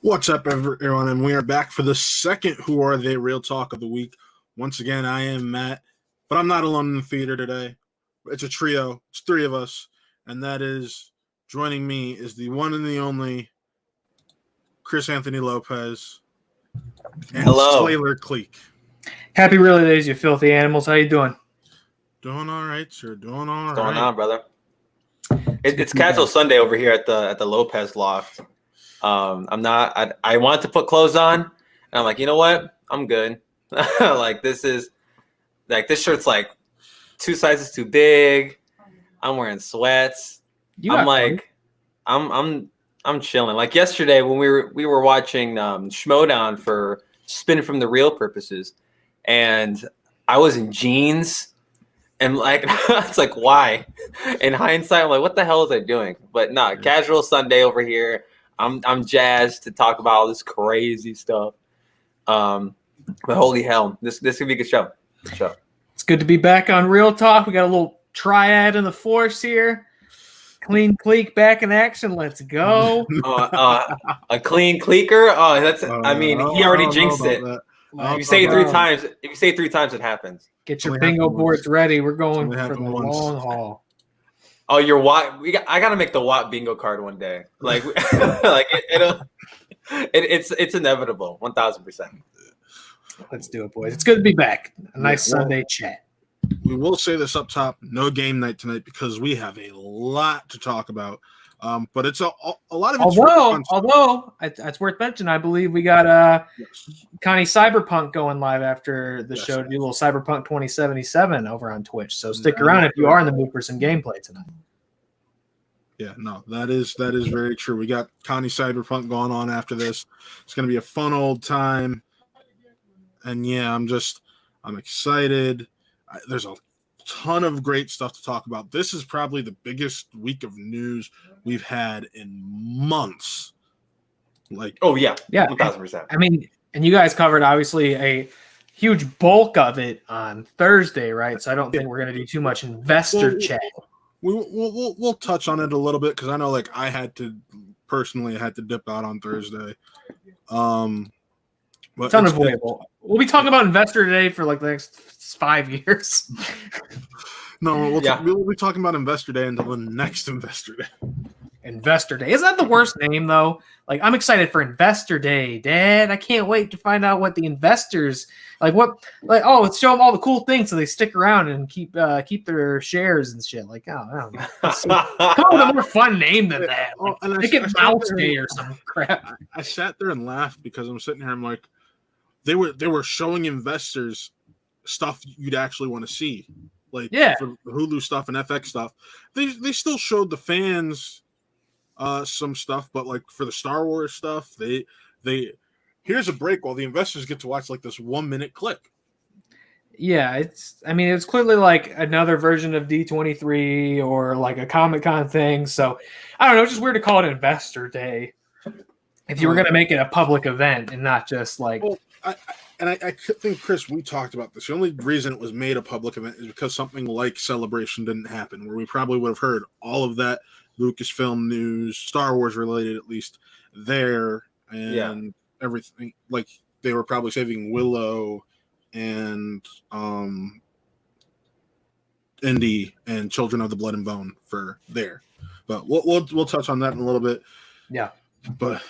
What's up, everyone? And we are back for the second Who Are They Real Talk of the Week. Once again, I am Matt, but I'm not alone in the theater today. It's a trio. It's three of us. And that is, joining me is the one and the only Chris Anthony Lopez and Hello. Slayer Cleek. Happy Relay Days, you filthy animals. How you doing? Doing all right, sir. Doing all right. What's going on, brother? It's casual Sunday over here at the Lopez loft. I wanted to put clothes on, and I'm like, you know what? I'm good. This shirt's like 2 sizes too big. I'm wearing sweats. I'm chilling. Like yesterday when we were watching Schmodown for Spin from the Real Purposes, and I was in jeans. And it's like, why? In hindsight, I'm like, what the hell is I doing? But no, casual Sunday over here. I'm jazzed to talk about all this crazy stuff. But holy hell, this could be a good show. Good show. It's good to be back on Real Talk. We got a little triad in the force here. Clean Cleek back in action. Let's go. A clean Cleeker. Oh, that's. I mean, he already jinxed it. If you say it 3 times, it happens. Get your bingo boards ready. We're going for the long haul. Oh, your Watt. I gotta make the Watt bingo card one day. It's inevitable. 1,000%. Let's do it, boys. It's good to be back. A nice Sunday chat. We will say this up top: no game night tonight because we have a lot to talk about. But it's a lot of it's although it's worth mentioning, I believe we got Connie Cyberpunk going live after the show to do a little Cyberpunk 2077 over on Twitch. So stick around if you are in the mood for some gameplay tonight. Yeah, no, that is very true. We got Connie Cyberpunk going on after this. It's going to be a fun old time. And yeah, I'm excited. There's a ton of great stuff to talk about. This is probably the biggest week of news we've had in months. Yeah, 1,000%. I mean, and you guys covered obviously a huge bulk of it on Thursday, right? So I don't think we're going to do too much investor chat. We'll touch on it a little bit because I know I had to dip out on Thursday. But it's unavoidable. We'll be talking about investor today for the next 5 years. No, we'll be talking about Investor Day until the next Investor Day. Investor Day. Isn't that the worst name, though? I'm excited for Investor Day, Dad. I can't wait to find out what the investors let's show them all the cool things so they stick around and keep their shares and shit. I don't know. Come up with a more fun name than that. Make it Mouse Day or some crap. I sat there and laughed because I'm sitting here. I'm like, they were showing investors stuff you'd actually want to see. For the Hulu stuff and FX stuff, they still showed the fans some stuff, but for the Star Wars stuff, they here's a break while the investors get to watch this 1 minute clip. Yeah, it's clearly another version of D23 or a Comic-Con thing. So I don't know, it's just weird to call it Investor Day if you were going to make it a public event and not just I think, Chris, we talked about this. The only reason it was made a public event is because something like Celebration didn't happen, where we probably would have heard all of that Lucasfilm news, Star Wars related at least, there, and everything. They were probably saving Willow and Indy and Children of the Blood and Bone for there. But we'll touch on that in a little bit. Yeah. But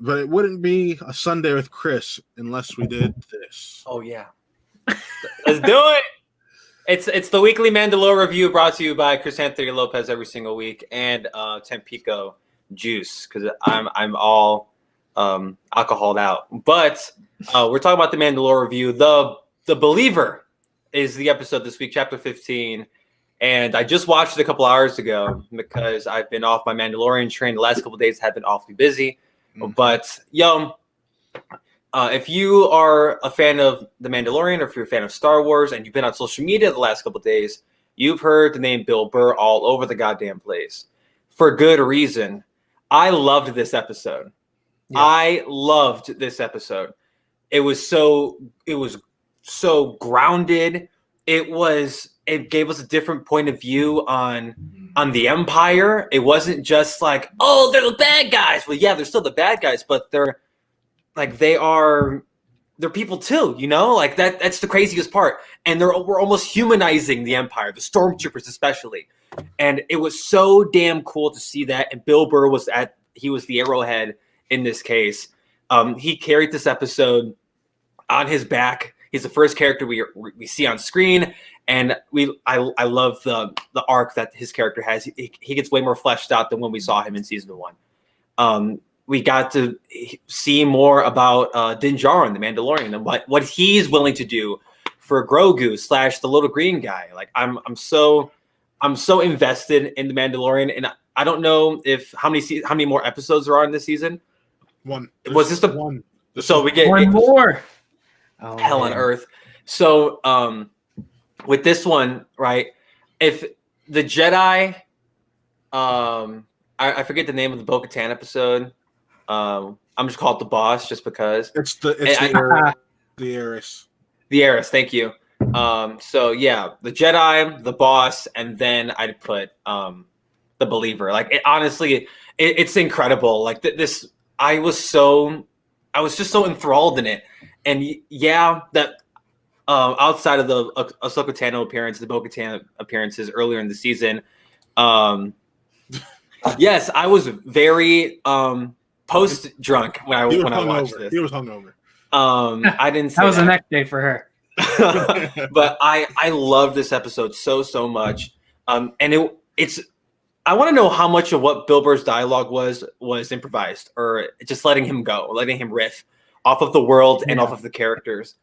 but it wouldn't be a Sunday with Chris unless we did this. Oh yeah, let's do it. It's the weekly Mandalore review brought to you by Chris Anthony Lopez every single week and Tampico Juice because I'm all alcoholed out. But we're talking about the Mandalore review. The Believer is the episode this week, chapter 15. And I just watched it a couple hours ago because I've been off my Mandalorian train. The last couple of days have been awfully busy. Mm-hmm. But, if you are a fan of The Mandalorian or if you're a fan of Star Wars and you've been on social media the last couple of days, you've heard the name Bill Burr all over the goddamn place. For good reason. I loved this episode. Yeah. I loved this episode. It was so grounded. It gave us a different point of view on on the Empire. It wasn't just like, oh, they're the bad guys. Well, yeah, they're still the bad guys, but they're people too, you know? Like that's the craziest part. And we're almost humanizing the Empire, the stormtroopers especially. And it was so damn cool to see that. And Bill Burr was the arrowhead in this case. He carried this episode on his back. He's the first character we see on screen, and I love the arc that his character has. He gets way more fleshed out than when we saw him in season 1. We got to see more about Din Djarin, the Mandalorian, and what he's willing to do for Grogu / the little green guy. Like I'm so invested in the Mandalorian, and I don't know how many more episodes there are in this season. One. Was this the one? So we get one more. Oh, hell on earth. So with this one, right? If the Jedi, I forget the name of the Bo-Katan episode. I'm just called the boss just because. It's the Heiress. The Heiress, thank you. So yeah, the Jedi, the boss, and then I'd put the Believer. Like honestly, it's incredible. Like this, I was just so enthralled in it. And yeah, that outside of the Ahsoka Tano appearance, the Bo-Katan appearances earlier in the season, yes, I was very post drunk when I watched this. He was hungover. I didn't. Say that was the next day for her. But I love this episode so much. And it's. I want to know how much of what Bill Burr's dialogue was improvised or just letting him go, letting him riff off of the world and off of the characters.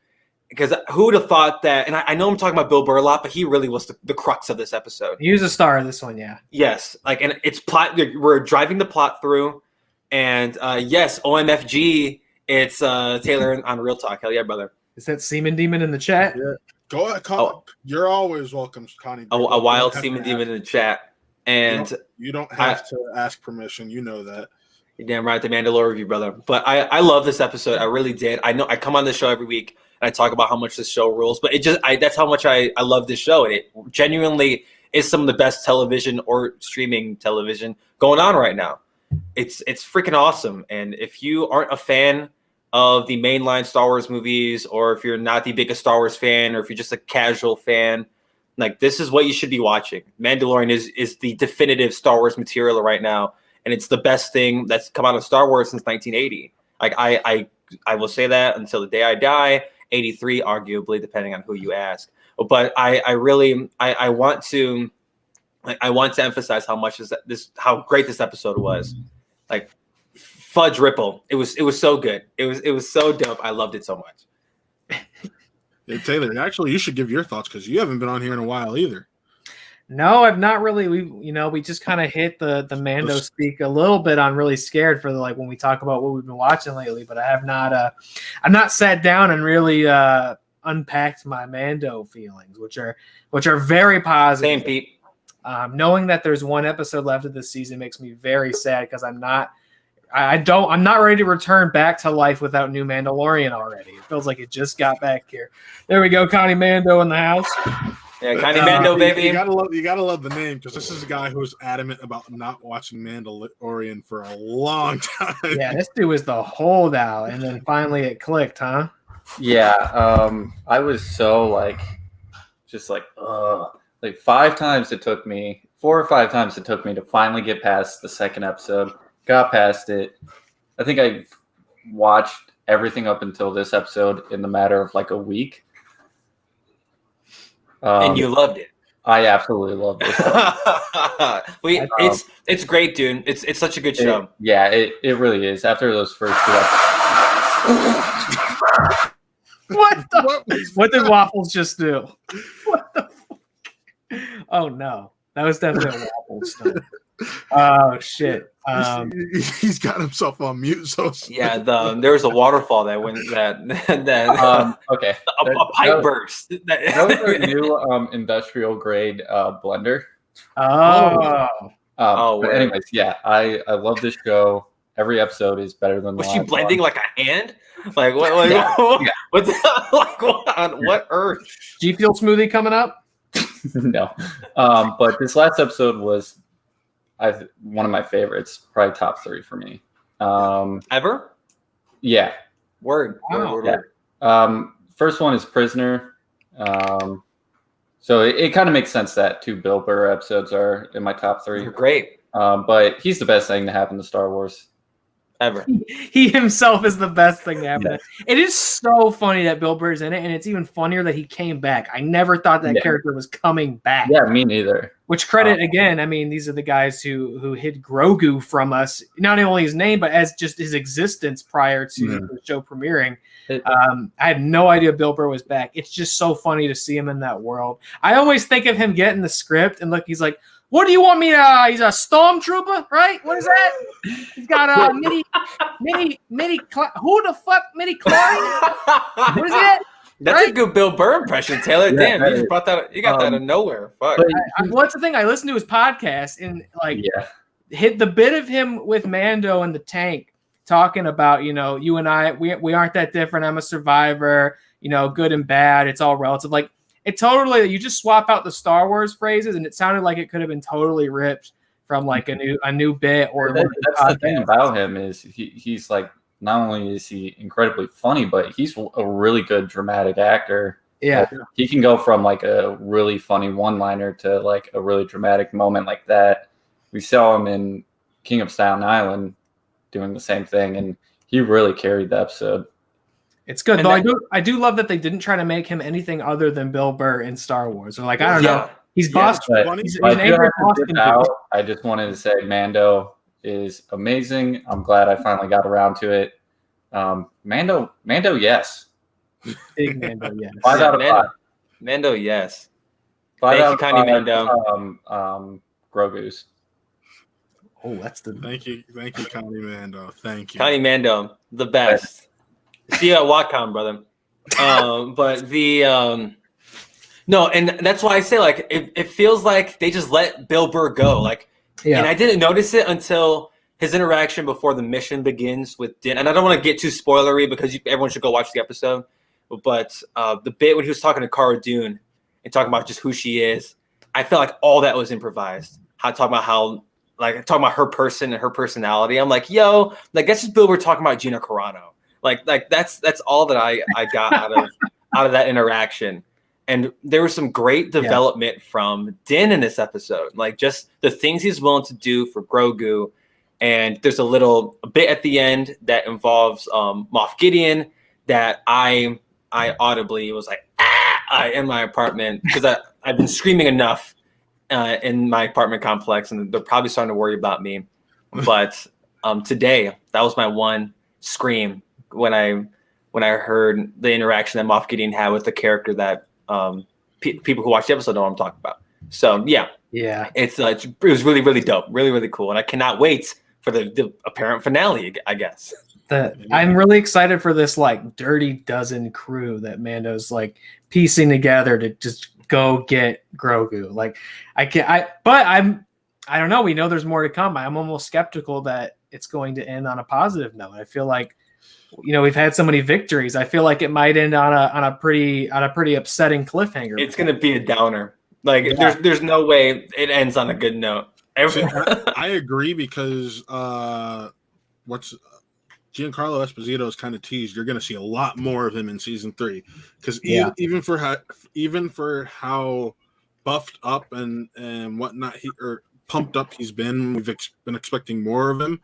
Because who would have thought that? And I know I'm talking about Bill Burr a lot, but he really was the crux of this episode. He was a star of this one, yeah. Yes, like, and it's plot. We're driving the plot through, and yes, OMFG. It's Taylor on Real Talk. Hell yeah, brother. Is that Semen Demon in the chat? Yeah. Go ahead, you're always welcome, Connie. A wild Semen Demon in the chat. And you don't have to ask permission. You know that. You're damn right, the Mandalorian review, brother. But I love this episode. I really did. I know I come on this show every week and I talk about how much this show rules. But that's how much I love this show. And it genuinely is some of the best television or streaming television going on right now. It's freaking awesome. And if you aren't a fan of the mainline Star Wars movies, or if you're not the biggest Star Wars fan, or if you're just a casual fan, like, this is what you should be watching. Mandalorian is the definitive Star Wars material right now, and it's the best thing that's come out of Star Wars since 1980. Like I will say that until the day I die. 83, arguably, depending on who you ask. But I really want to emphasize how much how great this episode was. Like, Fudge Ripple, it was so good. It was so dope. I loved it so much. Hey, Taylor, actually, you should give your thoughts because you haven't been on here in a while either. No, I've not really. We just kind of hit the Mando speak a little bit on Really Scared for when we talk about what we've been watching lately. But I have not. I've not sat down and really unpacked my Mando feelings, which are very positive. Same, Pete. Knowing that there's one episode left of this season makes me very sad because I'm not ready to return back to life without new Mandalorian already. It feels like it just got back here. There we go, Connie Mando in the house. Yeah, Connie Mando, baby. You gotta love the name because this is a guy who's adamant about not watching Mandalorian for a long time. Yeah, this dude was the holdout, and then finally it clicked, huh? Yeah, I was so just 5 times it took me, 4 or 5 times it took me to finally get past the second episode. Got past it. I think I watched everything up until this episode in the matter of a week. And you loved it. I absolutely loved it. It's great, dude. It's such a good show. It really is. After those first 2 episodes. What did Waffles just do? What the fuck? Oh no. That was definitely Waffles stuff. Oh shit. He's got himself on mute. So yeah, there was a waterfall that went okay. A pipe burst. That was our new industrial grade blender. Oh. But anyways, yeah, I love this show. Every episode is better than the Was she last blending one. like a hand? Like what? Yeah. What on what earth? G Fuel smoothie coming up. No. But this last episode was one of my favorites, probably top 3 for me. Ever? Yeah. Word. First one is Prisoner. So it kind of makes sense that 2 Bill Burr episodes are in my top 3. They're great. But he's the best thing to happen to Star Wars. Ever. He himself is the best thing to happen. Yeah. It is so funny that Bill Burr's in it, and it's even funnier that he came back. I never thought that character was coming back. Yeah, me neither. Which credit again, I mean, these are the guys who hid Grogu from us, not only his name, but as just his existence prior to the show premiering. I had no idea Bill Burr was back. It's just so funny to see him in that world. I always think of him getting the script and look, he's like, what do you want me to? He's a stormtrooper, right? What is that? He's got mini. Who the fuck, mini Clark? What is that? That's a good Bill Burr impression, Taylor. Yeah, damn, you just brought that. You got that out of nowhere. Fuck. What's the thing? I listened to his podcast and hit the bit of him with Mando in the tank talking about, you and I, we aren't that different. I'm a survivor. Good and bad. It's all relative. Like. It totally, you just swap out the Star Wars phrases, and it sounded like it could have been totally ripped from like a new bit. Or that's the thing about him is he's like, not only is he incredibly funny, but he's a really good dramatic actor. Yeah, like, he can go from like a really funny one-liner to like a really dramatic moment like that. We saw him in King of Staten Island doing the same thing, and he really carried the episode. It's good, though. I do love that they didn't try to make him anything other than Bill Burr in Star Wars. Or like, I don't know. He's Boston. He's an angry Boston dude. I just wanted to say Mando is amazing. I'm glad I finally got around to it. Mando, yes. Big Mando, yes. 5 out of 5. Mando, yes. 5 Thank out you, of Connie 5, Mando. Grogu's. Oh, that's the. Thank you, Connie Mando. Thank you, Connie Mando, the best. See you at Watcom, brother. But the no, and that's why I say like it feels like they just let Bill Burr go. Like, and I didn't notice it until his interaction before the mission begins with Din. And I don't want to get too spoilery because everyone should go watch the episode. But the bit when he was talking to Cara Dune and talking about just who she is, I felt like all that was improvised. Talking about her person and her personality. I'm like, yo, like that's just Bill Burr talking about Gina Carano. Like that's all that I got out of that interaction. And there was some great development from Din in this episode. Like just the things he's willing to do for Grogu. And there's a bit at the end that involves Moff Gideon that I audibly was like in my apartment because I've been screaming enough in my apartment complex, and they're probably starting to worry about me. But today, that was my one scream when I heard the interaction that Moff Gideon had with the character that people who watch the episode know what I'm talking about. So yeah, it was really, really dope, really, really cool, and I cannot wait for the apparent finale, I guess. I'm really excited for this like Dirty Dozen crew that Mando's like piecing together to just go get Grogu. Like I don't know. We know there's more to come. I'm almost skeptical that it's going to end on a positive note. I feel like, we've had so many victories. I feel like it might end on a pretty upsetting cliffhanger. It's going to be a downer. Like there's no way it ends on a good note. I agree because Giancarlo Esposito is kind of teased. You're going to see a lot more of him in season 3 because even for how buffed up and whatnot or pumped up he's been, we've been expecting more of him.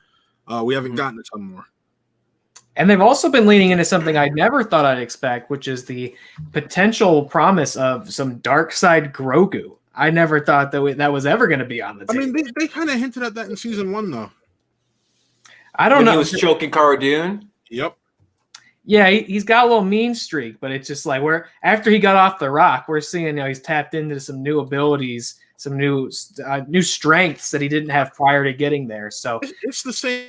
We haven't gotten a ton more. And they've also been leaning into something I never thought I'd expect, which is the potential promise of some dark side Grogu. I never thought that was ever going to be on the table. I mean, they kind of hinted at that in season 1, though. I don't know. He was choking Cara Dune. Yep. Yeah, he's got a little mean streak, but it's just like after he got off the rock, we're seeing he's tapped into some new abilities, some new strengths that he didn't have prior to getting there. So it's the same.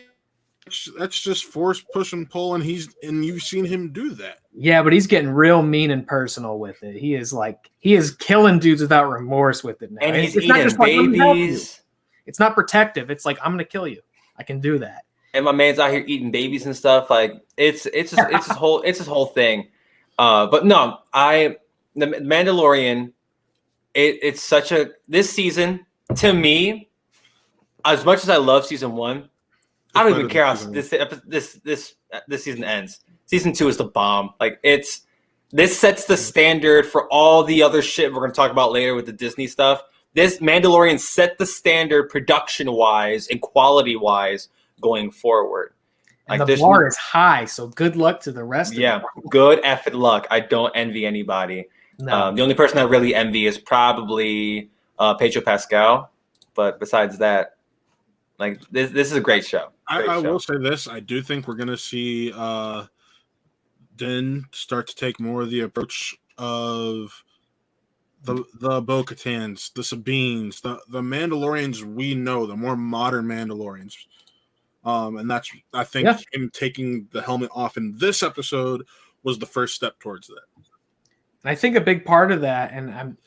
That's just force, push, and pull, and you've seen him do that. Yeah, but he's getting real mean and personal with it. He is killing dudes without remorse with it now. And he's eating babies. It's not protective. It's like, I'm gonna kill you. I can do that. And my man's out here eating babies and stuff. Like it's his whole thing. But no, the Mandalorian it's such a this season to me. As much as I love season 1, I don't even care how this season ends. Season 2 is the bomb. Like this sets the standard for all the other shit we're going to talk about later with the Disney stuff. This Mandalorian set the standard production-wise and quality-wise going forward. And the bar is high, so good luck to the rest of them. Yeah, good effing luck. I don't envy anybody. No. The only person I really envy is probably Pedro Pascal. But besides that, like this is a great show. I will say this. I do think we're going to see Din start to take more of the approach of the Bo-Katans, the Sabines, the Mandalorians we know, the more modern Mandalorians. And that's, I think, him taking the helmet off in this episode was the first step towards that. I think a big part of that, and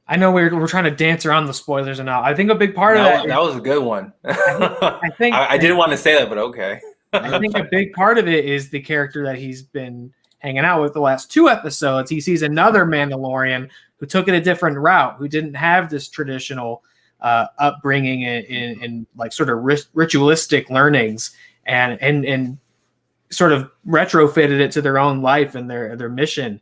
I know we're trying to dance around the spoilers and all. I think a big part of that was a good one. I think I didn't want to say that, but okay. I think a big part of it is the character that he's been hanging out with the last 2 episodes. He sees another Mandalorian who took it a different route, who didn't have this traditional upbringing in like sort of ritualistic learnings, and sort of retrofitted it to their own life and their mission.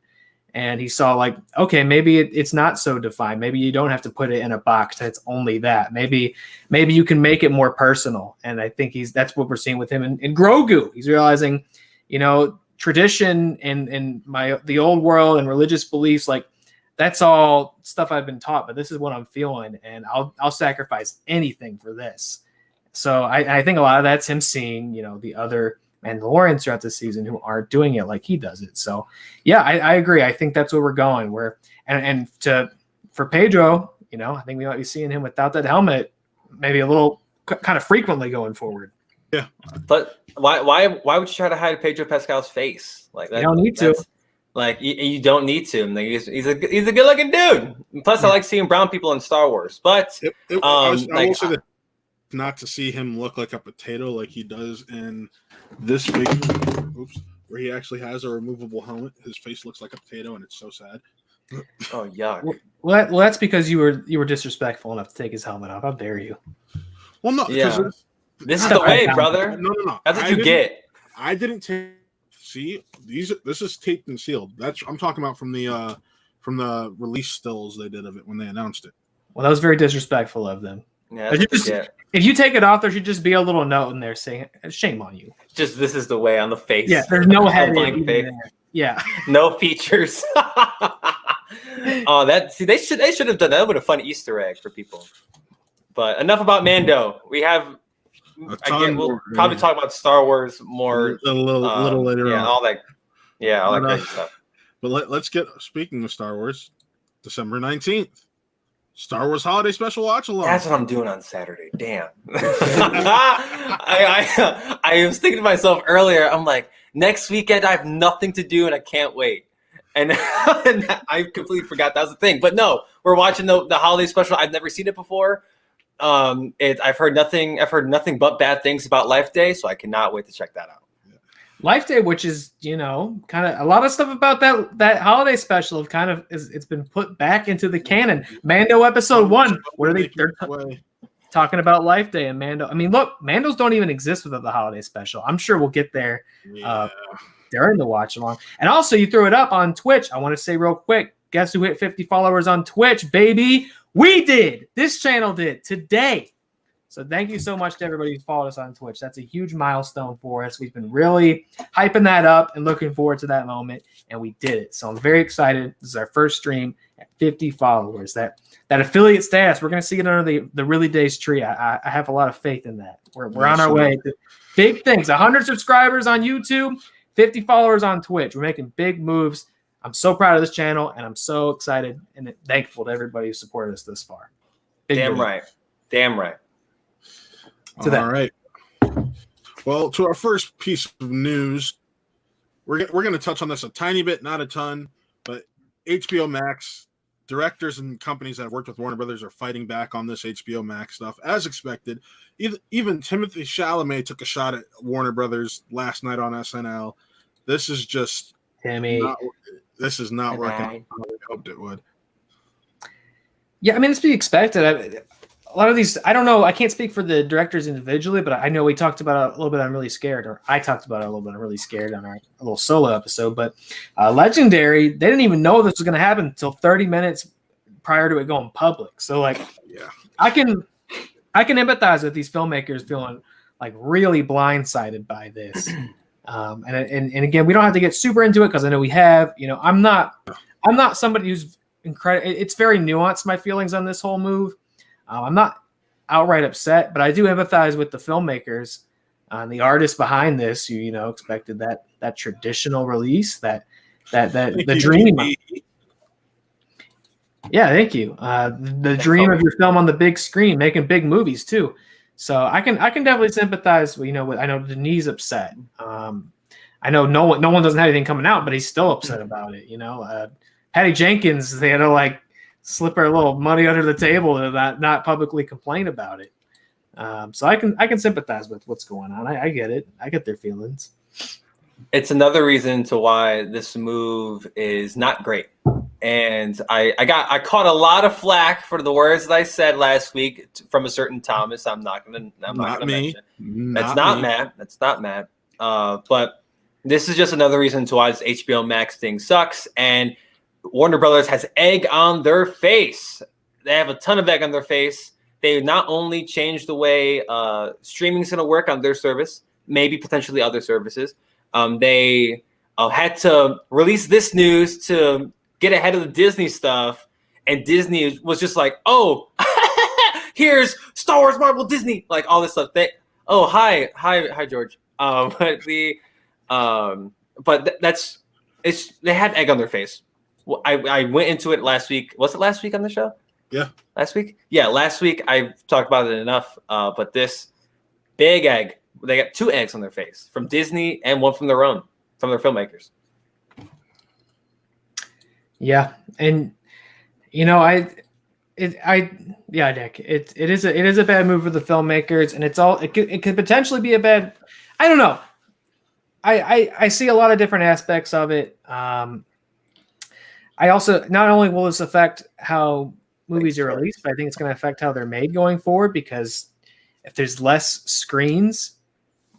And he saw like, okay, maybe it's not so defined. Maybe you don't have to put it in a box that's only that. Maybe you can make it more personal. And I think that's what we're seeing with him in Grogu. He's realizing, tradition and the old world and religious beliefs, like that's all stuff I've been taught, but this is what I'm feeling, and I'll sacrifice anything for this. So I think a lot of that's him seeing, the other Mandalorians throughout the season who aren't doing it like he does it. So yeah, I agree. I think that's where we're going. For Pedro, I think we might be seeing him without that helmet, maybe a little kind of frequently going forward. Yeah, but why would you try to hide Pedro Pascal's face like that? You don't need to. Like you don't need to. Like, he's a good looking dude. Plus, I like seeing brown people in Star Wars. But I will say that not to see him look like a potato like he does in this figure, where he actually has a removable helmet. His face looks like a potato, and it's so sad. Oh yuck! Well, that's because you were disrespectful enough to take his helmet off. How dare you? Well, no. Yeah. This is the way, brother. No. That's what you get. I didn't take. See, this is taped and sealed. I'm talking about from the release stills they did of it when they announced it. Well, that was very disrespectful of them. Yeah, if you take it off, there should just be a little note in there saying "Shame on you." Just this is the way on the face. Yeah, there's no head blank face. Yeah, no features. They should have done that with a fun Easter egg for people. But enough about Mando. We have. We'll probably talk about Star Wars more a little later on. All that great stuff. But let's get, speaking of Star Wars, December 19th, Star Wars Holiday Special Watch Along. That's what I'm doing on Saturday. Damn. I was thinking to myself earlier, I'm like, next weekend I have nothing to do and I can't wait. And I completely forgot that was the thing. But no, we're watching the Holiday Special. I've never seen it before. I've heard nothing but bad things about Life Day, so I cannot wait to check that out. Life Day, which is kind of a lot of stuff about that holiday special it's been put back into the canon. Mando episode 1, where they're talking about Life Day and Mando. I mean, look, Mandos don't even exist without the holiday special. I'm sure we'll get there during the watch along. And also, you threw it up on Twitch. I want to say real quick, guess who hit 50 followers on Twitch, baby? We did. This channel did today. So thank you so much to everybody who followed us on Twitch. That's a huge milestone for us. We've been really hyping that up and looking forward to that moment, and we did it. So I'm very excited. This is our first stream at 50 followers. That affiliate status, we're going to see it under the Really Days tree. I have a lot of faith in that. We're on our way to big things. 100 subscribers on YouTube, 50 followers on Twitch. We're making big moves. I'm so proud of this channel, and I'm so excited and thankful to everybody who supported us this far. Damn right. All right. Well, to our first piece of news, we're going to touch on this a tiny bit, not a ton, but HBO Max directors and companies that have worked with Warner Brothers are fighting back on this HBO Max stuff, as expected. Even Timothy Chalamet took a shot at Warner Brothers last night on SNL. This is just Timmy. This is not working out how we hoped it would. Yeah, I mean, it's to be expected. A lot of these, I don't know. I can't speak for the directors individually, but I know we talked about it a little bit on Really Scared, or I talked about it a little bit on Really Scared on our little solo episode. But Legendary, they didn't even know this was going to happen until 30 minutes prior to it going public. So, like, yeah, I can empathize with these filmmakers feeling like really blindsided by this. And again, we don't have to get super into it because I know we have. You know, I'm not somebody who's incredible. It's very nuanced, my feelings on this whole move. I'm not outright upset, but I do empathize with the filmmakers and the artists behind this who, you know, expected that traditional release, that the dream. Yeah, thank you. The dream of your film on the big screen, making big movies too. So I can definitely sympathize. You know, I know Denis upset. I know no one doesn't have anything coming out, but he's still upset about it. You know, Patty Jenkins, they had to like slip her little money under the table to not publicly complain about it. So I can sympathize with what's going on. I get it. I get their feelings. It's another reason to why this move is not great. And I caught a lot of flack for the words that I said last week from a certain Thomas. I'm not gonna mention. That's not Matt. That's not Matt. But this is just another reason to why this HBO Max thing sucks. And Warner Brothers has egg on their face. They have a ton of egg on their face. They not only changed the way streaming is going to work on their service, maybe potentially other services. They had to release this news to get ahead of the Disney stuff, and Disney was just like, "Oh, here's Star Wars, Marvel, Disney, like all this stuff." Hi, George. They had egg on their face. Well, I went into it last week. Was it last week on the show? Yeah. Last week? Yeah, last week I talked about it enough. But this big egg, they got 2 eggs on their face from Disney and one from their filmmakers. Yeah. And you know, Nick, it is a bad move for the filmmakers, and it could potentially be a bad, I don't know. I see a lot of different aspects of it. I also, not only will this affect how movies are released, but I think it's going to affect how they're made going forward, because if there's less screens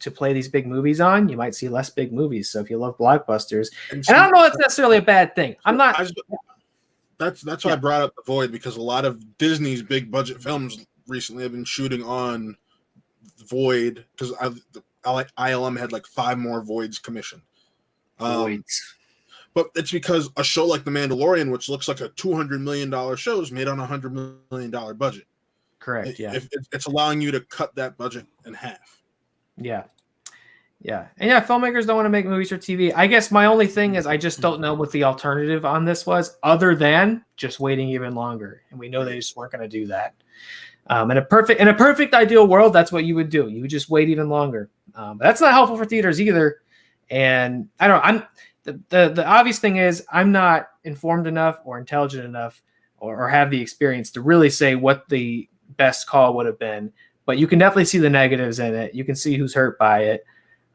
to play these big movies on, you might see less big movies. So if you love blockbusters, and I don't know if that's necessarily a bad thing. I'm not. That's why I brought up The Void, because a lot of Disney's big budget films recently have been shooting on Void, because ILM had like 5 more Voids commissioned. Voids. But it's because a show like The Mandalorian, which looks like a $200 million show, is made on a $100 million budget. Correct. Yeah. It's allowing you to cut that budget in half. Yeah. Yeah. And yeah, filmmakers don't want to make movies for TV. I guess my only thing is I just don't know what the alternative on this was, other than just waiting even longer. And we know they just weren't going to do that. In a perfect ideal world, that's what you would do. You would just wait even longer. But that's not helpful for theaters either. And I don't know. The obvious thing is I'm not informed enough or intelligent enough or have the experience to really say what the best call would have been. But you can definitely see the negatives in it. You can see who's hurt by it.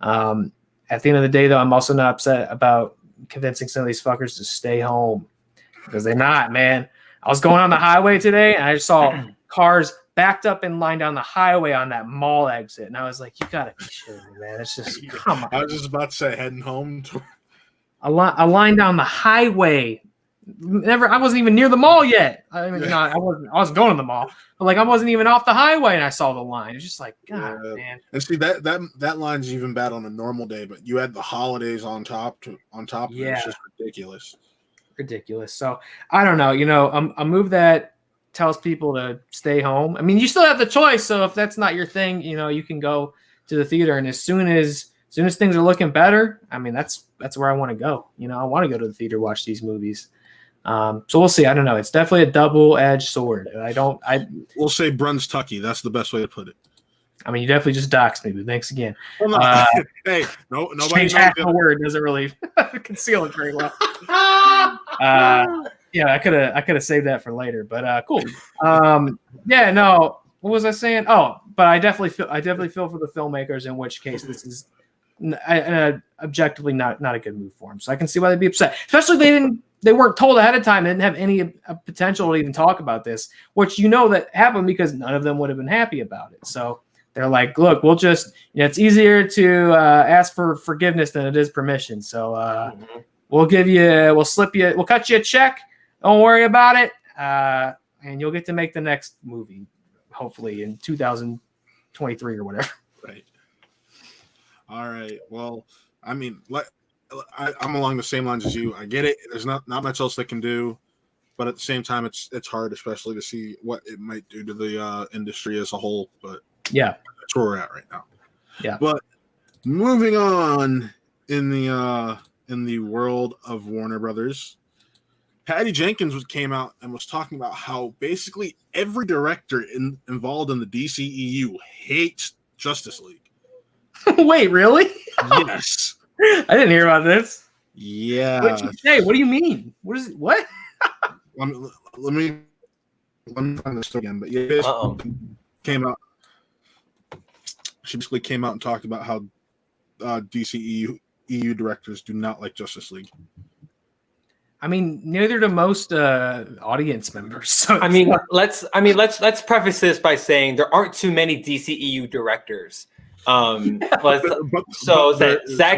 At the end of the day, though, I'm also not upset about convincing some of these fuckers to stay home, because they're not, man. I was going on the highway today and I saw cars backed up in line down the highway on that mall exit. And I was like, you gotta be shitting me, man. It's just, come on. I was just about to say heading home to a line down the highway. I wasn't even near the mall yet. I mean, I wasn't going to the mall, but like I wasn't even off the highway and I saw the line. It's just like, God, man. And see that line's even bad on a normal day, but you had the holidays on top. Yeah. It's just ridiculous. So I don't know. You know, a move that tells people to stay home. I mean, you still have the choice. So if that's not your thing, you know, you can go to the theater, and as soon as things are looking better, I mean, that's where I want to go. You know, I want to go to the theater, watch these movies. So we'll see. I don't know. It's definitely a double-edged sword. We'll say Bruns Tucky. That's the best way to put it. I mean, you definitely just doxed me, but thanks again. Well, no. Hey, nobody change half the word doesn't really conceal it very well. Yeah, I could have saved that for later, but cool. Yeah, no. What was I saying? Oh, but I definitely feel for the filmmakers, in which case this is objectively not a good move for them. So I can see why they'd be upset, especially if they didn't they weren't told ahead of time. They didn't have any potential to even talk about this, which that happened because none of them would have been happy about it. So they're like, look, we'll just, it's easier to ask for forgiveness than it is permission. So we'll cut you a check. Don't worry about it. And you'll get to make the next movie, hopefully in 2023 or whatever. Right. All right. Well, I mean, I'm along the same lines as you. I get it. There's not much else they can do, but at the same time, it's hard, especially to see what it might do to the industry as a whole. But yeah, that's where we're at right now. Yeah. But moving on in the world of Warner Brothers, Patty Jenkins came out and was talking about how basically every director involved in the DCEU hates Justice League. Wait, really? Yes. I didn't hear about this. Yeah. What did you say? What do you mean? What is it? What? Let me find this again. But yeah, came out. She basically came out and talked about how DCEU directors do not like Justice League. I mean, neither do most audience members. So let's preface this by saying there aren't too many DCEU directors. Zack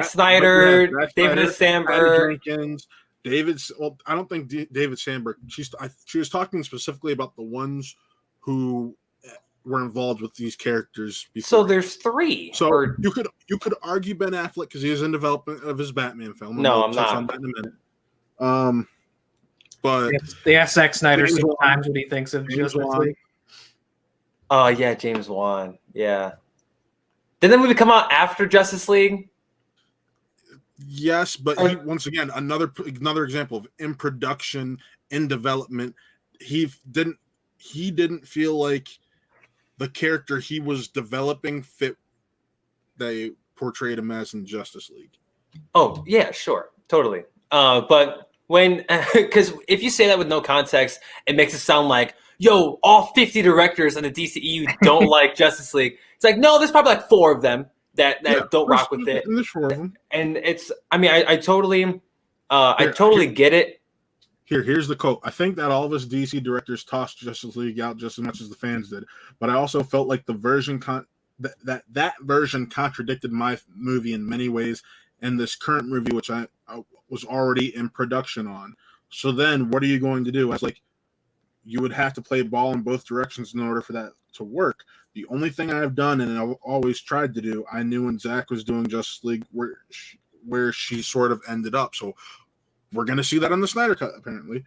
Snyder, David Sandberg, Jenkins, I don't think David Sandberg. She was talking specifically about the ones who were involved with these characters before. So there's 3. So you could argue Ben Affleck because he is in development of his Batman film. No, I'm not. On that in a minute. But they asked Zack Snyder sometimes what he thinks of Justice League. Oh yeah, James Wan. Yeah. Did the movie come out after Justice League? Yes, but once again, another example of in production, in development. He didn't feel like the character he was developing fit they portrayed him as in Justice League. Oh yeah, sure, totally. But because if you say that with no context, it makes it sound like, yo, all 50 directors in the DCEU don't like Justice League. It's like, no, there's probably like 4 of them that don't rock with it. There's 4 of them. And it's, I mean, I totally get it. Here's the quote. I think that all of us DC directors tossed Justice League out just as much as the fans did, but I also felt like the version that version contradicted my movie in many ways, and this current movie, which I was already in production on. So then, what are you going to do? I was like, you would have to play ball in both directions in order for that to work. The only thing I've done, and I've always tried to do, I knew when Zach was doing Justice League where she sort of ended up. So we're going to see that on the Snyder Cut, apparently.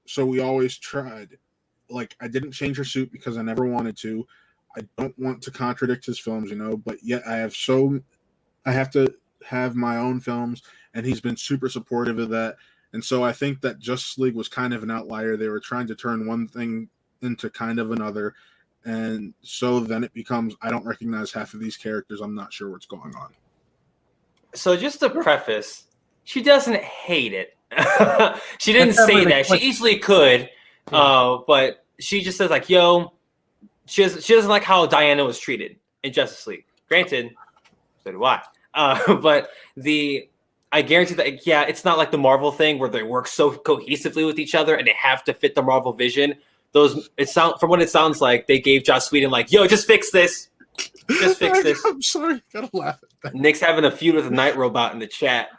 So we always tried. Like, I didn't change her suit because I never wanted to. I don't want to contradict his films, but yet I have to have my own films, and he's been super supportive of that. And so I think that Justice League was kind of an outlier. They were trying to turn one thing into kind of another. And so then it becomes, I don't recognize half of these characters. I'm not sure what's going on. So just to preface, she doesn't hate it. She didn't say that. She easily could, but she just says like, yo, she doesn't like how Diana was treated in Justice League. Granted, so do I. But I guarantee that, yeah, it's not like the Marvel thing where they work so cohesively with each other and they have to fit the Marvel vision. From what it sounds like, they gave Joss Whedon like, yo, just fix this. Just fix this. I'm sorry. Gotta laugh at that. Nick's having a feud with a Night Robot in the chat.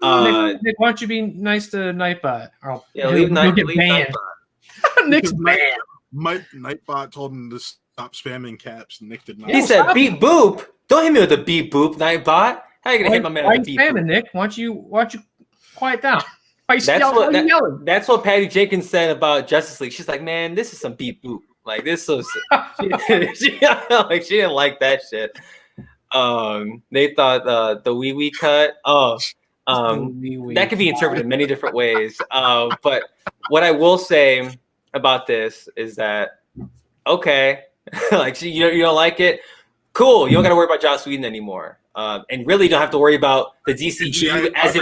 Nick, why don't you be nice to Nightbot? Leave Nightbot. Nick's mad. Nightbot told him to stop spamming caps. Nick did not. He said, beep boop. Don't hit me with the beep boop, Nightbot. How are you going to hit my man with the beep boop? Nick? Why don't you quiet down? That's what Patty Jenkins said about Justice League. She's like, man, this is some beep boop. Like, this so she didn't like that shit. They thought the wee cut. That could be interpreted many different ways. But what I will say about this is that, okay, like you don't like it, cool. You don't got to worry about Joss Whedon anymore, and really don't have to worry about the DCEU as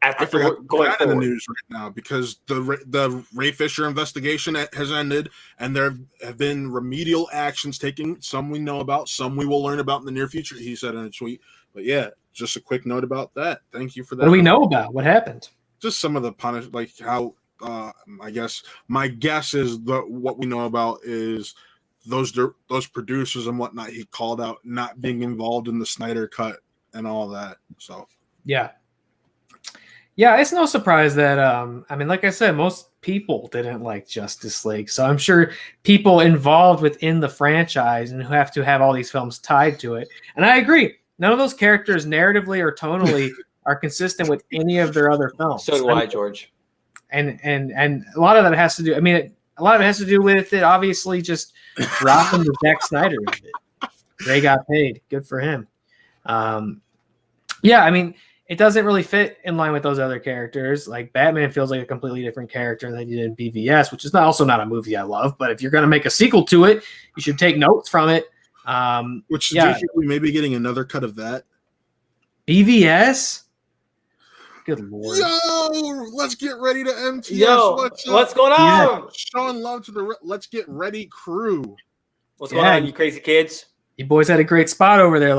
I forgot in the news right now because the Ray Fisher investigation has ended, and there have been remedial actions taken. Some we know about, some we will learn about in the near future. He said in a tweet. But yeah, just a quick note about that. Thank you for that. What do we know about what happened? Just some of the like how I guess my guess is what we know about is those producers and whatnot he called out not being involved in the Snyder cut and all that. So yeah, it's no surprise that I mean, like I said, most people didn't like Justice League, so I'm sure people involved within the franchise and who have to have all these films tied to it. And I agree, none of those characters narratively or tonally are consistent with any of their other films. So do I, George. And a lot of that has to do. I mean, a lot of it has to do with it. Obviously, just dropping the Zack Snyder. Ray got paid. Good for him. Yeah, I mean, it doesn't really fit in line with those other characters. Like Batman feels like a completely different character than he did in BVS, which is also not a movie I love. But if you're going to make a sequel to it, you should take notes from it. Which do you think we may be getting another cut of that? BVS. Good Lord. Yo, let's get ready to MTS. Yo, what's going on? Yeah. Showing love to the Let's Get Ready crew. What's going on, you crazy kids? You boys had a great spot over there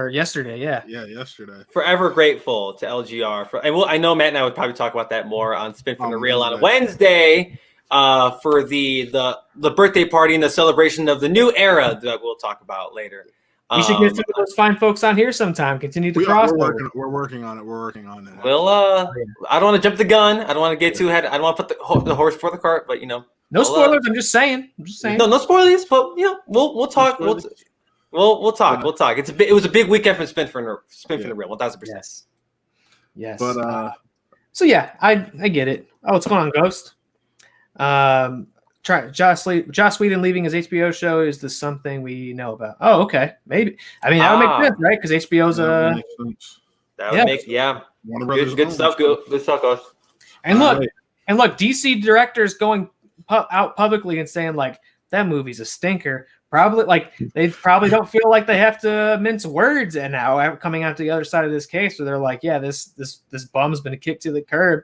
yesterday. Yeah, yesterday. Forever grateful to LGR. I know Matt and I would probably talk about that more on Spin from the Reel on a Wednesday for the birthday party and the celebration of the new era that we'll talk about later. You should get some of those fine folks on here sometime. Continue to cross. We're working on it. Well, I don't want to jump the gun. I don't want to get too ahead. I don't want to put the horse before the cart. But no spoilers. I'm just saying. No spoilers. But we'll talk. We'll talk. We'll talk. It was a big weekend for Spin from the Reel. 1,000%. Yes. But so yeah, I get it. Oh, what's going on, Ghost? Joss Whedon leaving his HBO show. Is this something we know about? Oh, okay, maybe. I mean, that would make sense, right? Because HBO's that would make good stuff. Good stuff, guys. And look, DC directors going out publicly and saying like that movie's a stinker. They probably don't feel like they have to mince words. And now coming out to the other side of this case, where they're like, yeah, this bum's been kicked to the curb.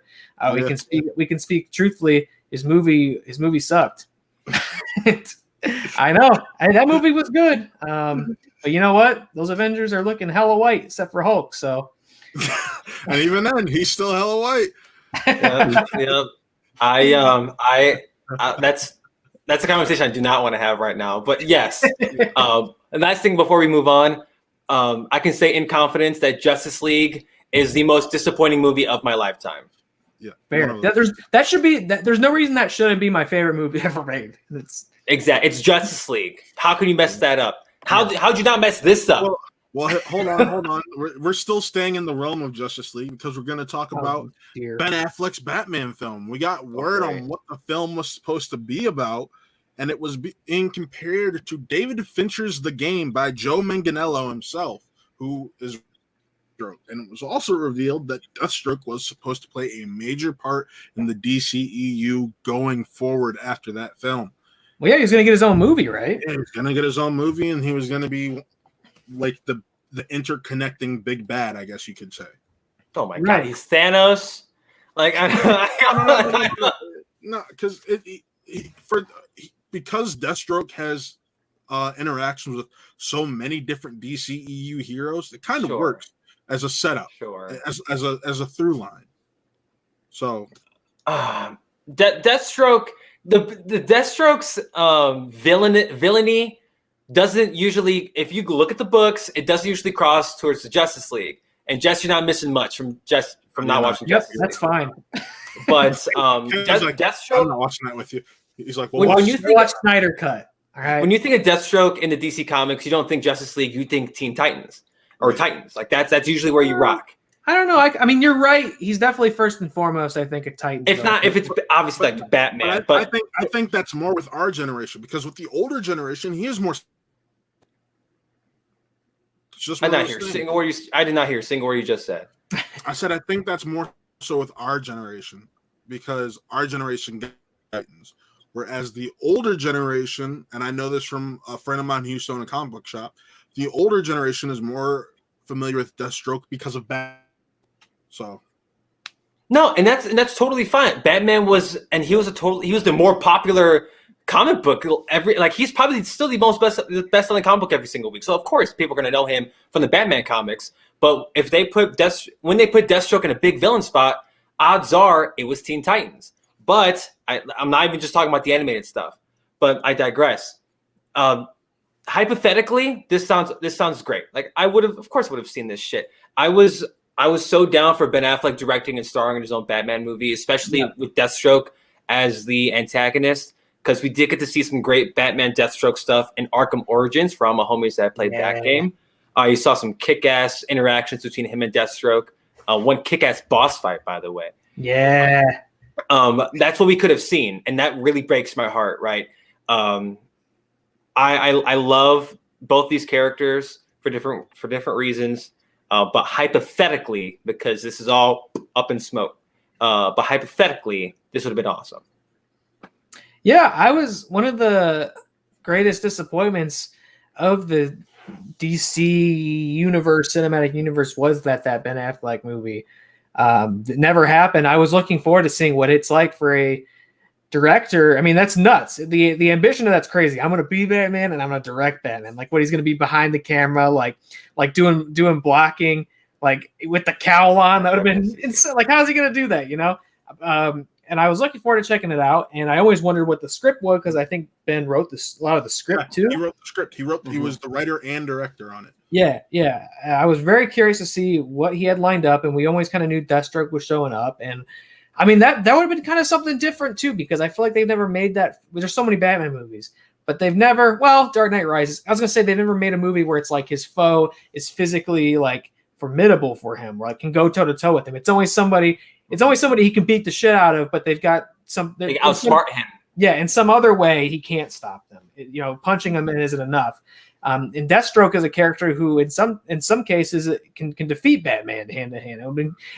We can speak truthfully. His movie sucked. I know. That movie was good. But you know what? Those Avengers are looking hella white, except for Hulk. So, and even then, he's still hella white. That's a conversation I do not want to have right now. But yes, the last thing before we move on, I can say in confidence that Justice League is the most disappointing movie of my lifetime. Yeah, fair. There's no reason that shouldn't be my favorite movie ever made. It's Justice League. How can you mess that up? How'd you not mess this up? Well, hold on. We're still staying in the realm of Justice League because we're going to talk about Ben Affleck's Batman film. We got word on what the film was supposed to be about, and it was being compared to David Fincher's The Game by Joe Manganiello himself, who is. And it was also revealed that Deathstroke was supposed to play a major part in the DCEU going forward after that film. Well, yeah, he's going to get his own movie, right? Yeah, he's going to get his own movie, and he was going to be like the interconnecting big bad, I guess you could say. Oh my God, he's Thanos. Like, no, because Deathstroke has interactions with so many different DCEU heroes, it kind of works as a setup, as a through line. So, Deathstroke, the Deathstroke's villainy doesn't usually, if you look at the books, it doesn't usually cross towards the Justice League. And Jess, you're not missing much from not watching Justice League. That's fine. But Deathstroke, I'm not watching that with you. He's like, well, when you watch Snyder Cut. All right. When you think of Deathstroke in the DC comics, you don't think Justice League, you think Teen Titans or Titans. Like that's usually where you rock. I don't know. I mean, you're right. He's definitely first and foremost, I think, a Titan. If it's obviously like Batman. But I think that's more with our generation, because with the older generation, he is more. I did not hear a single word you just said. I said I think that's more so with our generation, because our generation gets Titans, whereas the older generation, and I know this from a friend of mine who used to own a comic book shop, the older generation is more familiar with Deathstroke because of Batman. So, No, and that's totally fine. Batman was the more popular comic book he's probably still the best-selling comic book every single week. So of course people are going to know him from the Batman comics. But if they put when they put Deathstroke in a big villain spot, odds are it was Teen Titans. But I'm not even just talking about the animated stuff. But I digress. Hypothetically, this sounds great. Like I would have seen this shit. I was so down for Ben Affleck directing and starring in his own Batman movie, especially with Deathstroke as the antagonist, because we did get to see some great Batman Deathstroke stuff in Arkham Origins for all my homies that played that game. You saw some kick-ass interactions between him and Deathstroke. One kick-ass boss fight, by the way. Yeah. That's what we could have seen, and that really breaks my heart, right? I love both these characters for different reasons, but hypothetically, because this is all up in smoke, but hypothetically, this would have been awesome. Yeah, I was one of the greatest disappointments of the DC cinematic universe was that Ben Affleck movie. It never happened. I was looking forward to seeing what it's like for a director. I mean, that's nuts. The ambition of that's crazy. I'm going to be Batman and I'm going to direct Batman. Like what he's going to be behind the camera, like doing blocking, like with the cowl on. That would have been insane. Like, how's he going to do that? You know? And I was looking forward to checking it out. And I always wondered what the script was because I think Ben wrote a lot of the script too. He wrote the script. He was the writer and director on it. Yeah. I was very curious to see what he had lined up, and we always kind of knew Deathstroke was showing up. And I mean, that would have been kind of something different too, because I feel like they've never made that. There's so many Batman movies, but they've never. Well, Dark Knight Rises. I was gonna say they've never made a movie where it's like his foe is physically like formidable for him, or like can go toe to toe with him. It's always somebody he can beat the shit out of, but they've got some. They outsmart him. Yeah, in some other way, he can't stop them. Punching him isn't enough. And Deathstroke is a character who, in some cases, can defeat Batman hand to hand.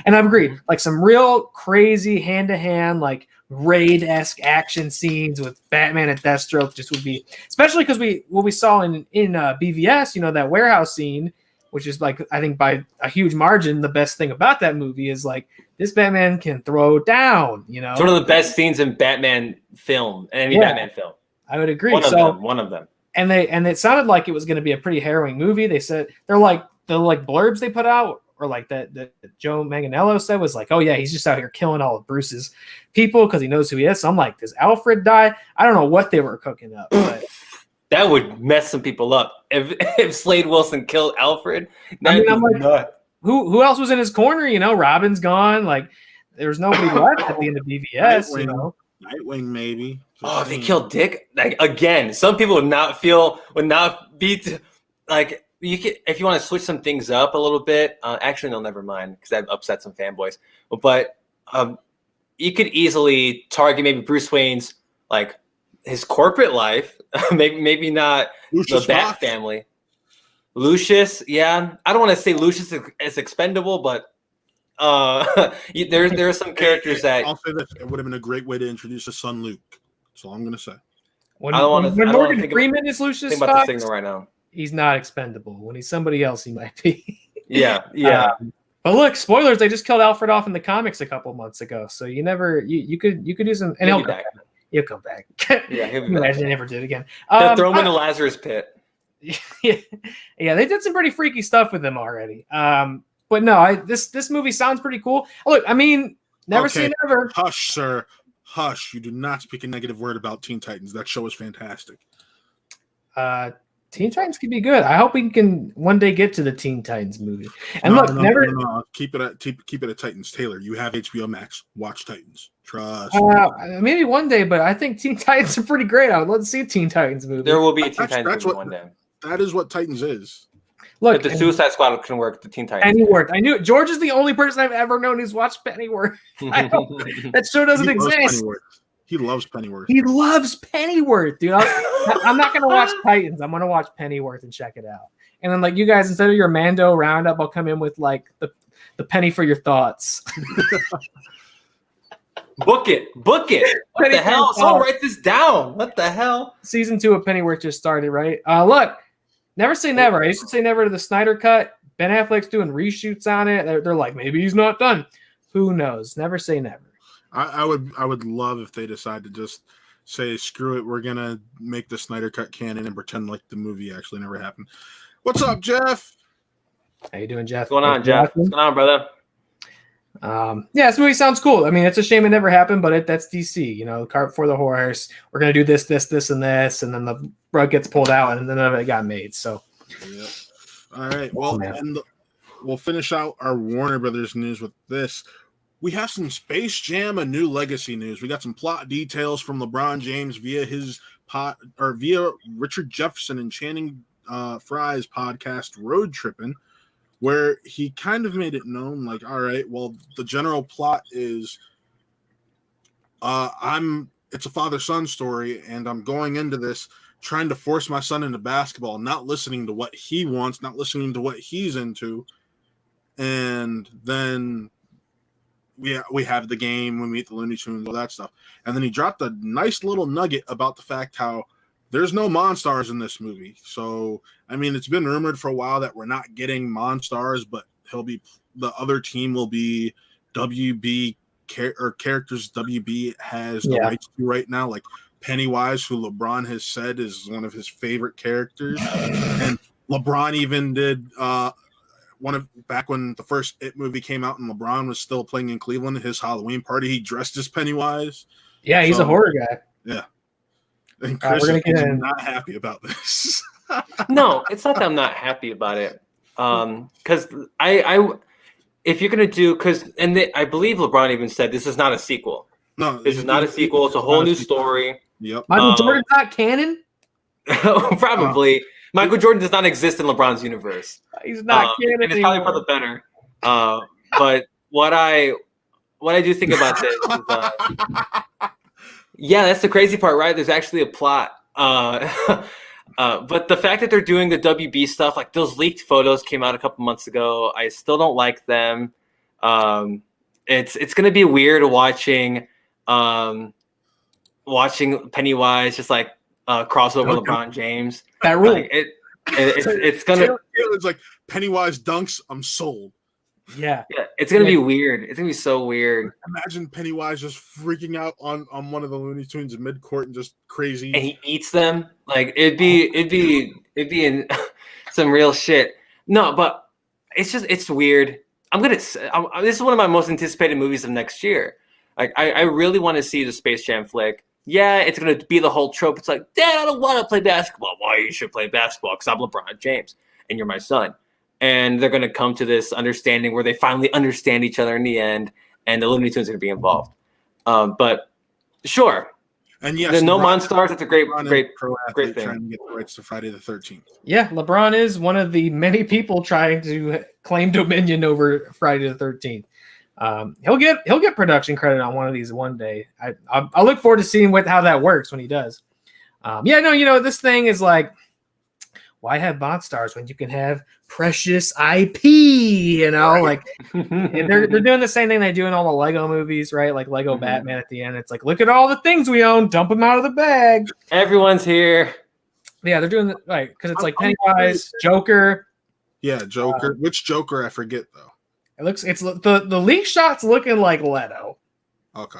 And I've agreed, like some real crazy hand to hand, like raid-esque action scenes with Batman and Deathstroke just would be, especially because what we saw in BVS, that warehouse scene, which is like I think by a huge margin the best thing about that movie is like this Batman can throw down. It's one of the best scenes in Batman film, any Batman film. I would agree. One of them. And it sounded like it was going to be a pretty harrowing movie. They said they're like the blurbs they put out, or like that Joe Manganiello said was like, oh yeah, he's just out here killing all of Bruce's people because he knows who he is. So I'm like, does Alfred die? I don't know what they were cooking up, but that would mess some people up. If Slade Wilson killed Alfred, I'm like, who else was in his corner? Robin's gone. Like there's nobody left at the end of BVS. Nightwing maybe. Oh, if they killed Dick, like again, some people would not be like you could if you want to switch some things up a little bit. Actually, no, never mind, because that upset some fanboys. But you could easily target maybe Bruce Wayne's like his corporate life, maybe not Lucius the Bat family. Lucius, yeah, I don't want to say Lucius is expendable, but there are some characters that I'll say this: it would have been a great way to introduce his son Luke. That's all I'm going to say. When Morgan Freeman is Lucius think about this thing right now. He's not expendable. When he's somebody else, he might be. Yeah. But look, spoilers! They just killed Alfred off in the comics a couple months ago, so you could do some. And he'll come back. Yeah, he'll be back. Imagine they never did again. They'll throw him in the Lazarus pit. Yeah, they did some pretty freaky stuff with him already. But no, this movie sounds pretty cool. Look, I mean, never say never. Hush, sir. Hush. You do not speak a negative word about Teen Titans. That show is fantastic. Teen Titans could be good. I hope we can one day get to the Teen Titans movie. And no. Keep it at Titans. Taylor, you have HBO Max. Watch Titans. Trust. Maybe one day, but I think Teen Titans are pretty great. I would love to see a Teen Titans movie. There will be a Teen Titans movie one day. That is what Titans is. Look, if the Suicide Squad can work, the Teen Titans. Pennyworth. I knew it. George is the only person I've ever known who's watched Pennyworth. That show doesn't exist. He loves Pennyworth. He loves Pennyworth, dude. I'm not gonna watch Titans. I'm gonna watch Pennyworth and check it out. And then, like, you guys, instead of your Mando roundup, I'll come in with like the penny for your thoughts. Book it. What the hell? Someone write this down. What the hell? Season 2 of Pennyworth just started, right? Look. Never say never. I used to say never to the Snyder Cut. Ben Affleck's doing reshoots on it. They're like, maybe he's not done. Who knows? Never say never. I would love if they decide to just say, screw it, we're gonna make the Snyder Cut canon and pretend like the movie actually never happened. What's up, Jeff? How you doing, Jeff? What's going on, Jeff? What's going on, brother? Yeah, this movie sounds cool. I mean, it's a shame it never happened, but that's DC. You know, cart before the horse. We're gonna do this, and this, and then the rug gets pulled out, and then none of it got made. So, yeah. All right. Well, we'll finish out our Warner Brothers news with this. We have some Space Jam: A New Legacy news. We got some plot details from LeBron James via via Richard Jefferson and Channing Frye's podcast Road Trippin', where he kind of made it known, like, all right, well, the general plot is it's a father-son story, and I'm going into this trying to force my son into basketball, not listening to what he wants, not listening to what he's into. And then we have the game, we meet the Looney Tunes, all that stuff. And then he dropped a nice little nugget about the fact how there's no Monstars in this movie. So, I mean, it's been rumored for a while that we're not getting Monstars, but the other team will be WB characters WB has the rights to right now, like Pennywise, who LeBron has said is one of his favorite characters. And LeBron even did back when the first It movie came out and LeBron was still playing in Cleveland, his Halloween party, he dressed as Pennywise. Yeah, he's a horror guy. Yeah. And Chris is not happy about this. No, it's not that I'm not happy about it. Because I if you're gonna do, I believe LeBron even said this is not a sequel. No, this is not a sequel. It's a whole new story. Yep. Michael Jordan's not canon? Probably. Michael Jordan does not exist in LeBron's universe. He's not canon. And it's probably for the better. But what I do think about this is, yeah, that's the crazy part, right? There's actually a plot. But the fact that they're doing the WB stuff, like those leaked photos came out a couple months ago. I still don't like them. It's going to be weird watching Pennywise just like cross over LeBron James. That rule. Like, it's gonna. It's like Pennywise dunks. I'm sold. Yeah. It's gonna be weird. It's gonna be so weird. Imagine Pennywise just freaking out on one of the Looney Tunes mid court and just crazy. And he eats them. Like it'd be in some real shit. No, but it's weird. This is one of my most anticipated movies of next year. Like I really want to see the Space Jam flick. Yeah, it's going to be the whole trope. It's like, Dad, I don't want to play basketball. Why you should play basketball? Because I'm LeBron James and you're my son. And they're going to come to this understanding where they finally understand each other in the end, and the Looney Tunes are going to be involved. But sure. And yes, there's no Monstars. It's a great thing. Trying to get the rights to Friday the 13th. Yeah, LeBron is one of the many people trying to claim dominion over Friday the 13th. He'll get production credit on one of these one day. I look forward to seeing how that works when he does. This thing is like, why have Monstars when you can have precious IP? Like they're doing the same thing they do in all the Lego movies, right? Like Lego Batman at the end. It's like, look at all the things we own, dump them out of the bag. Everyone's here. Yeah, they're doing right because it's like Pennywise, Joker. Yeah, Joker. Which Joker? I forget though. It's the leak shot's looking like Leto. Okay.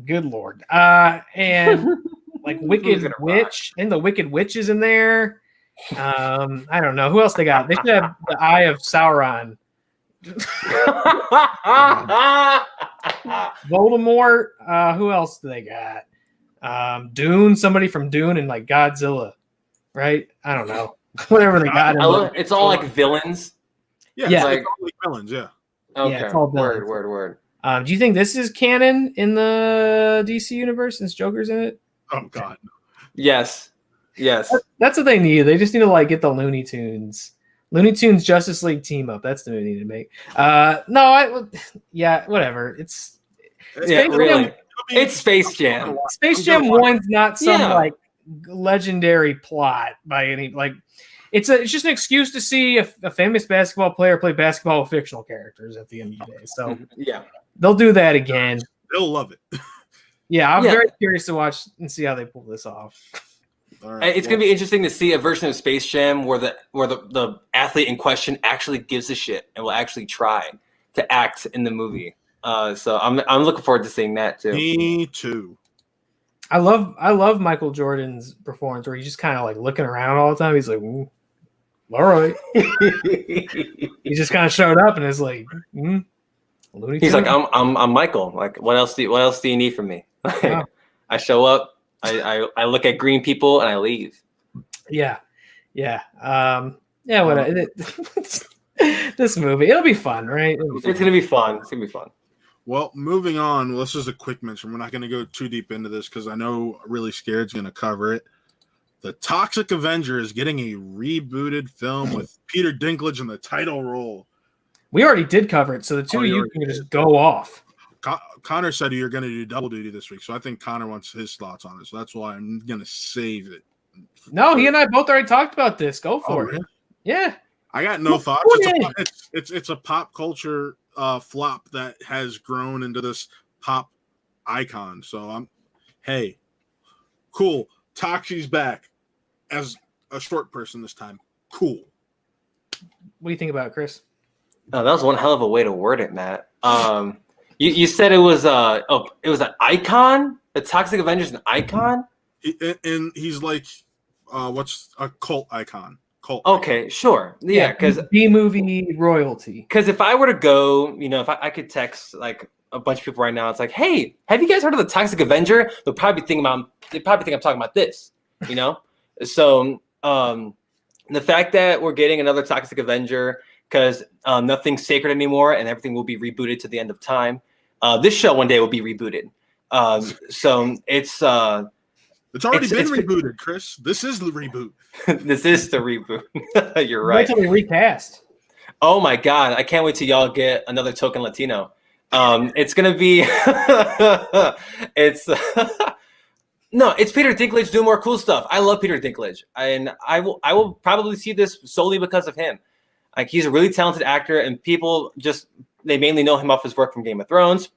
Good Lord. And like Wicked Witch. I think the Wicked Witch is in there. I don't know. Who else they got? They should have the Eye of Sauron. Voldemort. Who else do they got? Dune. Somebody from Dune and like Godzilla. Right? I don't know. Whatever they got. It's all like villains. Yeah. It's like villains. Yeah. Okay. Yeah, it's all villains. Word. Do you think this is canon in the DC universe since Joker's in it? Oh God. Yes. That's what they need. They just need to like get the Looney Tunes Justice League team up. That's the movie they need to make. Whatever. It's Space Jam. Space Jam 1's not some like legendary plot by any like. It's just an excuse to see a famous basketball player play basketball with fictional characters at the end of the day. So yeah, they'll do that again. They'll love it. Yeah, I'm very curious to watch and see how they pull this off. Right, it's gonna be interesting to see a version of Space Jam where the athlete in question actually gives a shit and will actually try to act in the movie. So I'm looking forward to seeing that too. Me too. I love Michael Jordan's performance where he's just kind of like looking around all the time. He's like, all right. He just kind of showed up and is like, he's like, I'm Michael. Like, what else do you need from me? Wow. I show up, I look at green people, and I leave. Yeah. Whatever. This movie, it'll be fun, right? It's gonna be fun. Well, moving on. Well, this is a quick mention. We're not going to go too deep into this because I know Really Scared's going to cover it. The Toxic Avenger is getting a rebooted film with Peter Dinklage in the title role. We already did cover it, so the two of you can just go off. Connor said you're going to do double duty this week, so I think Connor wants his thoughts on it. So that's why I'm going to save it. No, he and I both already talked about this. Go for it. Really? Yeah. I got no thoughts. It's a pop culture flop that has grown into this pop icon. So hey, cool. Toxi's back as a short person this time. Cool. What do you think about it, Chris? Oh, that was one hell of a way to word it, Matt. You said it was an icon. The Toxic Avenger's an icon, and he's like, what's a cult icon? Okay, sure. Yeah, because B-movie royalty. Because if I were to go, if I could text like a bunch of people right now, it's like, hey, have you guys heard of the Toxic Avenger? They'd probably think I'm talking about this, So the fact that we're getting another Toxic Avenger because nothing's sacred anymore and everything will be rebooted to the end of time. This show one day will be rebooted. So it's already been rebooted, Chris. This is the reboot. This is the reboot. You're right. Wait till we recast. Oh my God. I can't wait till y'all get another token Latino. It's going to be, it's Peter Dinklage doing more cool stuff. I love Peter Dinklage and I will probably see this solely because of him. Like he's a really talented actor and people they mainly know him off his work from Game of Thrones.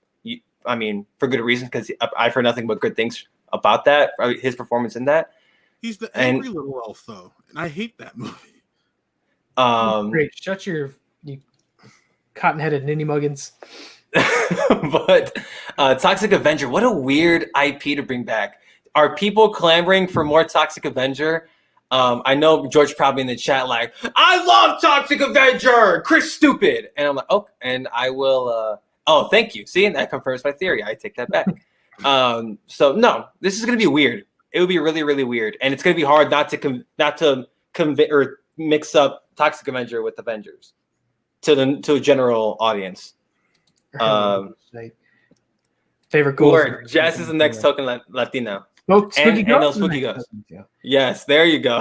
For good reason, because I've heard nothing but good things about that, his performance in that. He's the angry little elf, though, and I hate that movie. Great, shut you cotton-headed ninny muggins. But Toxic Avenger, what a weird IP to bring back. Are people clamoring for more Toxic Avenger? I know George probably in the chat like, I love Toxic Avenger, Chris stupid, and I'm like, oh, and I will. Oh, thank you. See, and that confirms my theory. I take that back. So no, this is going to be weird. It would be really, really weird, and it's going to be hard not to mix up Toxic Avenger with Avengers to a general audience. Favorite goal. Or Jess is the next token Latino. Spooky Ghost. Spooky Ghost. Yes, there you go.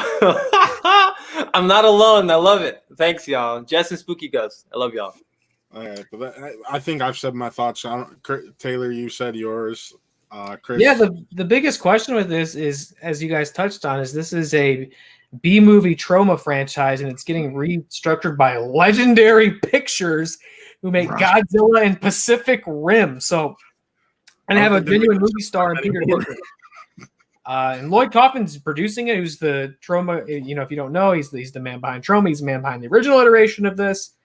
I'm not alone. I love it. Thanks, y'all. Jess and Spooky Ghost. I love y'all. All right, but I think I've said my thoughts. Taylor, you said yours. Chris. Yeah, the biggest question with this is, as you guys touched on, is this is a B-movie trauma franchise, and it's getting restructured by Legendary Pictures, who make Godzilla and Pacific Rim. So, and have a genuine movie star in Peter Dinklage. And Lloyd Kaufman's producing it, who's the trauma. If you don't know, he's the man behind Trauma. He's the man behind the original iteration of this.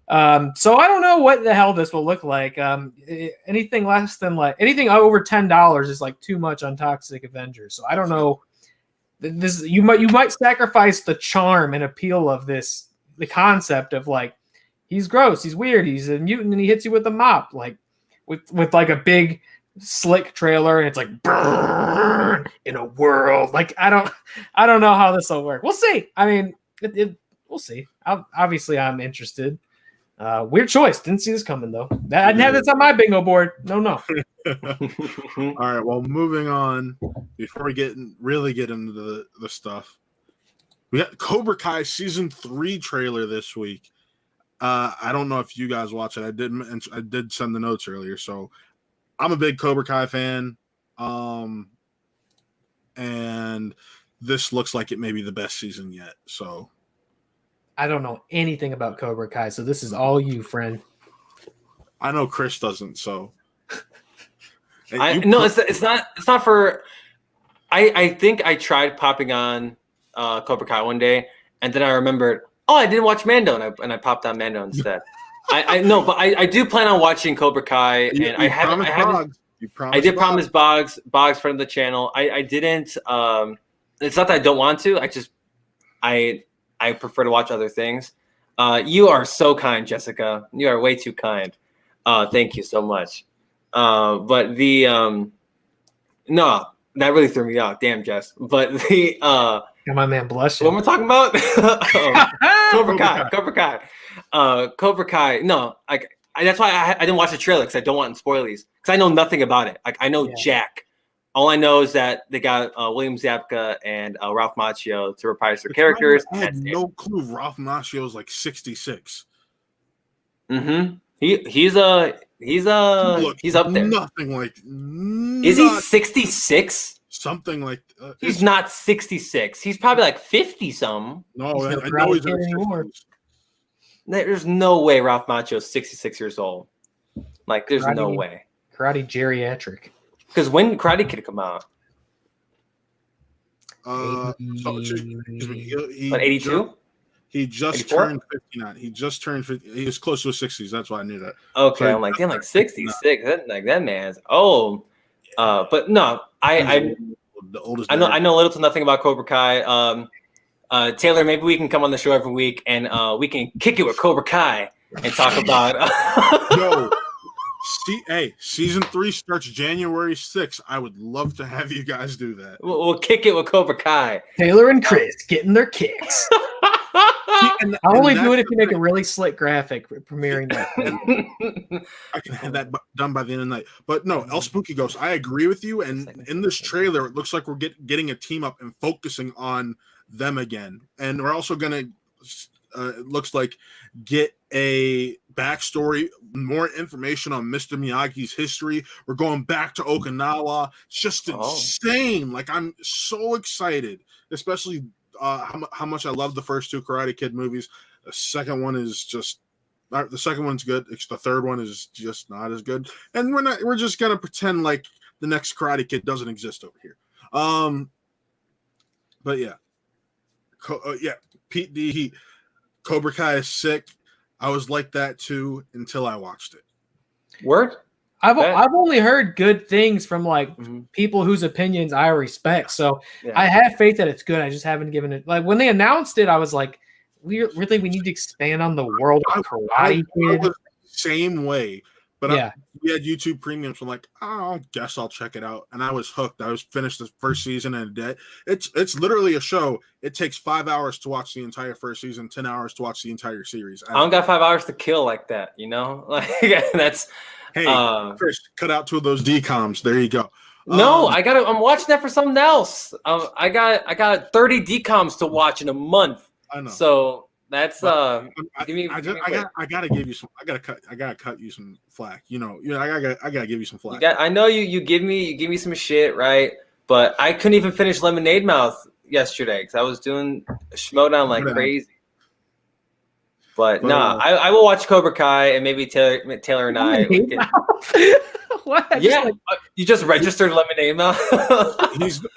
So I don't know what the hell this will look like. Anything less than anything over $10 is too much on Toxic Avengers. So I don't know. This you might sacrifice the charm and appeal of this, the concept of he's gross, he's weird, he's a mutant, and he hits you with a mop, with a big slick trailer, and it's burn in a world. I don't know how this will work. We'll see. We'll see. Obviously, I'm interested. Weird choice. Didn't see this coming though. I didn't have this on my bingo board. No. All right. Well, moving on. Before we really get into the stuff, we got Cobra Kai season 3 trailer this week. I don't know if you guys watch it. I did send the notes earlier, so I'm a big Cobra Kai fan. And this looks like it may be the best season yet. So. I don't know anything about Cobra Kai, so this is all you, friend. I know Chris doesn't, so. It's not for. I think I tried popping on Cobra Kai one day, and then I remembered, I didn't watch Mando, and I popped on Mando instead. I know, but I do plan on watching Cobra Kai, and I haven't. I did promise Boggs, friend of the channel. I didn't. It's not that I don't want to. I prefer to watch other things. You are so kind, Jessica. You are way too kind. Thank you so much. But the no, that really threw me off. Damn, Jess. But the my man blushing. What am I talking about? Cobra Kai. No, that's why I didn't watch the trailer because I don't want spoilies because I know nothing about it. Like I know Jack. All I know is that they got William Zabka and Ralph Macchio to reprise their characters. I had no clue Ralph Macchio is like 66. Mm-hmm. He's up there. Nothing like. Is he 66? Something like. He's not 66. He's probably like 50 something. No, I know he's anymore. There's no way Ralph Macchio is 66 years old. Like, there's no way. Karate geriatric. Because when did Karate Kid come out? 82? He just 84? turned 59. He just turned 50. He was close to his 60s. That's why I knew that. Okay, so I'm like, damn, like 66. That man's old. But no, I know little to nothing about Cobra Kai. Taylor, maybe we can come on the show every week and we can kick it with Cobra Kai and talk about. Yo. Season 3 starts January 6th. I would love to have you guys do that. We'll kick it with Cobra Kai. Taylor and Chris getting their kicks. I'll only do it if you make a really slick graphic premiering that. I can have that done by the end of the night. But no, El Spooky Ghost, I agree with you. And in this trailer, it looks like we're getting a team up and focusing on them again. And we're also going to, it looks like, get a backstory, more information on Mr. Miyagi's history. We're going back to Okinawa. It's just insane. Like, I'm so excited, especially how much I love the first 2 Karate Kid movies. The second one is just, the second one's good. The third one is just not as good. And we're just gonna pretend like the next Karate Kid doesn't exist over here. But yeah, Pete D. Cobra Kai is sick. I was like that too until I watched it. Word? I've only heard good things from people whose opinions I respect. So I have faith that it's good. I just haven't given it. Like when they announced it, I was like, we need to expand on the world of Karate Kid. Same way. But we had YouTube Premium, so I'm like, I guess I'll check it out. And I was hooked. I was finished the first season in a day. It's literally a show. It takes 5 hours to watch the entire first season, 10 hours to watch the entire series. I don't got 5 hours to kill like that, you know? Like that's hey, Chris, cut out 2 of those DComs. There you go. No, I'm watching that for something else. I got 30 DComs to watch in a month. I know. So that's I gotta give you some. I gotta cut you some flack. You know. I gotta give you some flack. I know you give me some shit, right? But I couldn't even finish Lemonade Mouth yesterday because I was doing Schmodown like crazy. But I will watch Cobra Kai and maybe Taylor and I. What? Yeah, you just registered Lemonade Mouth.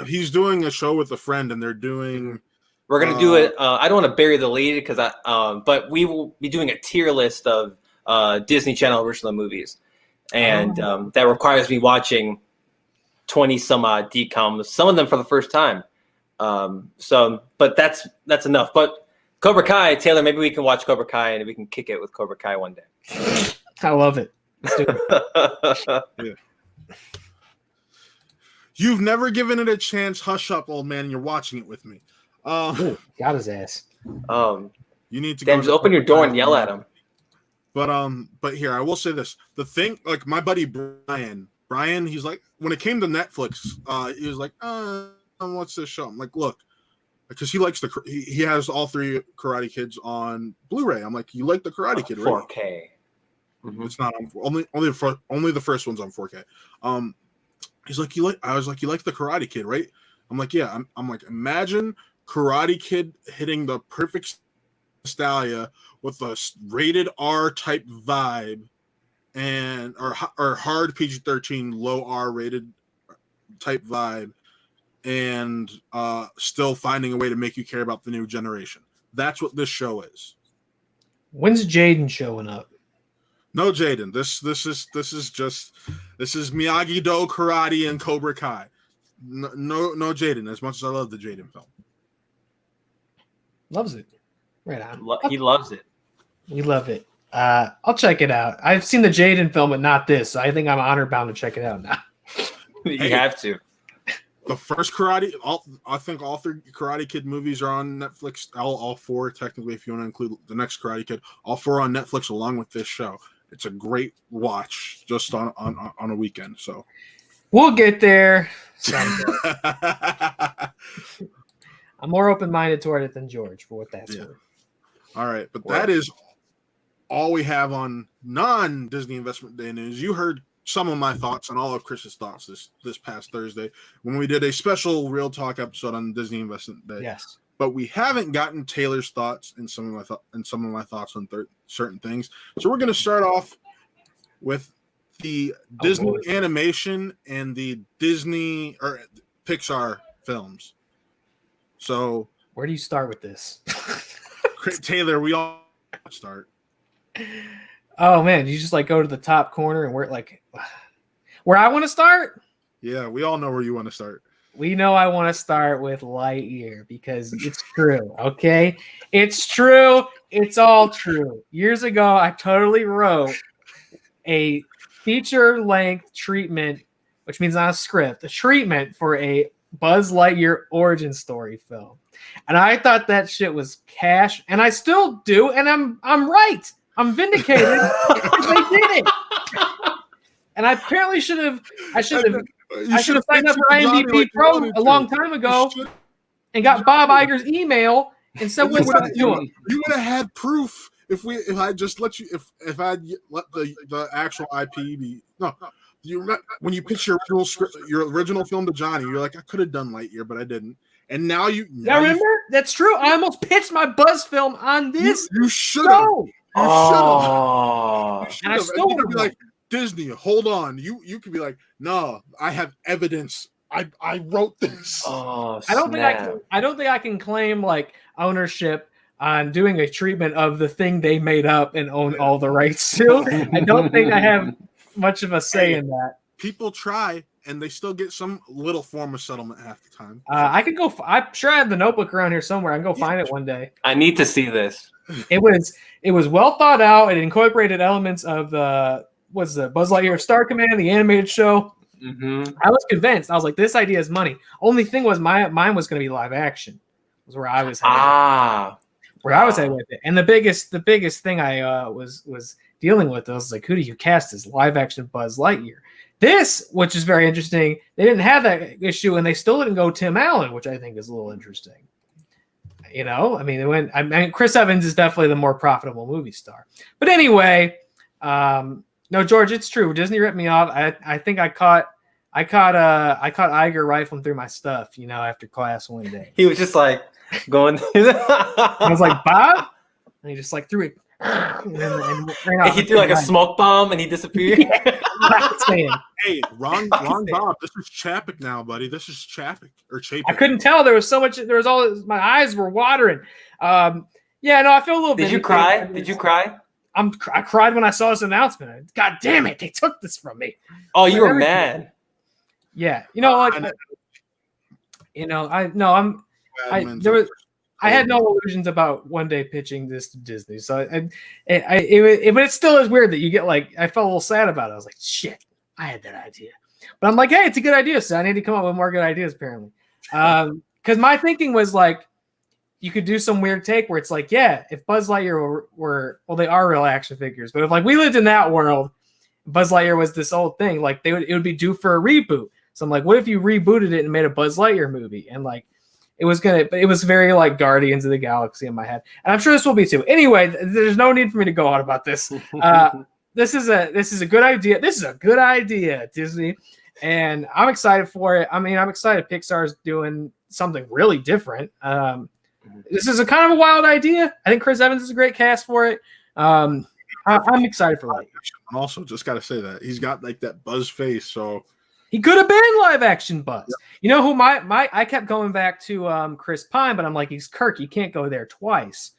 he's doing a show with a friend, and they're doing. We're gonna do it. I don't want to bury the lead but we will be doing a tier list of Disney Channel original movies, and that requires me watching 20 some odd DComs, some of them for the first time. But that's enough. But Cobra Kai, Taylor, maybe we can watch Cobra Kai and we can kick it with Cobra Kai one day. I love it. Let's do it. Yeah. You've never given it a chance. Hush up, old man. You're watching it with me. Got his ass. You need to just open your door and yell at him. But here I will say this: the thing, like my buddy Brian, he's like, when it came to Netflix, he was like, what's this show? I'm like, look, because he likes he has all 3 Karate Kids on Blu-ray. I'm like, you like the Karate Kid, right? 4K. Mm-hmm. It's not on only the first one's on 4K. He's like, I was like, you like the Karate Kid, right? I'm like, yeah. I'm like, imagine Karate Kid hitting the perfect Stalia with a rated R type vibe and or hard PG-13 low R rated type vibe and still finding a way to make you care about the new generation. That's what this show is. When's Jaden showing up? No, Jaden. This is Miyagi-Do, karate, and Cobra Kai. No, Jaden. As much as I love the Jaden film, loves it. Right on. He loves it. We love it. I'll check it out. I've seen the Jaden film, but not this. So I think I'm honor bound to check it out now. You have to. The first I think all 3 Karate Kid movies are on Netflix. All 4, technically, if you want to include the next Karate Kid, all 4 on Netflix along with this show. It's a great watch just on a weekend. So we'll get there. I'm more open-minded toward it than George, for what that's worth. All right, but that is all we have on non-Disney Investment Day news. You heard some of my thoughts and all of Chris's thoughts this past Thursday when we did a special Real Talk episode on Disney Investment Day. Yes, but we haven't gotten Taylor's thoughts and some of my thoughts on certain things. So we're going to start off with the Disney animation and the Disney or Pixar films. So where do you start with this? Taylor, we all start. Oh man, you just like go to the top corner and where I want to start? Yeah, we all know where you want to start. We know I want to start with Lightyear because it's true, okay? It's true. It's all true. Years ago, I totally wrote a feature-length treatment, which means not a script, a treatment for a Buzz Lightyear origin story film. And I thought that shit was cash, and I still do, and I'm right. I'm vindicated. I did it. And I apparently should have signed up for IMDb Pro a long time ago and got Bob Iger's email and said what's up to him. You would have had proof if I just let you if I let the actual IP be when you pitched your original film to Johnny, you're like, I could have done Lightyear, but I didn't. And now you remember? That's true. I almost pitched my Buzz film on this. You should have. And I still would be like, Disney, hold on. You could be like, no, I have evidence. I wrote this. Oh, I don't think I can claim like ownership on doing a treatment of the thing they made up and own all the rights to. I don't think I have much of a say in that. People try and they still get some little form of settlement half the time. I could go. I'm sure I have the notebook around here somewhere. I can go find it one day. I need to see this. It was well thought out. It incorporated elements of the Buzz Lightyear Star Command, the animated show. Mm-hmm. I was convinced. I was like, this idea is money. Only thing was mine was going to be live action. Was where I was headed. Where I was headed with it. And the biggest thing I was dealing with, I was like, who do you cast as live action Buzz Lightyear? This, which is very interesting, they didn't have that issue, and they still didn't go Tim Allen, which I think is a little interesting. You know, I mean, Chris Evans is definitely the more profitable movie star. But anyway, no, George, it's true. Disney ripped me off. I think I caught Iger rifling through my stuff, you know, after class one day. He was just like going. I was like, Bob, and he just like threw it. And he threw like a smoke bomb and he disappeared. Hey, wrong Bob. This is Chapek now, buddy. This is Chapek or Chapek. I couldn't tell. There was so much. There was all. My eyes were watering. Yeah, no, I feel a little. Did you cry? Did you cry? I cried when I saw this announcement. God damn it! They took this from me. Oh, you were mad. Yeah, you know, like, I had no illusions about one day pitching this to Disney. So but it still is weird that you get like, I felt a little sad about it. I was like, shit, I had that idea. But I'm like, hey, it's a good idea. So I need to come up with more good ideas, apparently. Because my thinking was like, you could do some weird take where it's like, yeah, if Buzz Lightyear were they are real action figures. But if like we lived in that world, Buzz Lightyear was this old thing, like it would be due for a reboot. So I'm like, what if you rebooted it and made a Buzz Lightyear movie? And like, it was very like Guardians of the Galaxy in my head. And I'm sure this will be too. Anyway, there's no need for me to go on about this. This is a good idea. This is a good idea, Disney. And I'm excited for it. I mean, I'm excited Pixar's doing something really different. This is a kind of a wild idea. I think Chris Evans is a great cast for it. I'm excited for it. I'm also just got to say that he's got like that Buzz face. So he could have been live action Buzz. Yep. You know who I kept going back to Chris Pine, but I'm like, he's Kirk. You can't go there twice.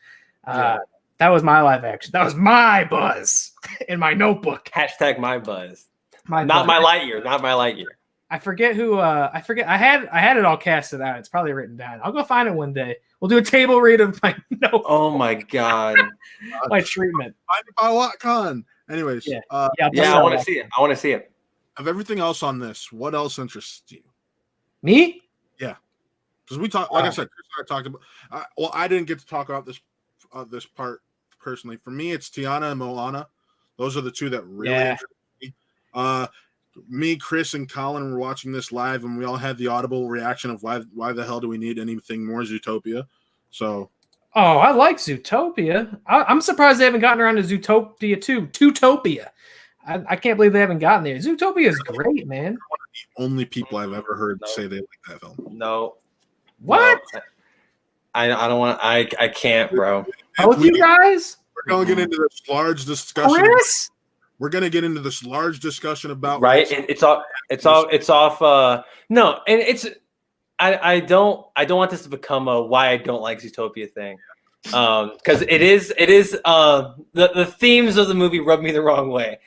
That was my live action. That was my Buzz in my notebook. Hashtag my Buzz. My not Buzz. my Lightyear. Not my Lightyear. I forget who. I forget. I had it all casted out. It's probably written down. I'll go find it one day. We'll do a table read of my note. Oh my god. My treatment. Find it by WatCon. Anyways, Yeah. I want to see it. I want to see it. Of everything else on this, what else interests you? Me? Yeah, because we talked. Like I said, Chris and I talked about. Well, I didn't get to talk about this part personally. For me, it's Tiana and Moana. Those are the two that really interest me. Me, Chris, and Colin were watching this live, and we all had the audible reaction of why the hell do we need anything more Zootopia? So. Oh, I like Zootopia. I'm surprised they haven't gotten around to Zootopia 2. Zootopia. I can't believe they haven't gotten there. Zootopia is great, man. One of the only people I've ever heard say they like that film. No. What? No. I don't want. I can't, bro. Both you guys? We're going to get into this large discussion. Chris? We're going to get into this large discussion about right. It's off. No, and it's. I don't want this to become a why I don't like Zootopia thing, because it is the themes of the movie rub me the wrong way,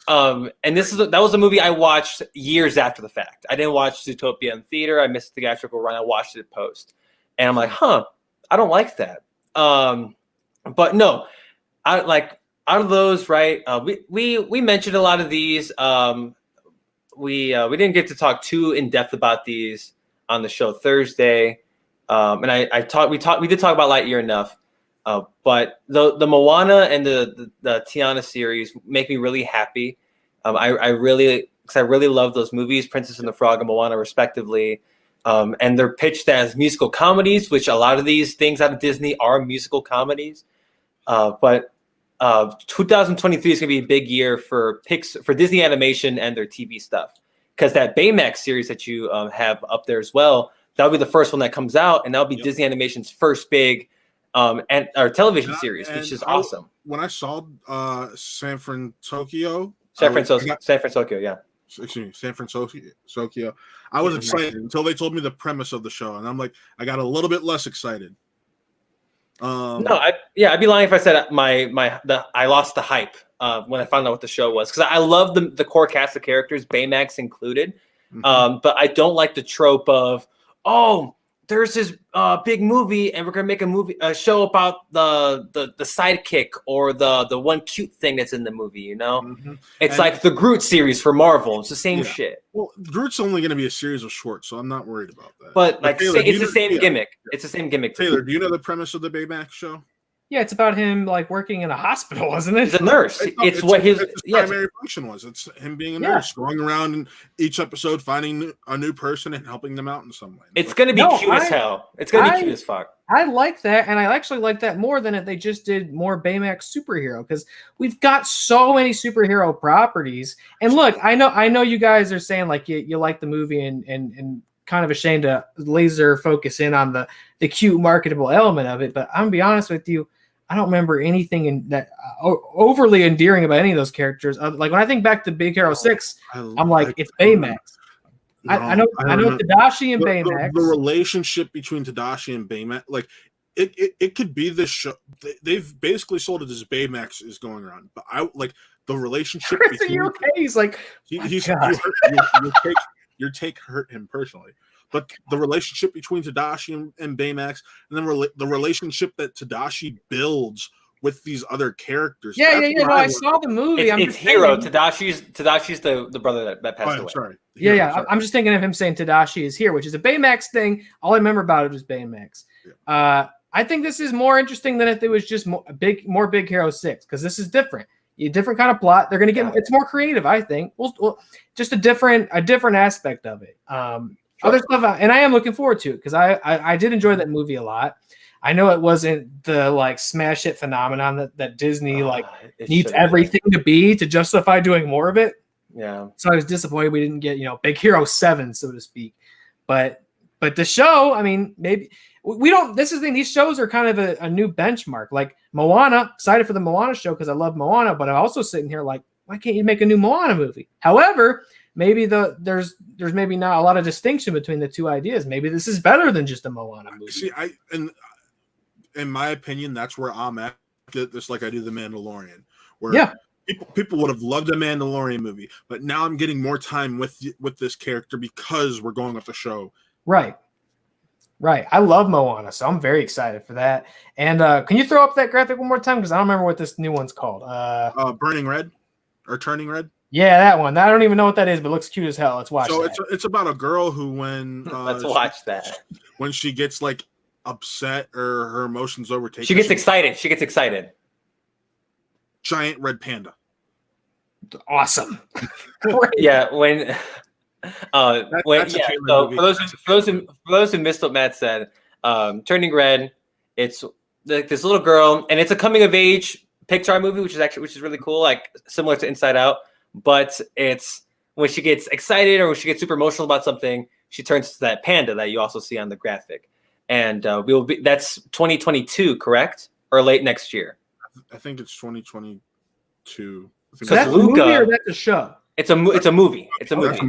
and that was a movie I watched years after the fact. I didn't watch Zootopia in theater. I missed the theatrical run. I watched it post, and I'm like, I don't like that. But no, I like out of those, right? We mentioned a lot of these. We didn't get to talk too in depth about these on the show Thursday, and we did talk about Lightyear enough, but the Moana and the Tiana series make me really happy. I really love those movies, Princess and the Frog and Moana respectively, and they're pitched as musical comedies, which a lot of these things out of Disney are musical comedies. But 2023 is going to be a big year for Disney Animation and their TV stuff. Because that Baymax series that you have up there as well, that'll be the first one that comes out, and that'll be Disney Animation's first big television series, which is awesome. When I saw San Francisco, yeah. Excuse me, San Francisco. I was excited until they told me the premise of the show, and I'm like, I got a little bit less excited. I'd be lying if I said I lost the hype when I found out what the show was, because I love the core cast of characters, Baymax included. But I don't like the trope of, there's this big movie and we're gonna make a show about the sidekick or the one cute thing that's in the movie. You know, it's like the Groot series for Marvel. It's the same shit. Well, Groot's only going to be a series of shorts, so I'm not worried about that. But like, Taylor, it's the same gimmick. It's the same gimmick. Taylor, do you know the premise of the Baymax show? Yeah, it's about him like working in a hospital, isn't it? He's a nurse. It's what his primary function was. It's him being a nurse, going around in each episode, finding a new person and helping them out in some way. It's going to be cute as hell. It's going to be cute as fuck. I like that, and I actually like that more than if they just did more Baymax superhero, because we've got so many superhero properties. And look, I know you guys are saying like you like the movie and kind of ashamed to laser focus in on the cute marketable element of it, but I'm gonna be honest with you, I don't remember anything in that overly endearing about any of those characters. Like when I think back to Big Hero 6, I'm like, it's Baymax. No, I know Tadashi and Baymax. The relationship between Tadashi and Baymax, like it could be this show. They've basically sold it as Baymax is going around, but I like the relationship. Chris, are you okay? He's like, your take hurt him personally. But the relationship between Tadashi and Baymax, and then the relationship that Tadashi builds with these other characters. Yeah. No, I saw the movie. It's Hero. Tadashi's the brother that passed away. Sorry. Sorry. I'm just thinking of him saying Tadashi is here, which is a Baymax thing. All I remember about it was Baymax. Yeah. I think this is more interesting than if it was just more Big Hero 6, because this is different. A different kind of plot. They're going to get it's more creative, I think. Well, just a different aspect of it. Other stuff, and I am looking forward to it because I did enjoy that movie a lot. I know it wasn't the like smash hit phenomenon that Disney needs everything to be to justify doing more of it. Yeah. So I was disappointed we didn't get Big Hero 7, so to speak. But the show, I mean, maybe we don't. This is the thing. These shows are kind of a new benchmark. Like Moana, excited for the Moana show because I love Moana, but I'm also sitting here like, why can't you make a new Moana movie? However, maybe there's maybe not a lot of distinction between the two ideas. Maybe this is better than just a Moana movie. See, in my opinion, that's where I'm at this like I do the Mandalorian, where people would have loved a Mandalorian movie, but now I'm getting more time with this character because we're going with the show. Right. I love Moana, so I'm very excited for that. And can you throw up that graphic one more time? Because I don't remember what this new one's called. Burning Red or Turning Red? Yeah, that one. I don't even know what that is, but it looks cute as hell. Let's watch that. So it's about a girl who let's watch that. When she gets like upset or her emotions overtake she gets excited. Giant red panda. Awesome. Yeah, when so for those who missed what Matt said, Turning Red, it's like this little girl, and it's a coming of age Pixar movie, which is really cool, like similar to Inside Out, but it's when she gets excited or when she gets super emotional about something, she turns to that panda that you also see on the graphic. And that's 2022, correct? Or late next year? I think it's 2022. So that's Luca, a movie or that's a show? It's a movie. It's a movie.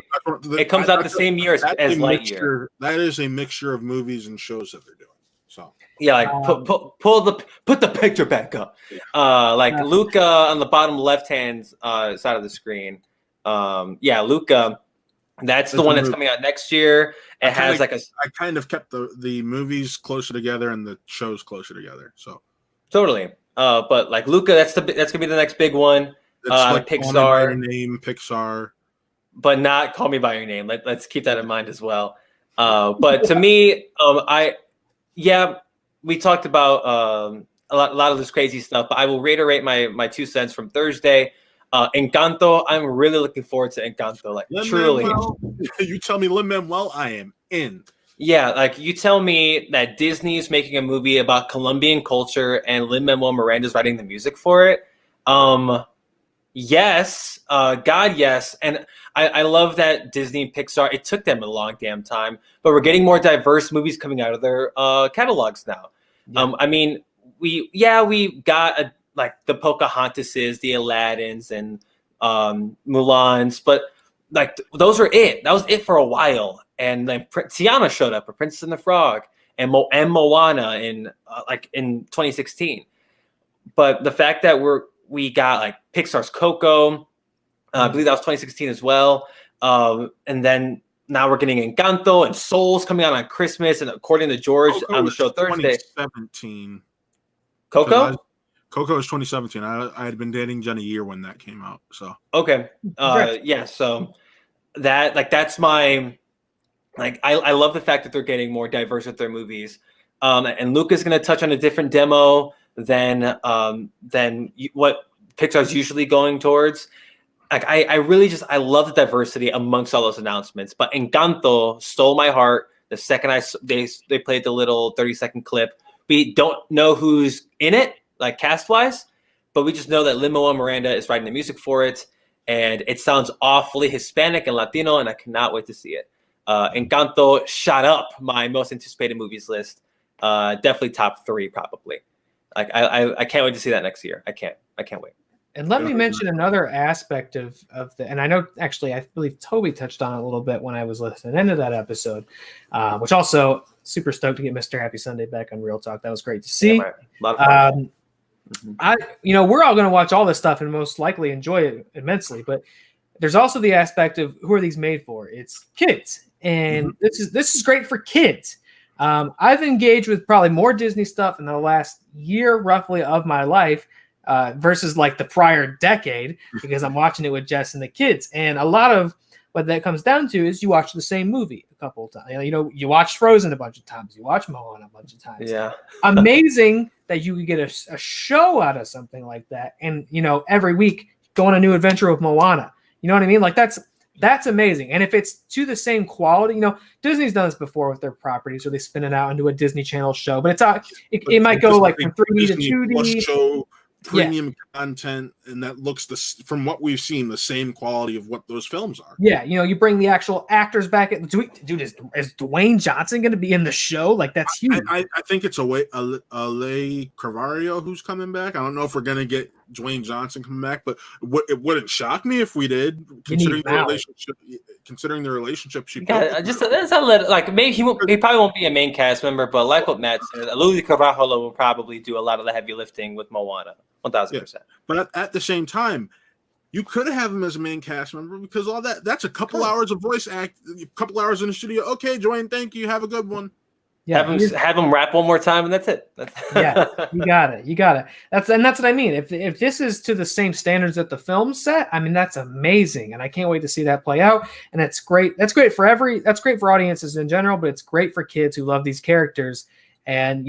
It comes out the same year as Lightyear. That is a mixture of movies and shows that they're doing. So yeah, like put the picture back up. Like Luca on the bottom left hand side of the screen. Luca. That's the one that's coming out next year. It has I kind of kept the movies closer together and the shows closer together. So totally. But like Luca, that's gonna be the next big one. It's like Pixar. Call Me by Your Name, Pixar. But not Call Me by Your Name. Let's keep that in mind as well. But to me, we talked about a lot of this crazy stuff, but I will reiterate my 2 cents from Thursday. Encanto, I'm really looking forward to Encanto. Like truly. You tell me Lin-Manuel, I am in. Yeah, like you tell me that Disney is making a movie about Colombian culture and Lin-Manuel Miranda's writing the music for it. Yes, God, yes. And I love that Disney and Pixar, it took them a long damn time, but we're getting more diverse movies coming out of their catalogs now. Yeah. I mean, we got like the Pocahontases, the Aladdins, and Mulans, but like those were it. That was it for a while. And then Tiana showed up, or Princess and the Frog, and Moana in 2016. But the fact that we got like Pixar's Coco, I believe that was 2016 as well. And then now we're getting Encanto and Soul's coming out on Christmas. And according to George on the show Thursday, 2017. Coco is 2017. I had been dating Jen a year when that came out. So okay, yeah. So that's my I love the fact that they're getting more diverse with their movies. And Luca's going to touch on a different demo than what Pixar's usually going towards. Like I love the diversity amongst all those announcements. But Encanto stole my heart the second they played the little 30-second clip. We don't know who's in it, like cast-wise, but we just know that Lin-Manuel Miranda is writing the music for it, and it sounds awfully Hispanic and Latino, and I cannot wait to see it. Encanto shot up my most anticipated movies list. Definitely top 3, probably. Like I can't wait to see that next year. I can't wait. And let me mention another aspect of and I know actually I believe Toby touched on it a little bit when I was listening into that episode, which also super stoked to get Mr. Happy Sunday back on Real Talk. That was great to see. Yeah, a lot of fun. We're all going to watch all this stuff and most likely enjoy it immensely, but there's also the aspect of who are these made for? It's kids, and this is great for kids. I've engaged with probably more Disney stuff in the last year, roughly, of my life versus like the prior decade, because I'm watching it with Jess and the kids. And a lot of what that comes down to is you watch the same movie a couple of times. You watch Frozen a bunch of times. You watch Moana a bunch of times. Yeah. Amazing that you could get a show out of something like that. And, every week go on a new adventure with Moana. You know what I mean? Like that's amazing. And if it's to the same quality, Disney's done this before with their properties, or they spin it out into a Disney Channel show, but it might go like from 3D to 2D. Show, premium content. and that looks from what we've seen the same quality of what those films are. Yeah, you bring the actual actors back. Dude, is Dwayne Johnson going to be in the show? Like, that's huge. I think it's Ale Carvalho who's coming back. I don't know if we're going to get Dwayne Johnson coming back, but it wouldn't shock me if we did, considering the relationship. Considering the relationship she maybe he probably won't be a main cast member, but like what Matt said, Lily Carvalho will probably do a lot of the heavy lifting with Moana, 1,000%. But at the same time, you could have him as a main cast member because all that's a couple hours of voice act, a couple hours in the studio. Okay, Dwayne, thank you. Have a good one. Yeah, have him rap one more time, and that's it. Yeah, you got it. That's what I mean. If this is to the same standards that the film set, I mean, that's amazing, and I can't wait to see that play out. And that's great. That's great for audiences in general, but it's great for kids who love these characters. And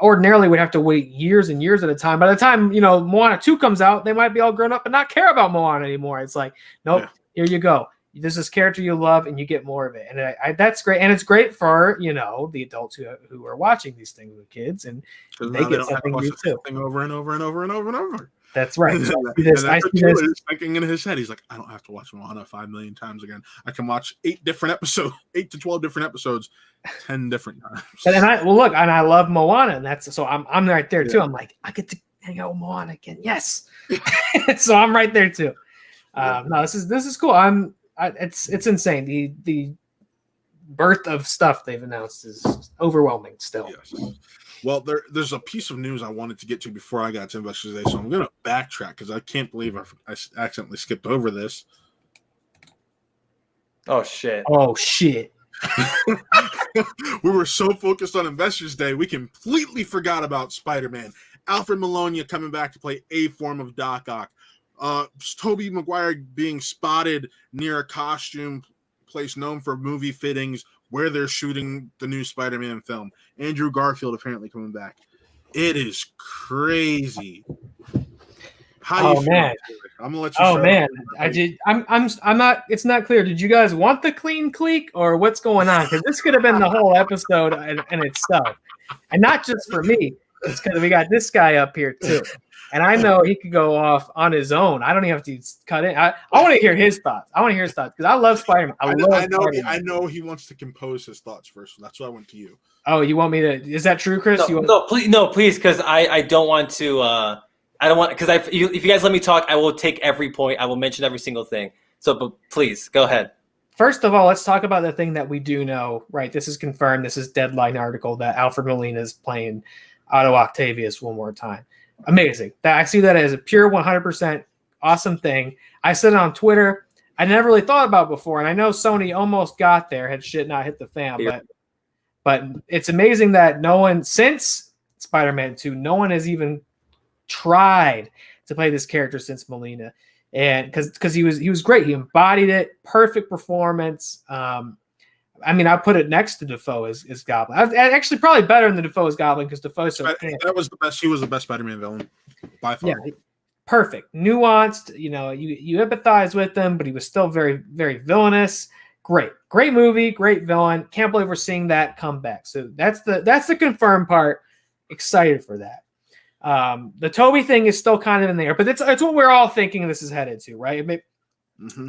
ordinarily we'd have to wait years and years at a time. By the time Moana 2 comes out, they might be all grown up and not care about Moana anymore. It's like, nope, Here you go. This is character you love, and you get more of it, and that's great. And it's great for the adults who are watching these things with kids, and they get something new too. Over and over and over and over and over. That's right. He's thinking in his head, he's like, I don't have to watch Moana 5 million times again. I can watch 8 to 12 different episodes, 10 different times. And I love Moana, and so I'm right there too. I'm like, I get to hang out with Moana again. Yes. So I'm right there too. No, this is cool. It's insane. The birth of stuff they've announced is overwhelming still. Yes. Well, there's a piece of news I wanted to get to before I got to Investors Day, so I'm going to backtrack because I can't believe I accidentally skipped over this. Oh, shit. We were so focused on Investors Day, we completely forgot about Spider-Man. Alfred Molina coming back to play a form of Doc Ock. Tobey Maguire being spotted near a costume place known for movie fittings where they're shooting the new Spider-Man film. Andrew Garfield apparently coming back. It is crazy. How do you feel? I'm gonna let you. Oh man, I'm not. It's not clear. Did you guys want the clean clique or what's going on? Because this could have been the whole episode in itself, and not just for me. It's because we got this guy up here too. And I know he could go off on his own. I don't even have to cut in. I want to hear his thoughts. Because I love Spider-Man. I know he wants to compose his thoughts first. So that's why I went to you. Oh, you want me to? Is that true, Chris? Please, because I don't want to. I don't want because if you guys let me talk, I will take every point. I will mention every single thing. So, but please go ahead. First of all, let's talk about the thing that we do know. Right, this is confirmed. This is Deadline article that Alfred Molina is playing Otto Octavius one more time. Amazing. I see that as a pure 100% awesome thing. I said it on Twitter. I never really thought about it before, and I know Sony almost got there had shit not hit the fan. But it's amazing that no one since Spider-Man 2, no one has even tried to play this character since Molina, and because he was great. He embodied it. Perfect performance. I mean, I put it next to Dafoe as Goblin. Actually, probably better than the Dafoe as Goblin because Dafoe's so. That was the best. He was the best Spider-Man villain by far. Yeah, perfect, nuanced. You empathize with him, but he was still very, very villainous. Great movie, great villain. Can't believe we're seeing that come back. So that's the confirmed part. Excited for that. The Toby thing is still kind of in there, but it's what we're all thinking this is headed to, right? If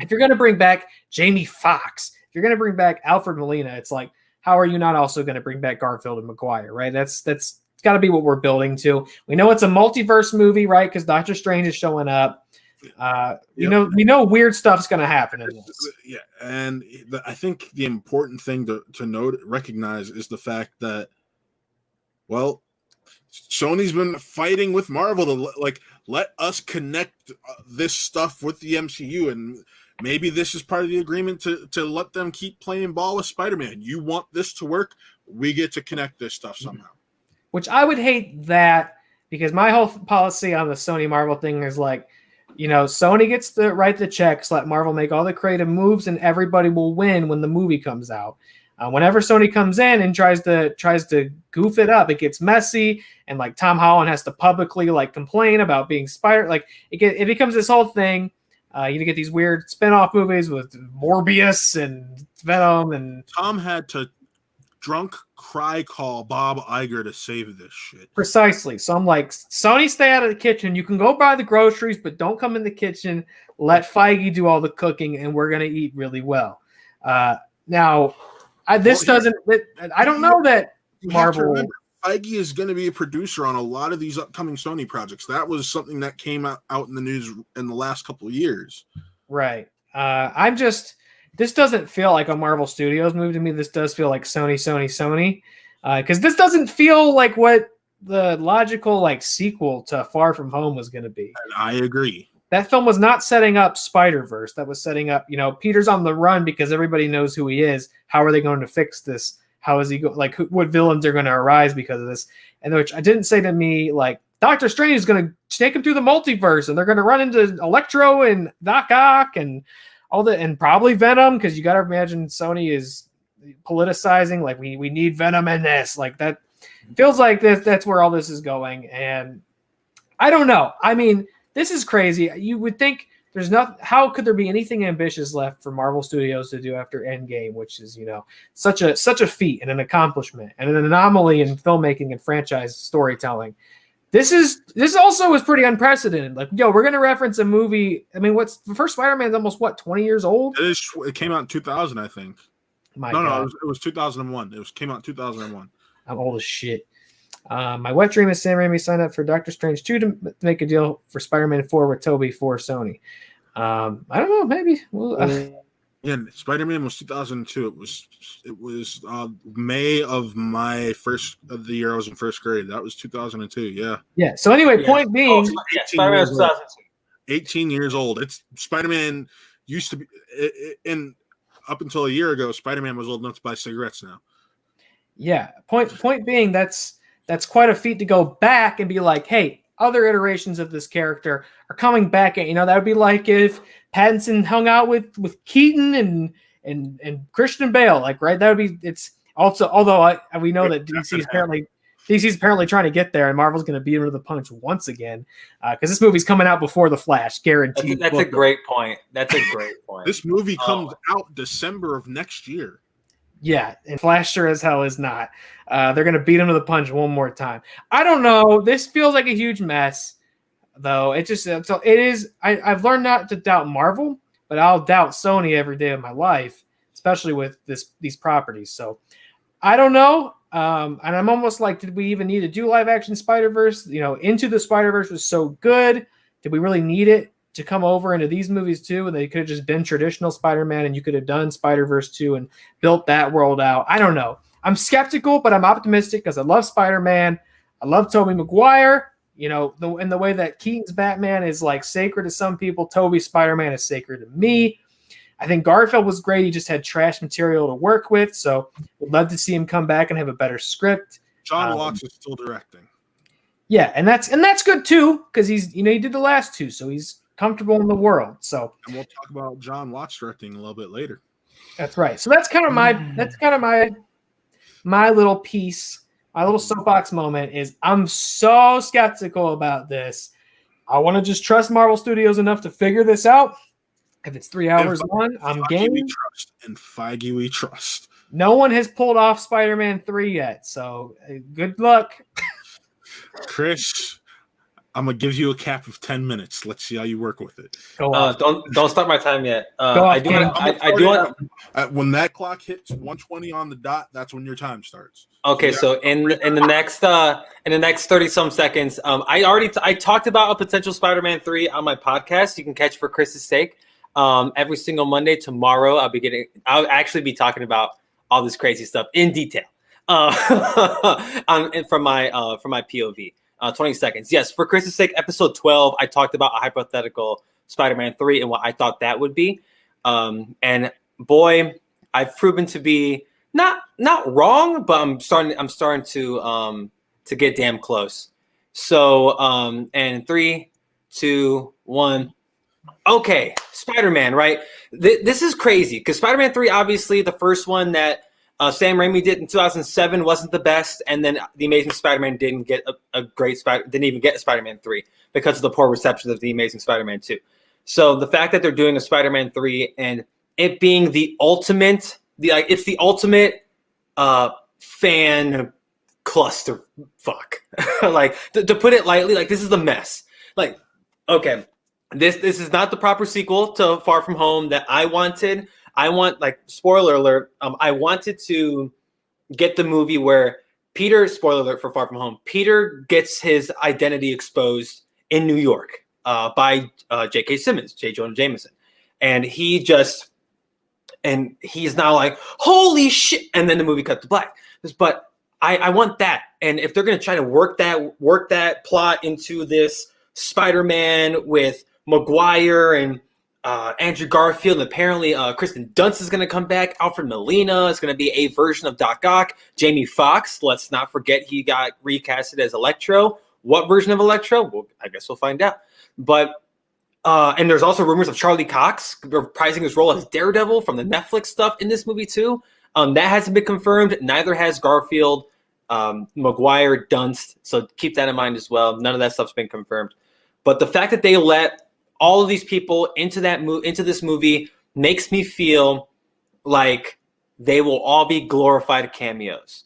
you're going to bring back Jamie Foxx. If you're going to bring back Alfred Molina, it's like, how are you not also going to bring back Garfield and Maguire, right? That's got to be what we're building to. We know it's a multiverse movie, right? Because Doctor Strange is showing up. We know weird stuff's going to happen in this. Yeah, and I think the important thing to recognize is the fact that, well, Sony's been fighting with Marvel to let us connect this stuff with the MCU, and maybe this is part of the agreement to let them keep playing ball with Spider-Man. You want this to work, we get to connect this stuff somehow. Which I would hate that, because my whole policy on the Sony Marvel thing is Sony gets to write the checks, let Marvel make all the creative moves, and everybody will win when the movie comes out. Whenever Sony comes in and tries to goof it up, it gets messy, and Tom Holland has to publicly complain about being Spider. It becomes this whole thing. You get these weird spin-off movies with Morbius and Venom, and Tom had to drunk cry call Bob Iger to save this shit. Precisely. So I'm like, Sony, stay out of the kitchen. You can go buy the groceries, but don't come in the kitchen. Let Feige do all the cooking, and we're going to eat really well. Now, I don't know that Marvel. Feige is going to be a producer on a lot of these upcoming Sony projects. That was something that came out in the news in the last couple of years. Right. This doesn't feel like a Marvel Studios movie to me. This does feel like Sony. Because this doesn't feel like what the logical like sequel to Far From Home was going to be. And I agree. That film was not setting up Spider-Verse. That was setting up, Peter's on the run because everybody knows who he is. How are they going to fix this? How is he what villains are going to arise because of this? And which I didn't say to me, like, Doctor Strange is going to take him through the multiverse and they're going to run into Electro and Doc Ock and and probably Venom, because you got to imagine Sony is politicizing, like we need Venom in this. Like that feels like that's where all this is going. And I don't know. I mean, this is crazy. You would think there's not, how could there be anything ambitious left for Marvel Studios to do after Endgame, which is, such a feat and an accomplishment and an anomaly in filmmaking and franchise storytelling. This also is pretty unprecedented. Like, we're going to reference a movie. I mean, what's the first Spider-Man's almost 20 years old? It came out in 2000, I think. No, it was 2001. Came out in 2001. I'm old as shit. My wet dream is Sam Raimi signed up for Doctor Strange 2 to make a deal for Spider-Man 4 with Tobey for Sony. I don't know. Maybe. Yeah, Spider-Man was 2002. It was May of the year I was in first grade. That was 2002. Yeah. Yeah. So anyway, point being, Spider-Man 2002. 18 years old. It's Spider-Man used to be up until a year ago. Spider-Man was old enough to buy cigarettes now. Yeah. Point being, that's quite a feat to go back and be like, hey, other iterations of this character are coming back. That would be like if Pattinson hung out with Keaton and Christian Bale, like, right? That would be, it's also, although we know that DC's apparently trying to get there, and Marvel's going to beat him to the punch once again, because this movie's coming out before The Flash, guaranteed. That's a great point. This movie comes out December of next year. Yeah, and Flash sure as hell is not. They're going to beat him to the punch one more time. I don't know. This feels like a huge mess, though. It is. I've learned not to doubt Marvel, but I'll doubt Sony every day of my life, especially with these properties. So I don't know. And I'm almost like, did we even need to do live action Spider-Verse? Into the Spider-Verse was so good. Did we really need it to come over into these movies too? And they could have just been traditional Spider-Man, and you could have done Spider-Verse 2 and built that world out. I don't know. I'm skeptical, but I'm optimistic because I love Spider-Man. I love Tobey Maguire. In the way that Keaton's Batman is like sacred to some people, Tobey's Spider-Man is sacred to me. I think Garfield was great. He just had trash material to work with, so would love to see him come back and have a better script. John Watts is still directing. Yeah, and that's good too, because he's he did the last two, so he's comfortable in the world. So, and we'll talk about John Watts directing a little bit later. That's right. So that's kind of my little piece, my little soapbox moment is I'm so skeptical about this. I want to just trust Marvel Studios enough to figure this out. If it's 3 hours on, I'm game. And Feige we trust. No one has pulled off Spider-Man 3 yet, so good luck. Chris, I'm gonna give you a cap of 10 minutes. Let's see how you work with it. Go off. Don't start my time yet. I do want. When that clock hits 1:20 on the dot, that's when your time starts. Okay, so in the next 30 some seconds, I talked about a potential Spider-Man 3 on my podcast. You can catch For Chris's Sake every single Monday. Tomorrow I'll actually be talking about all this crazy stuff in detail from my POV. 20 seconds. Yes, For Chris's Sake, episode 12, I talked about a hypothetical Spider-Man 3 and what I thought that would be. And boy, I've proven to be not wrong, but I'm starting to get damn close. So, and 3, 2, 1. Okay, Spider-Man, right? This is crazy because Spider-Man 3, obviously, the first one that Sam Raimi did in 2007 wasn't the best, and then The Amazing Spider-Man didn't get didn't even get Spider-Man 3 because of the poor reception of The Amazing Spider-Man 2. So the fact that they're doing a Spider-Man 3 and it being the ultimate fan cluster fuck. Like to put it lightly, like this is the mess. Like, okay, this is not the proper sequel to Far From Home that I wanted. I want, like, spoiler alert, I wanted to get the movie where Peter, spoiler alert for Far From Home, Peter gets his identity exposed in New York by J.K. Simmons, J. Jonah Jameson. And he's now like, holy shit. And then the movie cut to black. But I want that. And if they're going to try to work that plot into this Spider-Man with Maguire and Andrew Garfield, and apparently Kristen Dunst is going to come back. Alfred Molina is going to be a version of Doc Ock. Jamie Foxx, let's not forget, he got recasted as Electro. What version of Electro? Well, I guess we'll find out. But and there's also rumors of Charlie Cox reprising his role as Daredevil from the Netflix stuff in this movie too. That hasn't been confirmed. Neither has Garfield, Maguire, Dunst. So keep that in mind as well. None of that stuff's been confirmed. But the fact that they let all of these people into this movie makes me feel like they will all be glorified cameos.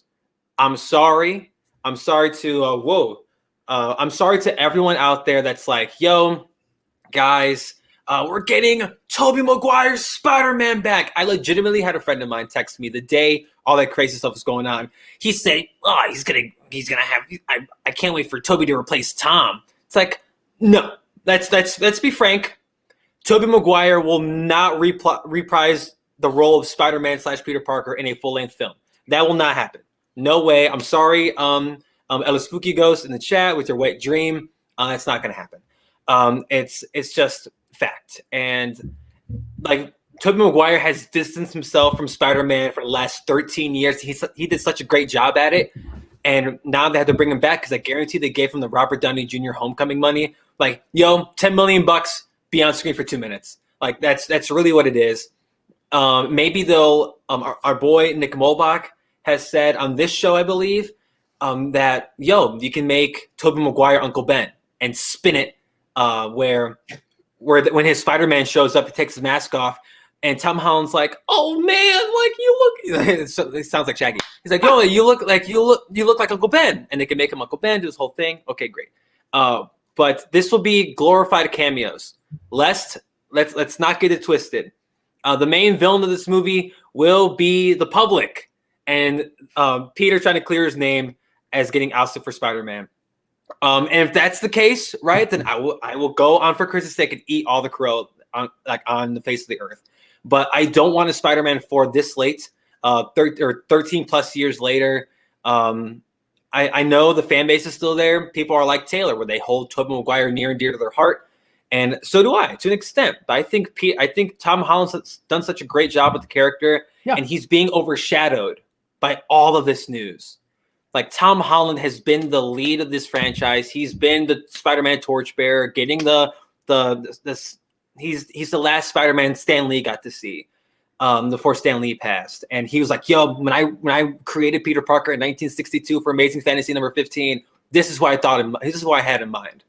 I'm sorry to I'm sorry to everyone out there that's like, yo, guys, we're getting Tobey Maguire's Spider-Man back. I legitimately had a friend of mine text me the day all that crazy stuff was going on. He said, "Oh, he's gonna have. I can't wait for Tobey to replace Tom." It's like, no. Let's be frank. Tobey Maguire will not reprise the role of Spider-Man / Peter Parker in a full-length film. That will not happen. No way. I'm sorry. Ella Spooky Ghost in the chat with your wet dream. It's not going to happen. It's just fact. And like Tobey Maguire has distanced himself from Spider-Man for the last 13 years. He did such a great job at it. And now they have to bring him back because I guarantee they gave him the Robert Downey Jr. Homecoming money. Like, yo, $10 million, be on screen for 2 minutes. Like, that's really what it is. Maybe they'll our boy Nick Molbach has said on this show, I believe, that, yo, you can make Tobey Maguire Uncle Ben and spin it where when his Spider-Man shows up, he takes his mask off, and Tom Holland's like, "Oh man, like you look." It sounds like Shaggy. He's like, "Yo, you look like Uncle Ben," and they can make him Uncle Ben, do this whole thing. Okay, great. But this will be glorified cameos. Let's not get it twisted. The main villain of this movie will be the public, and Peter trying to clear his name as getting ousted for Spider-Man. And if that's the case, right, then I will go on for Chris's sake and eat all the crow on the face of the earth. But I don't want a Spider-Man 4 this late, 13 plus years later. I know the fan base is still there. People are like Taylor, where they hold Tobey Maguire near and dear to their heart, and so do I, to an extent. But I think Tom Holland's done such a great job with the character, and he's being overshadowed by all of this news. Like, Tom Holland has been the lead of this franchise. He's been the Spider-Man torchbearer, getting he's the last Spider-Man Stan Lee got to see before Stan Lee passed. And he was like, yo, when I created Peter Parker in 1962 for Amazing Fantasy number 15, this is what I thought this is what I had in mind.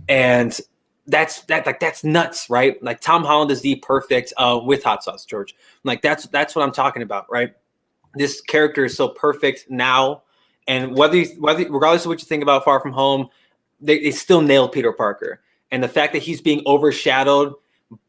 And that's nuts, right? Like, Tom Holland is the perfect with hot sauce, George. Like, that's what I'm talking about, right? This character is so perfect now. And regardless of what you think about Far From Home, they still nailed Peter Parker. And the fact that he's being overshadowed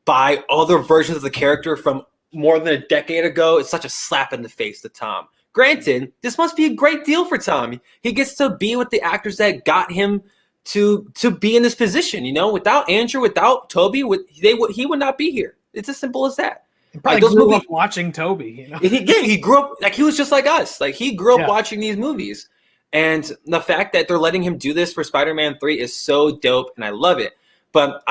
by other versions of the character from more than a decade ago is such a slap in the face to Tom. Granted, this must be a great deal for Tom. He gets to be with the actors that got him to be in this position. You know, without Andrew, without Tobey, he would not be here. It's as simple as that. He probably grew up watching Tobey. You know? He grew up, like, he was just like us. Like, he grew up watching these movies. And the fact that they're letting him do this for Spider-Man 3 is so dope, and I love it. But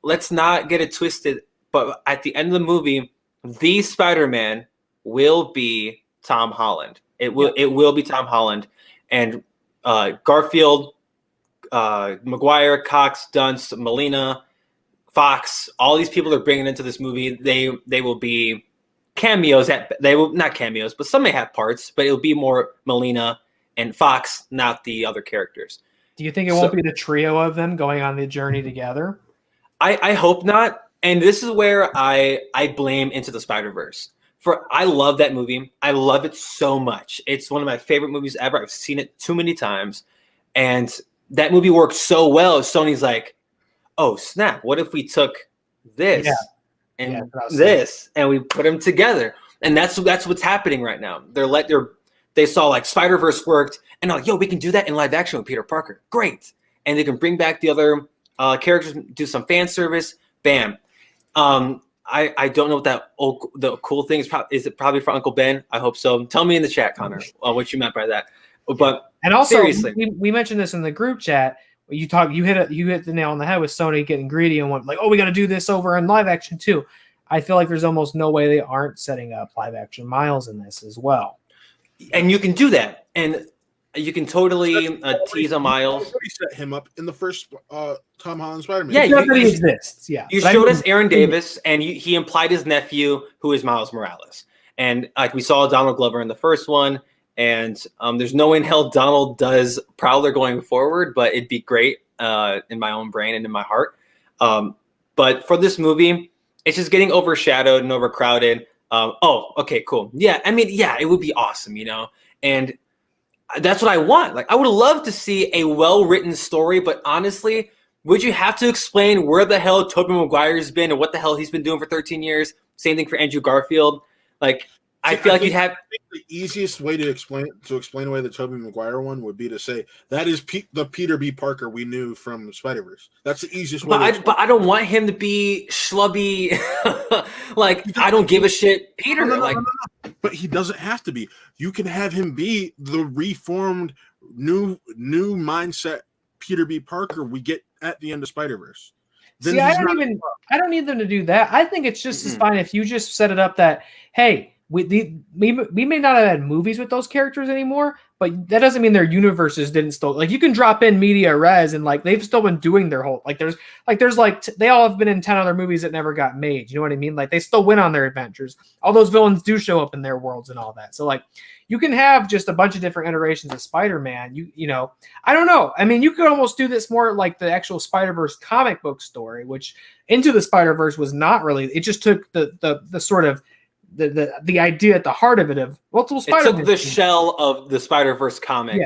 let's not get it twisted. But at the end of the movie, the Spider-Man will be Tom Holland. It will be Tom Holland. And Garfield, Maguire, Cox, Dunst, Molina, Fox, all these people they're bringing into this movie, they will be cameos. They will not cameos, but some may have parts. But it will be more Molina and Fox, not the other characters. Do you think it won't be the trio of them going on the journey together? I hope not. And this is where I blame Into the Spider-Verse. I love that movie. I love it so much. It's one of my favorite movies ever. I've seen it too many times. And that movie works so well. Sony's like, oh, snap. What if we took this and this and we put them together? And that's what's happening right now. They saw like Spider-Verse worked and they're like, yo, we can do that in live action with Peter Parker. Great. And they can bring back the other characters, do some fan service. Bam. I don't know what the cool thing is. Is it probably for Uncle Ben? I hope so. Tell me in the chat, Connor, what you meant by that. But and also, seriously, we mentioned this in the group chat. You hit the nail on the head with Sony getting greedy and went like, oh, we got to do this over in live action too. I feel like there's almost no way they aren't setting up live action Miles in this as well. And you can do that, and you can totally tease a Miles. We set him up in the first Tom Holland Spider-Man. Yeah, he already exists. Yeah, you showed us Aaron Davis, and he implied his nephew, who is Miles Morales, and like we saw Donald Glover in the first one. And there's no way in hell Donald does Prowler going forward, but it'd be great in my own brain and in my heart. But for this movie, it's just getting overshadowed and overcrowded. Okay, cool. Yeah, I mean, yeah, it would be awesome, and that's what I want. Like, I would love to see a well-written story, but honestly, would you have to explain where the hell Tobey Maguire's been and what the hell he's been doing for 13 years? Same thing for Andrew Garfield. Like, I feel like you'd have the easiest way to explain away the Tobey Maguire one would be to say that is the Peter B. Parker we knew from Spider-Verse. That's the easiest way. But I don't want him to be schlubby. Like, I don't give a shit, Peter. No. But he doesn't have to be. You can have him be the reformed, new mindset Peter B. Parker we get at the end of Spider-Verse. See, I don't need them to do that. I think it's just as fine if you just set it up that, hey, we may not have had movies with those characters anymore, but that doesn't mean their universes didn't still, like, you can drop in media res and like they've still been doing their whole, like there's they all have been in 10 other movies that never got made. You know what I mean? Like, they still went on their adventures. All those villains do show up in their worlds and all that. So like, you can have just a bunch of different iterations of Spider-Man. You know, I don't know. I mean, you could almost do this more like the actual Spider-Verse comic book story, which Into the Spider-Verse was not really. It just took the sort of the idea at the heart of it of multiple Spider-Man. It took the shell of the Spider-Verse comic.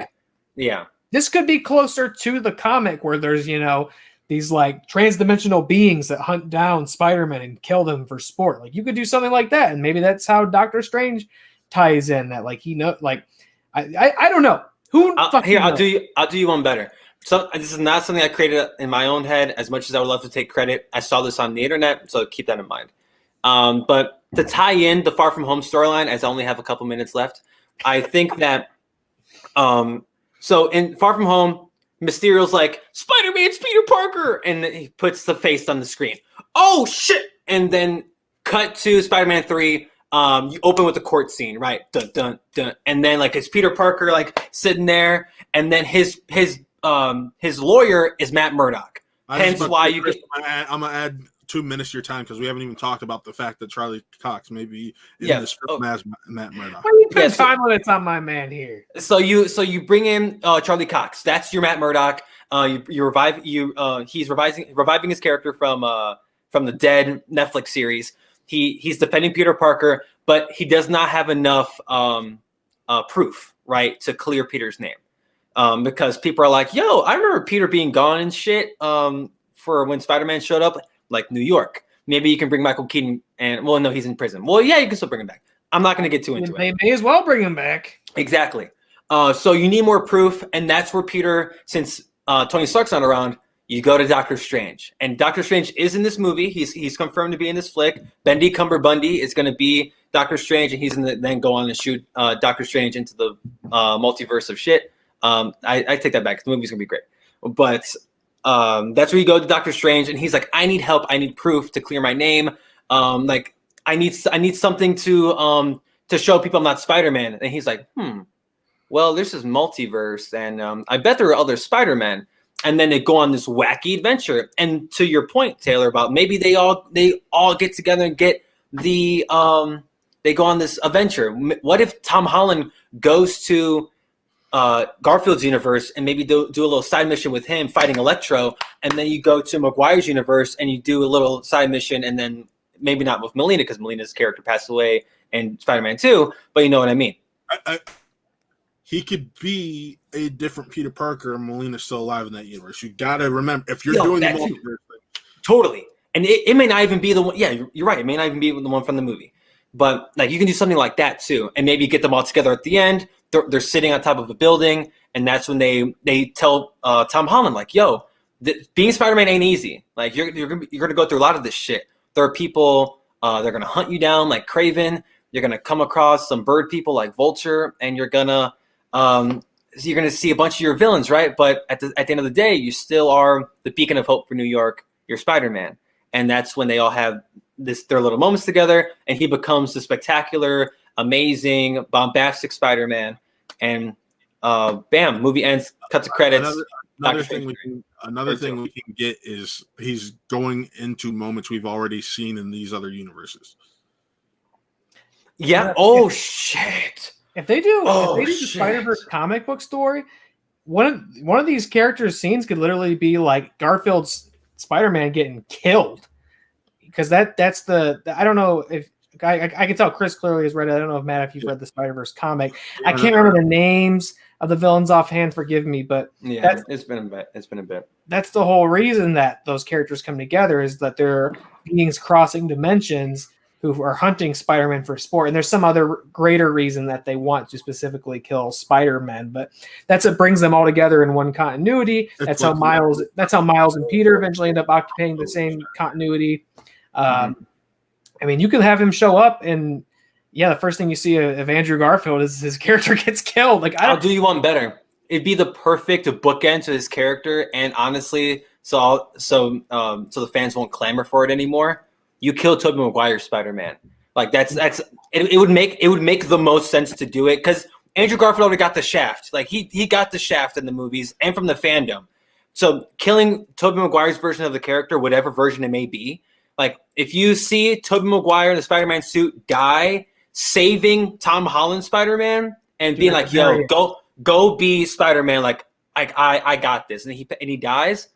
Yeah. This could be closer to the comic where there's, these like trans-dimensional beings that hunt down Spider-Man and kill them for sport. Like, you could do something like that, and maybe that's how Doctor Strange ties in that. Like, I don't know. I'll do you one better. So this is not something I created in my own head. As much as I would love to take credit, I saw this on the internet, so keep that in mind. But to tie in the Far From Home storyline, as I only have a couple minutes left, I think that so in Far From Home, Mysterio's like, Spider-Man, it's Peter Parker, and he puts the face on the screen. Oh shit! And then cut to Spider-Man 3. You open with the court scene, right? Dun dun dun, and then like it's Peter Parker like sitting there, and then his lawyer is Matt Murdock. Hence why you get. I'm gonna add 2 minutes to your time because we haven't even talked about the fact that Charlie Cox may be in the script as Matt Murdock. Why are you putting time limits on my man here? So you bring in Charlie Cox. That's your Matt Murdock. He's reviving his character from the dead Netflix series. He's defending Peter Parker, but he does not have enough proof, right, to clear Peter's name. Because people are like, yo, I remember Peter being gone and shit for when Spider-Man showed up, like New York. Maybe you can bring Michael Keaton no, he's in prison. Well, yeah, you can still bring him back. I'm not going to get too into it. They may as well bring him back. Exactly. So you need more proof, and that's where Peter, since Tony Stark's not around, you go to Doctor Strange. And Doctor Strange is in this movie. He's confirmed to be in this flick. Bendy Cumberbundy is going to be Doctor Strange, and he's going to then go on and shoot Doctor Strange into the multiverse of shit. I take that back. The movie's going to be great. But that's where you go to Doctor Strange, and he's like, I need help. I need proof to clear my name. Like, I need something to show people I'm not Spider-Man. And he's like, well, this is multiverse, and I bet there are other Spider-Men. And then they go on this wacky adventure. And to your point, Taylor, about maybe they all get together and get they go on this adventure. What if Tom Holland goes to Garfield's universe and maybe do a little side mission with him fighting Electro, and then you go to Maguire's universe and you do a little side mission, and then maybe not with Melina because Melina's character passed away in Spider-Man 2, but you know what I mean. He could be a different Peter Parker, and Molina's still alive in that universe. You gotta remember, if you're doing the multiverse thing. Totally. And it may not even be the one. Yeah, you're right. It may not even be the one from the movie. But like you can do something like that too, and maybe get them all together at the end. They're sitting on top of a building, and that's when they tell Tom Holland like, "Yo, being Spider-Man ain't easy. Like you're gonna go through a lot of this shit. There are people they're gonna hunt you down like Kraven. You're gonna come across some bird people like Vulture, and you're gonna see a bunch of your villains, right? But at the end of the day, you still are the beacon of hope for New York. You're Spider-Man." And that's when they all have their little moments together, and he becomes the spectacular, amazing, bombastic Spider-Man. And bam, movie ends, cut to credits. Another thing we can get is he's going into moments we've already seen in these other universes. Yeah. Oh shit. If they do the Spider-Verse comic book story, one of these characters' scenes could literally be like Garfield's Spider-Man getting killed, because that's the I don't know if I can tell Chris clearly has read it. I don't know if Matt, if you've read the Spider-Verse comic. I can't remember the names of the villains offhand. Forgive me, but yeah, it's been a bit. That's the whole reason that those characters come together, is that they're beings crossing dimensions who are hunting Spider-Man for sport. And there's some other greater reason that they want to specifically kill Spider-Man, but that's what brings them all together in one continuity. That's how Miles and Peter eventually end up occupying the same continuity. I mean, you can have him show up, and the first thing you see of Andrew Garfield is his character gets killed. Like, I'll do you one better. It'd be the perfect bookend to his character, and honestly, so the fans won't clamor for it anymore. You kill Tobey Maguire's Spider-Man. Like it would make the most sense to do it, because Andrew Garfield already got the shaft. Like he got the shaft in the movies and from the fandom. So killing Tobey Maguire's version of the character, whatever version it may be, like if you see Tobey Maguire in the Spider-Man suit die, saving Tom Holland's Spider-Man and being like, "Yo, go be Spider-Man," like I got this, and he dies,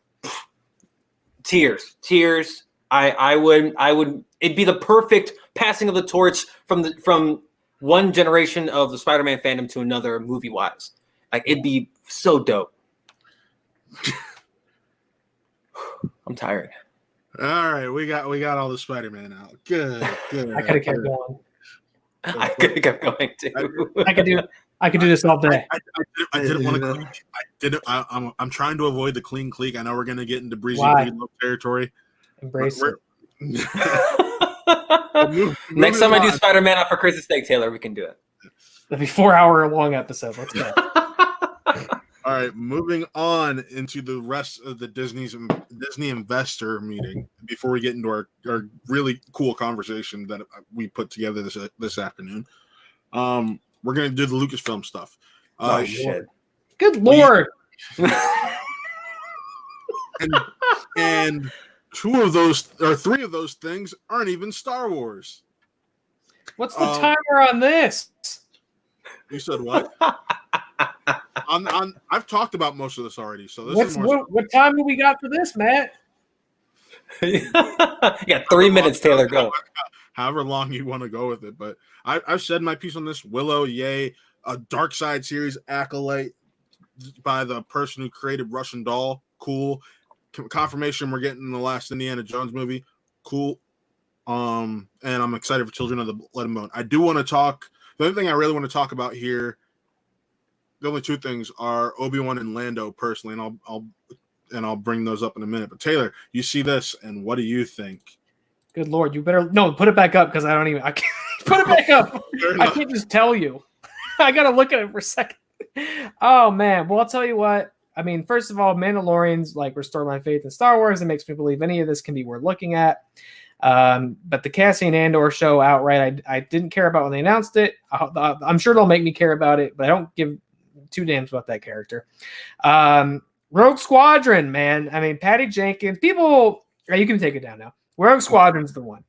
tears. I would. It'd be the perfect passing of the torch from one generation of the Spider-Man fandom to another, movie wise. Like it'd be so dope. I'm tired. All right, we got all the Spider-Man out. Good. I could have kept going. I could have kept going too. I could do this all day. I didn't want to. I'm trying to avoid the clean clique. I know we're gonna get into breezy territory. Embrace it. Next time I do Spider-Man up for Chris's steak, Taylor, we can do it. It'll be 4-hour long episode. Let's go. All right, moving on into the rest of the Disney investor meeting before we get into our really cool conversation that we put together this afternoon. We're gonna do the Lucasfilm stuff. Oh shit! Good lord! and 2 of those or 3 of those things aren't even Star Wars. What's the timer on this? You said what? I've talked about most of this already. So this what time do we got for this, Matt? You got 3 minutes, Taylor. Go. However long you want to go with it, but I've said my piece on this. Willow, yay! A Dark Side series acolyte by the person who created Russian Doll, cool. Confirmation we're getting the last Indiana Jones movie, cool. And I'm excited for Children of the Blood and Bone. I do want to talk. The only thing I really want to talk about here, the only 2 things are Obi-Wan and Lando personally, and I'll bring those up in a minute. But Taylor, you see this, and what do you think? Good lord, you better put it back up, because I can't put it back up. I can't just tell you. I gotta look at it for a second. Oh man, well I'll tell you what. I mean, first of all, Mandalorian's like restored my faith in Star Wars. It makes me believe any of this can be worth looking at. But the Cassian Andor show outright, I didn't care about when they announced it. I'm sure they'll make me care about it, but I don't give 2 damns about that character. Rogue Squadron, man. I mean, Patty Jenkins. People, you can take it down now. Rogue Squadron's the one.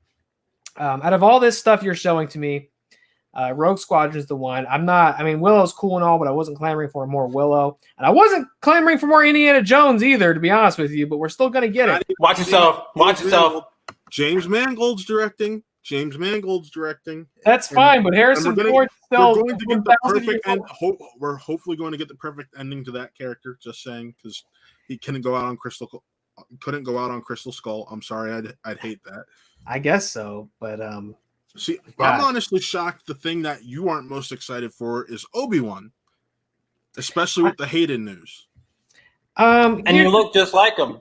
Out of all this stuff you're showing to me, Rogue Squadron's the one. Willow's cool and all, but I wasn't clamoring for more Willow. And I wasn't clamoring for more Indiana Jones either, to be honest with you, but we're still going to get it. Watch yourself. James Mangold's directing. James Mangold's directing. That's fine, but Harrison Ford still. We're going to get the perfect end. We're hopefully going to get the perfect ending to that character. Just saying, because he couldn't go out on Crystal Skull. I'm sorry, I'd hate that. I guess so, but see, I'm honestly shocked. The thing that you aren't most excited for is Obi-Wan, especially with the Hayden news. And you look just like him.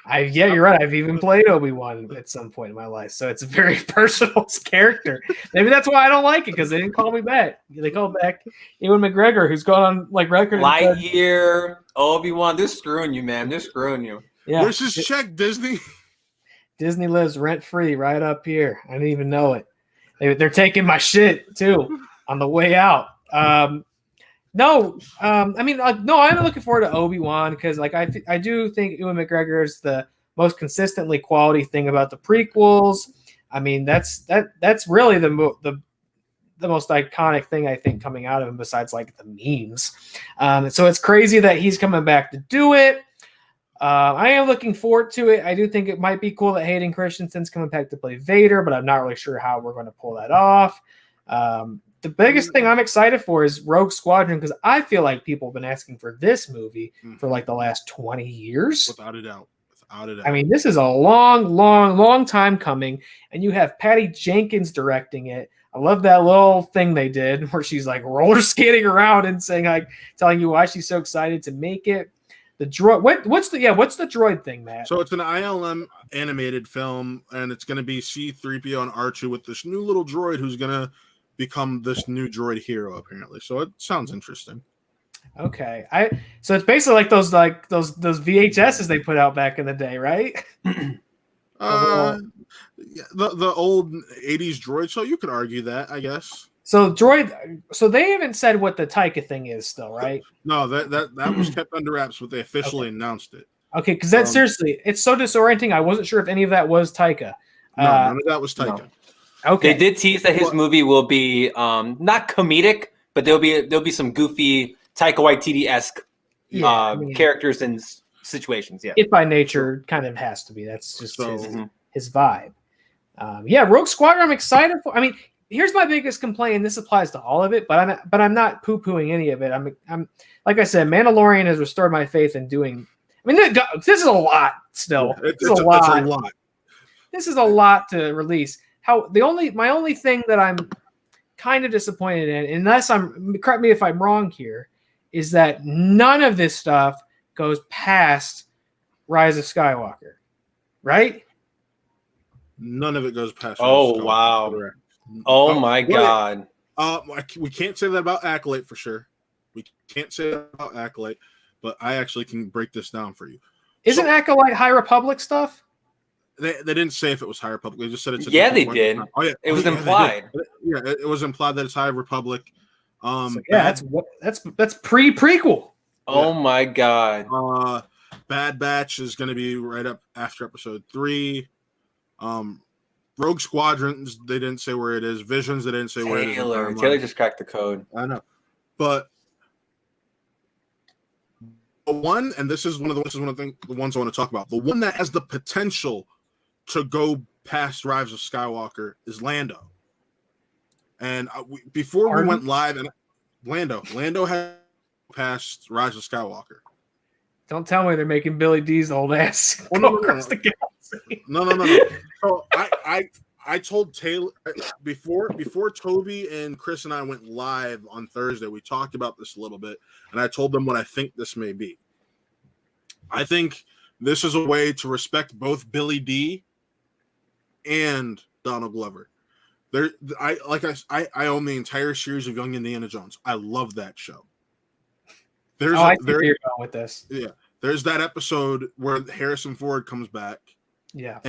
Yeah, you're right. I've even played Obi-Wan at some point in my life, so it's a very personal character. Maybe that's why I don't like it, because they didn't call me back. They called back Ewan McGregor, who's gone on like record. Lightyear, Obi-Wan, they're screwing you, man. They're screwing you. Yeah. Where's his check, Disney? Disney lives rent-free right up here. I didn't even know it. They're taking my shit, too, on the way out. No, I'm looking forward to Obi-Wan because, like, I do think Ewan McGregor is the most consistently quality thing about the prequels. I mean, that's really the most iconic thing I think coming out of him, besides like the memes. So it's crazy that he's coming back to do it. I am looking forward to it. I do think it might be cool that Hayden Christensen's coming back to play Vader, but I'm not really sure how we're going to pull that off. The biggest thing I'm excited for is Rogue Squadron, because I feel like people have been asking for this movie for like the last 20 years. Without a doubt. I mean, this is a long time coming, and you have Patty Jenkins directing it. I love that little thing they did where she's like roller skating around and saying, like, telling you why she's so excited to make it. The droid. What's the droid thing, Matt? So it's an ILM animated film, and it's going to be C-3PO and R2 with this new little droid who's going to become this new droid hero, apparently. So it sounds interesting. Okay, so it's basically like those VHSs they put out back in the day, right? Yeah, the old 80s droid. So you could argue that, I guess. So they haven't said what the Taika thing is still, right? No, that was kept under wraps, but they officially announced it. Okay, because that seriously, it's so disorienting. I wasn't sure if any of that was Taika. No, none of that was Taika. No. Okay, they did tease that his movie will be not comedic, but there'll be some goofy Taika Waititi-esque characters and situations. Yeah, it by nature kind of has to be. That's just his vibe. Rogue Squadron. I'm excited for. I mean, here's my biggest complaint, and this applies to all of it, but I'm not poo-pooing any of it. I'm like I said, Mandalorian has restored my faith in doing. I mean, this is a lot still. Yeah, it's a lot. This is a lot to release. My only thing that I'm kind of disappointed in, correct me if I'm wrong here, is that none of this stuff goes past Rise of Skywalker, right? None of it goes past. Oh wow! Correct. Oh my God! We can't say that about Acolyte for sure. We can't say that about Acolyte, but I actually can break this down for you. Isn't Acolyte High Republic stuff? They didn't say if it was High Republic. They just said it's. They did. Oh yeah, it was implied. Yeah, it was implied that it's High Republic. That's pre-prequel. Oh my God! Bad Batch is going to be right up after Episode 3. Rogue Squadrons, they didn't say where it is. Visions, they didn't say where it is. Taylor just cracked the code. I know, but the one, and this is one of the ones I want to talk about. The one that has the potential to go past Rise of Skywalker is Lando. And before we went live, and Lando had passed Rise of Skywalker. Don't tell me they're making Billy D's old ass go across the galaxy. No. So I told Taylor before Toby and Chris and I went live on Thursday. We talked about this a little bit, and I told them what I think this may be. I think this is a way to respect both Billy D and Donald Glover. I own the entire series of Young Indiana Jones. I love that show. I see where you're going with this. Yeah, there's that episode where Harrison Ford comes back. Yeah,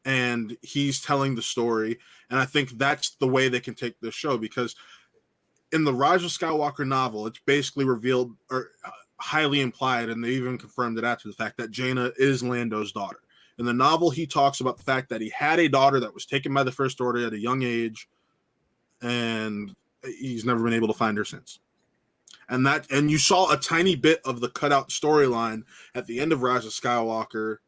and he's telling the story, and I think that's the way they can take this show, because in the Rise of Skywalker novel, it's basically revealed or highly implied, and they even confirmed it after the fact, that Jaina is Lando's daughter. In the novel, he talks about the fact that he had a daughter that was taken by the First Order at a young age, and he's never been able to find her since. And you saw a tiny bit of the cutout storyline at the end of Rise of Skywalker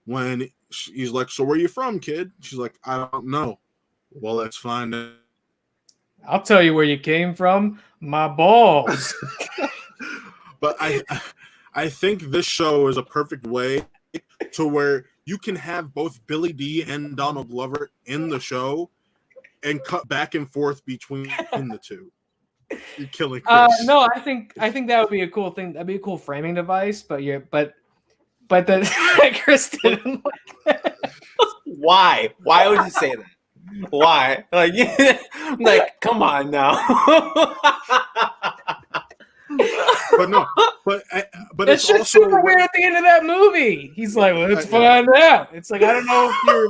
when he's like, "So where are you from, kid?" She's like, "I don't know." Well, let's find out. I'll tell you where you came from. My balls. But I think this show is a perfect way to where you can have both Billy D and Donald Glover in the show and cut back and forth between the two. You're killing Chris. No, I think that would be a cool thing. That'd be a cool framing device. But the Chris didn't like that. Why? Why would you say that? Why? Like, come on now. But no, but it's just also super weird at the end of that movie. He's like, well, let's find out. It's like, I don't know if you're.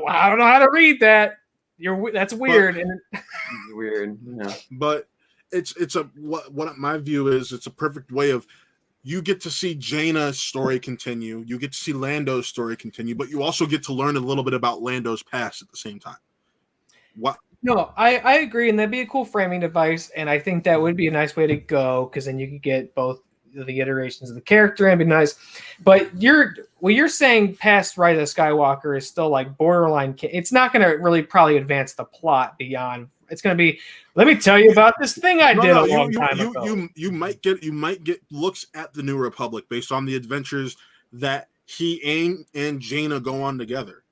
I don't know how to read that. That's weird. Weird. Yeah. But it's what my view is. It's a perfect way of. You get to see Jaina's story continue. You get to see Lando's story continue, but you also get to learn a little bit about Lando's past at the same time. What? No, I agree, and that'd be a cool framing device, and I think that would be a nice way to go because then you could get both the iterations of the character and be nice. But you're saying past Rise of Skywalker is still like borderline. It's not going to really probably advance the plot beyond. It's going to be. Let me tell you about this thing I did a long time ago. You might get looks at the New Republic based on the adventures that he and Jaina go on together.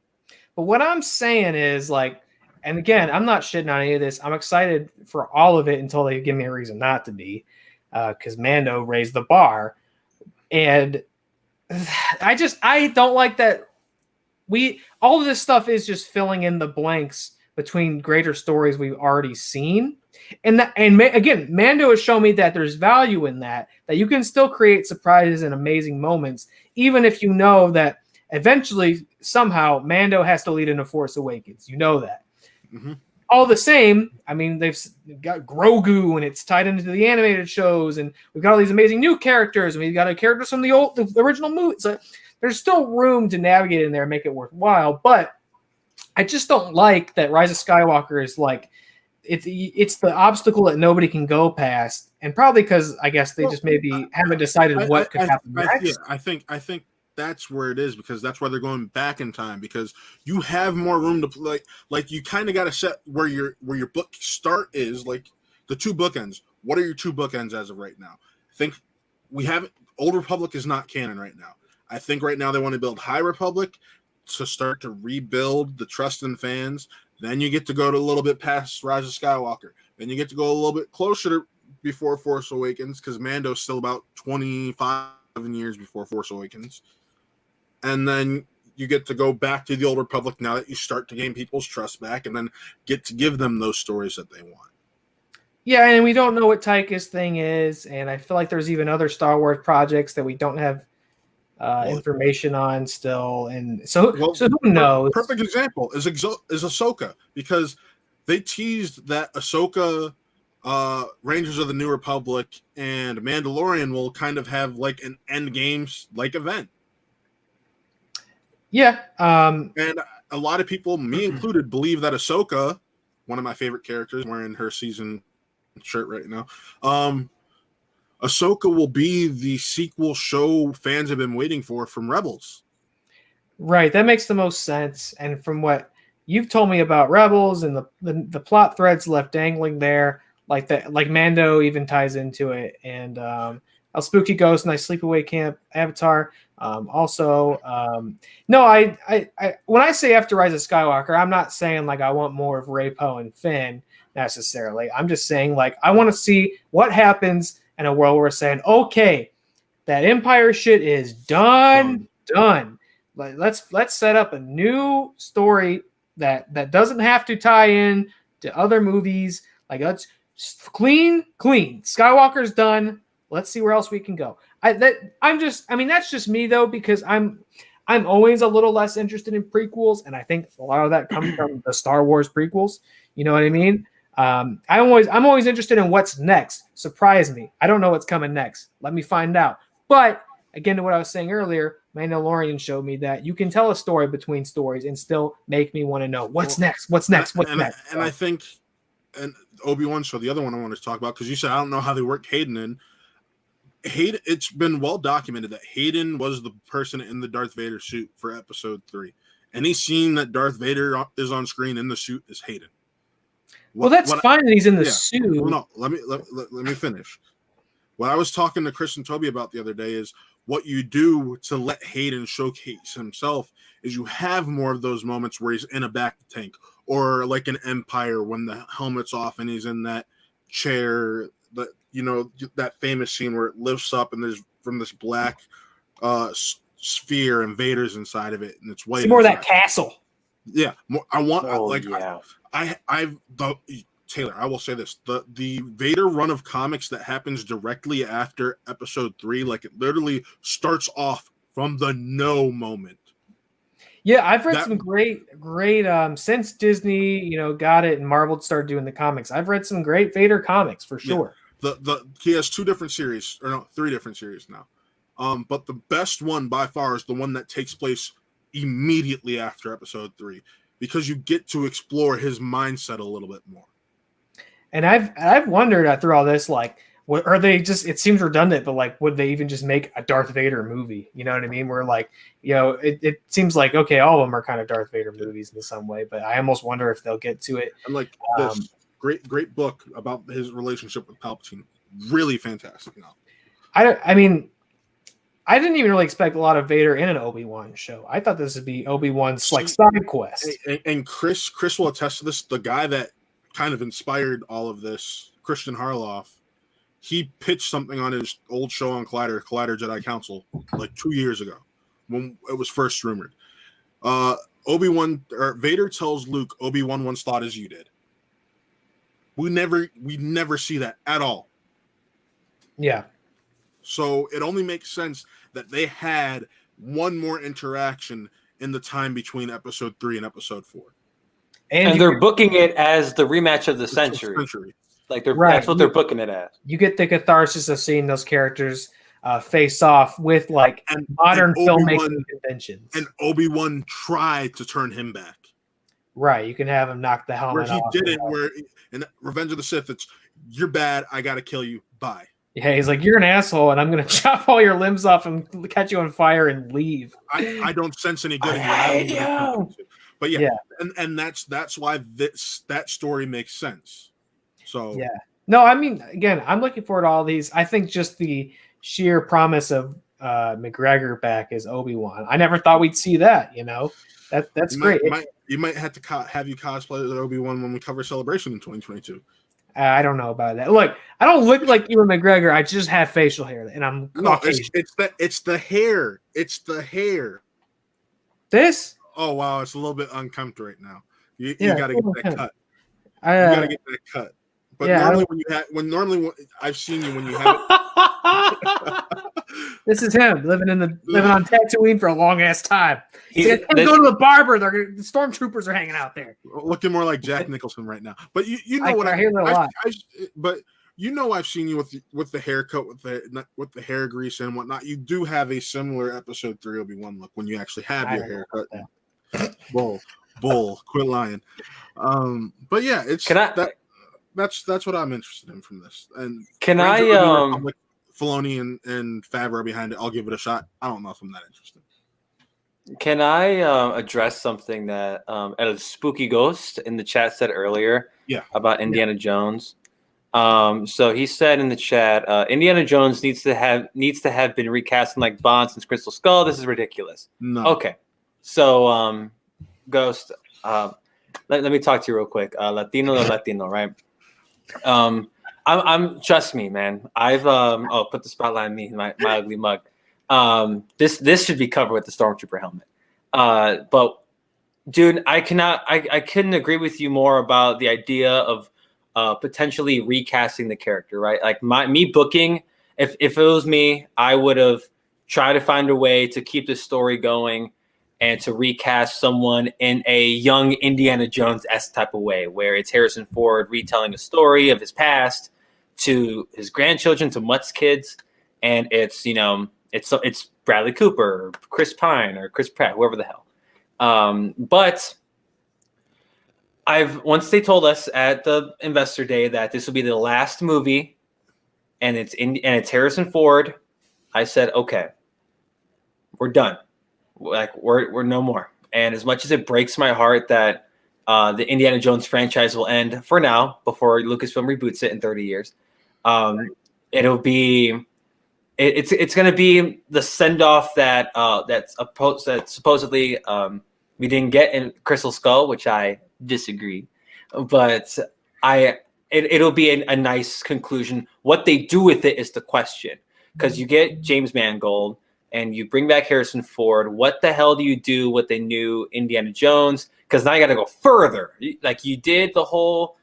But what I'm saying is like, and again, I'm not shitting on any of this. I'm excited for all of it until they give me a reason not to be, because Mando raised the bar, and I don't like that. All of this stuff is just filling in the blanks between greater stories we've already seen. Again, Mando has shown me that there's value in that you can still create surprises and amazing moments, even if you know that eventually, somehow, Mando has to lead into Force Awakens. You know that. Mm-hmm. All the same, I mean, they've got Grogu, and it's tied into the animated shows, and we've got all these amazing new characters, and we've got characters from the original movie. So there's still room to navigate in there and make it worthwhile, but I just don't like that Rise of Skywalker is like it's the obstacle that nobody can go past, and probably because I guess they just maybe haven't decided what could happen next. I think that's where it is, because that's why they're going back in time, because you have more room to like you kind of got to set where your book start is, like the two bookends. What are your two bookends as of right now? I think we haven't. Old Republic is not canon right now. I think right now they want to build High Republic to start to rebuild the trust in fans. Then you get to go to a little bit past Rise of Skywalker. Then you get to go a little bit closer to before Force Awakens, because Mando's still about 25 years before Force Awakens. And then you get to go back to the Old Republic now that you start to gain people's trust back, and then get to give them those stories that they want. Yeah, and we don't know what Taika's thing is, and I feel like there's even other Star Wars projects that we don't have information on still, and so who knows? Perfect example is Ahsoka, because they teased that Ahsoka, Rangers of the New Republic, and Mandalorian will kind of have like an end games like event. Yeah, and a lot of people, me included, believe that Ahsoka, one of my favorite characters, wearing her season shirt right now, Ahsoka will be the sequel show fans have been waiting for from Rebels. Right, that makes the most sense. And from what you've told me about Rebels and the plot threads left dangling there, like that, like Mando even ties into it, and El Spooky Ghost, Nice Sleepaway Camp, Avatar. No, I when I say after Rise of Skywalker, I'm not saying like I want more of Rey, Poe, and Finn necessarily. I'm just saying like I want to see what happens in a world where we're saying, okay, that Empire shit is done. Like let's set up a new story that doesn't have to tie in to other movies. Like let's clean. Skywalker's done. Let's see where else we can go. That's just me though, because I'm always a little less interested in prequels, and I think a lot of that comes from the Star Wars prequels. You know what I mean? I'm always interested in what's next. Surprise me. I don't know what's coming next. Let me find out. But again, to what I was saying earlier, Mandalorian showed me that you can tell a story between stories and still make me want to know what's next. And I think, and Obi-Wan show, the other one I wanted to talk about, because you said I don't know how they worked Hayden in. Hayden, it's been well documented that Hayden was the person in the Darth Vader suit for Episode 3, Any scene that Darth Vader is on screen in the suit is Hayden. Well, that's fine that he's in the suit. Well, no, let me finish. What I was talking to Chris and Toby about the other day is what you do to let Hayden showcase himself is you have more of those moments where he's in a back tank, or like an Empire when the helmet's off and he's in that chair, that famous scene where it lifts up and there's from this black sphere and Vader's inside of it and it's white. See more of that castle. Yeah, I want Taylor, I will say this: the Vader run of comics that happens directly after Episode 3, like it literally starts off from the no moment. Yeah, I've read some great since Disney, got it and Marvel started doing the comics. I've read some great Vader comics for sure. Yeah. He has 2 different series, or no, 3 different series now. But the best one by far is the one that takes place immediately after Episode 3, because you get to explore his mindset a little bit more. And I've wondered through all this, like, what are they just? It seems redundant, but like, would they even just make a Darth Vader movie? You know what I mean? Where like, it seems like okay, all of them are kind of Darth Vader movies in some way, but I almost wonder if they'll get to it. And like this great book about his relationship with Palpatine, really fantastic. I mean, I didn't even really expect a lot of Vader in an Obi-Wan show. I thought this would be Obi-Wan's like side quest. And Chris will attest to this. The guy that kind of inspired all of this, Christian Harloff, he pitched something on his old show on Collider Jedi Council, like 2 years ago when it was first rumored. Vader tells Luke, Obi-Wan once thought as you did. We never see that at all. Yeah. So it only makes sense that they had one more interaction in the time between Episode 3 and Episode 4. And they're booking it as the rematch of the century. Like that's what they're booking it as. You get the catharsis of seeing those characters face off with like modern filmmaking conventions. And Obi-Wan tried to turn him back. Right. You can have him knock the helmet off. Where he did it, where in Revenge of the Sith, it's you're bad, I gotta kill you. Bye. Yeah, he's like, you're an asshole, and I'm gonna chop all your limbs off and catch you on fire and leave. I don't sense any good. I hate you. But yeah. And that's why that story makes sense. So yeah, no, I mean, again, I'm looking forward to all these. I think just the sheer promise of McGregor back as Obi-Wan. I never thought we'd see that. That's great. You might have to have you cosplay as Obi-Wan when we cover Celebration in 2022. I don't know about that. Look, I don't look like Ewan McGregor. I just have facial hair, and I'm Caucasian. It's the hair. It's the hair. This? Oh wow, it's a little bit uncomfortable right now. You got to get that cut. You got to get that cut. But normally I've seen you when you have it. This is him living on Tatooine for a long ass time. He's gonna go to the barber. The stormtroopers are hanging out there, looking more like Jack Nicholson right now. But you know I hear that a lot. But I've seen you with the haircut, with the hair grease and whatnot. You do have a similar Episode 3 Obi-Wan look when you actually have your haircut. Bull, quit lying. But yeah, that's what I'm interested in from this. And Filoni and Favreau behind it, I'll give it a shot. I don't know if I'm that interested. Can I address something that El Spooky Ghost in the chat said earlier? Yeah. About Indiana Jones. So he said in the chat, Indiana Jones needs to have been recast in like Bond since Crystal Skull. This is ridiculous. No. Okay. So Ghost, let me talk to you real quick. Latino, right? I'm trust me, man. I've put the spotlight on me, my ugly mug. This should be covered with the Stormtrooper helmet. But dude, I couldn't agree with you more about the idea of potentially recasting the character, right? Like me booking, if it was me, I would have tried to find a way to keep the story going and to recast someone in a young Indiana Jones-esque type of way, where it's Harrison Ford retelling a story of his past to his grandchildren, to Mutt's kids, and it's Bradley Cooper, or Chris Pine, or Chris Pratt, whoever the hell. But once they told us at the Investor Day that this will be the last movie, and it's Harrison Ford, I said, okay, we're done. Like we're no more. And as much as it breaks my heart that the Indiana Jones franchise will end for now before Lucasfilm reboots it in 30 years, it'll be it's going to be the send off that that supposedly we didn't get in Crystal Skull, which I disagree, but it'll be a nice conclusion. What they do with it is the question, because you get James Mangold and you bring back Harrison Ford. What the hell do you do with the new Indiana Jones? Because now you got to go further. Like you did the whole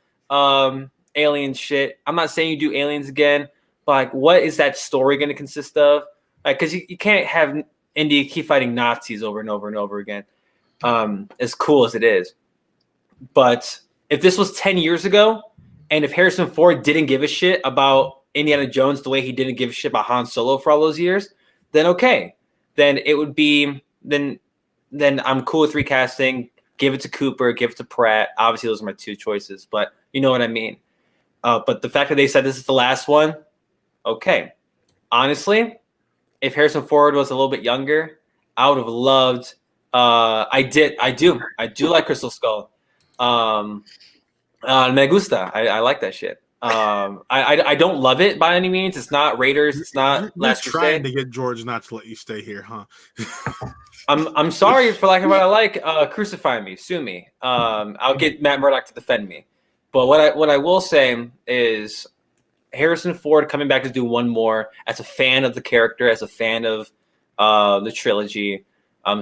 alien shit. I'm not saying you do aliens again, but like, what is that story going to consist of? Like, because you can't have Indy keep fighting Nazis over and over and over again, as cool as it is. But if this was 10 years ago, and if Harrison Ford didn't give a shit about Indiana Jones the way he didn't give a shit about Han Solo for all those years, then okay. Then it would be then I'm cool with recasting. Give it to Cooper, give it to Pratt. Obviously, those are my two choices, but you know what I mean. But the fact that they said this is the last one, okay. Honestly, if Harrison Ford was a little bit younger, I would have loved. I do like Crystal Skull. Me gusta. I like that shit. I don't love it by any means. It's not Raiders. It's not Last Crusade. Trying to get George not to let you stay here, huh? I'm sorry for liking what I like. Crucify me, sue me. I'll get Matt Murdock to defend me. But what I will say is Harrison Ford coming back to do one more as a fan of the character, as a fan of the trilogy.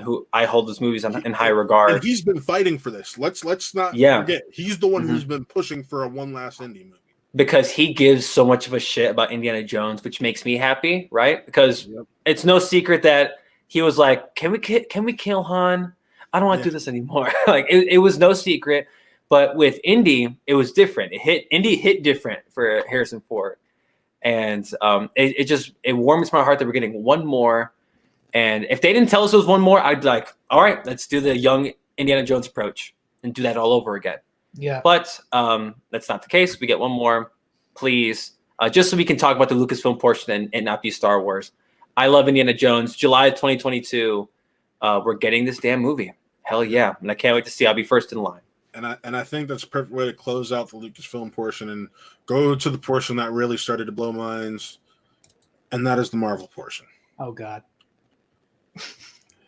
Who I hold those movies in high regard. And he's been fighting for this. Let's not forget. He's the one who's been pushing for a one last Indy movie. Because he gives so much of a shit about Indiana Jones, which makes me happy, right? Because it's no secret that he was like, can we kill Han? I don't want to do this anymore. Like it was no secret. But with Indy, it was different. Indy hit different for Harrison Ford. And it warms my heart that we're getting one more. And if they didn't tell us it was one more, I'd be like, all right, let's do the young Indiana Jones approach and do that all over again. Yeah. But that's not the case. We get one more, please, just so we can talk about the Lucasfilm portion and not be Star Wars. I love Indiana Jones. July 2022, we're getting this damn movie. Hell yeah. And I can't wait to see. I'll be first in line. And I think that's a perfect way to close out the Lucasfilm portion and go to the portion that really started to blow minds, and that is the Marvel portion. Oh, God.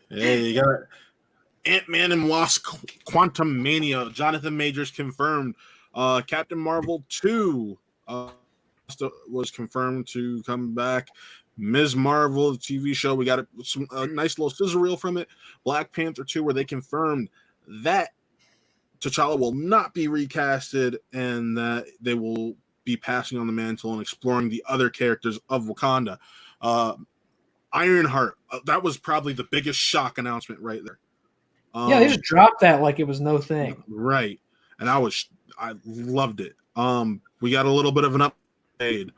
Hey, you got Ant-Man and Wasp Quantum Mania. Jonathan Majors confirmed. Captain Marvel 2 was confirmed to come back. Ms. Marvel, the TV show, we got a nice little sizzle reel from it. Black Panther 2, where they confirmed that T'Challa will not be recasted and that they will be passing on the mantle and exploring the other characters of Wakanda. Ironheart, that was probably the biggest shock announcement right there. Yeah, they just dropped that like it was no thing. Right. And I loved it. We got a little bit of an upgrade.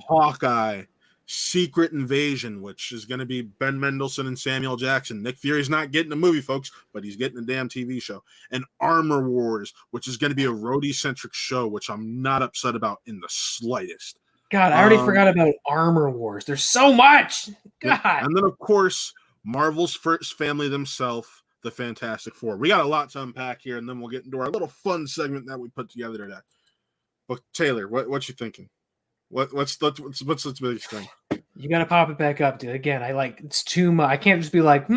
Hawkeye, Secret Invasion, which is going to be Ben Mendelsohn and Samuel Jackson. Nick Fury's not getting a movie, folks, but he's getting a damn TV show. And Armor Wars, which is going to be a Rhodey-centric show, which I'm not upset about in the slightest. God, I already forgot about Armor Wars. There's so much. God. And then, of course, Marvel's first family themselves, the Fantastic Four. We got a lot to unpack here, and then we'll get into our little fun segment that we put together today. But Taylor, what you thinking? What's the biggest thing? You got to pop it back up, dude. Again, it's too much. I can't just be like,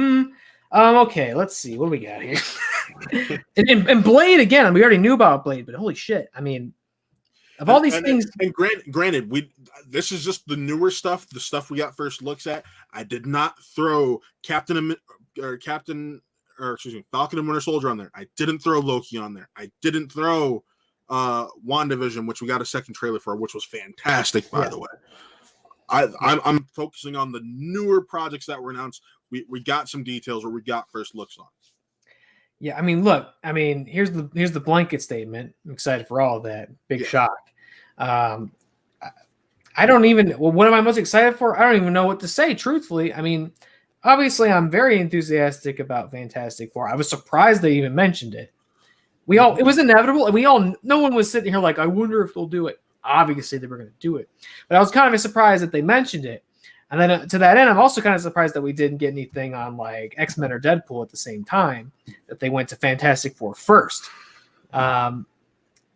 okay, let's see. What do we got here? and Blade, again, we already knew about Blade, but holy shit. I mean, of all these things. And granted, this is just the newer stuff, the stuff we got first looks at. I did not throw Falcon and Winter Soldier on there. I didn't throw Loki on there. I didn't throw WandaVision, which we got a second trailer for, which was fantastic, by the way. I'm focusing on the newer projects that were announced. We got some details where we got first looks on. Yeah, I mean, look, here's the blanket statement. I'm excited for all of that. Big shock. I don't even. Well, what am I most excited for? I don't even know what to say. Truthfully, I mean, obviously, I'm very enthusiastic about Fantastic Four. I was surprised they even mentioned it. It was inevitable, and no one was sitting here like, I wonder if they'll do it. Obviously, they were going to do it, but I was kind of surprised that they mentioned it. And then to that end, I'm also kind of surprised that we didn't get anything on like X-Men or Deadpool at the same time, that they went to Fantastic Four first. I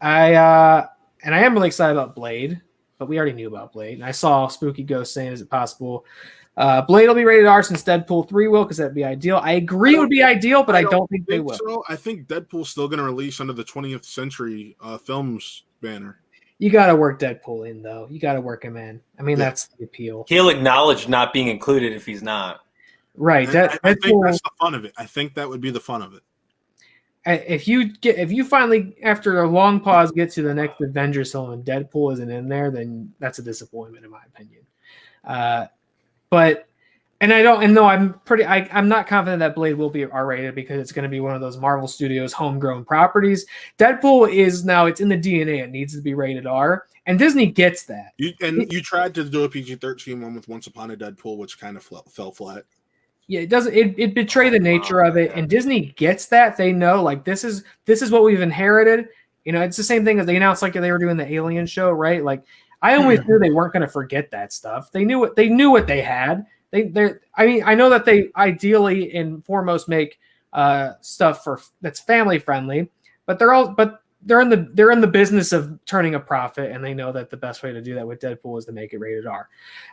am really excited about Blade, but we already knew about Blade. And I saw Spooky Ghost saying, is it possible Blade will be rated R since Deadpool 3 will, because that'd be ideal. I agree it would be ideal, but I don't think they will. So. I think Deadpool's still going to release under the 20th Century Films banner. You got to work Deadpool in, though. You got to work him in. I mean, that's the appeal. He'll acknowledge not being included if he's not. Right. I think that's the fun of it. I think that would be the fun of it. If you finally, after a long pause, get to the next Avengers film and Deadpool isn't in there, then that's a disappointment in my opinion. I'm not confident that Blade will be R-rated because it's going to be one of those Marvel Studios homegrown properties. Deadpool it's in the DNA. It needs to be rated R, and Disney gets that. You tried to do a PG-13 one with Once Upon a Deadpool, which kind of fell flat. Yeah, it doesn't. It betrayed the nature of it, and Disney gets that. They know, like, this is what we've inherited. You know, it's the same thing as they announced, like they were doing the Alien show, right? Like, I always knew they weren't going to forget that stuff. They knew what they had. I know that they ideally and foremost make stuff that's family friendly, but they're in the business of turning a profit, and they know that the best way to do that with Deadpool is to make it rated R.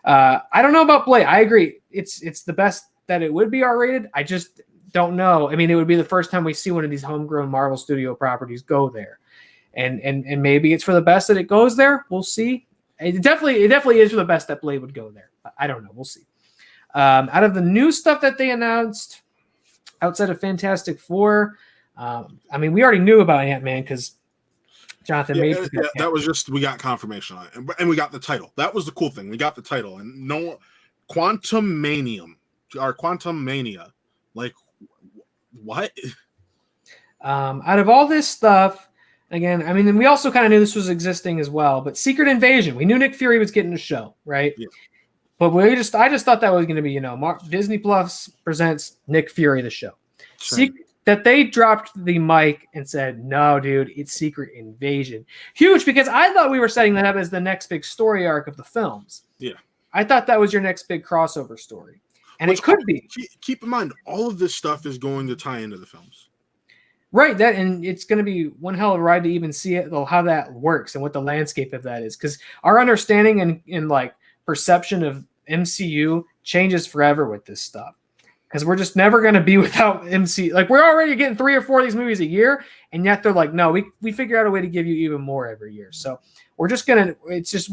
I don't know about Blade. I agree. It's the best that it would be R-rated. I just don't know. I mean, it would be the first time we see one of these homegrown Marvel Studio properties go there, and maybe it's for the best that it goes there. We'll see. It definitely is for the best that Blade would go there. I don't know. We'll see. Out of the new stuff that they announced outside of Fantastic Four, I mean, we already knew about Ant-Man because Jonathan Majors. Yeah, that was just, we got confirmation on it, and we got the title. That was the cool thing. We got the title, and no Quantum Mania. Like, what? Out of all this stuff, again, I mean, and we also kind of knew this was existing as well, but Secret Invasion, we knew Nick Fury was getting a show, right? Yeah. But I just thought that was going to be, Disney Plus presents Nick Fury, the show. Sure. That they dropped the mic and said, no, dude, it's Secret Invasion. Huge, because I thought we were setting that up as the next big story arc of the films. Yeah. I thought that was your next big crossover story. And it could be. Keep in mind, all of this stuff is going to tie into the films. Right. And it's going to be one hell of a ride to even see it, how that works and what the landscape of that is. Because our understanding and like perception of MCU changes forever with this stuff. Because we're just never going to be without MCU. Like, we're already getting 3 or 4 of these movies a year, and yet they're like, no, we figure out a way to give you even more every year. So we're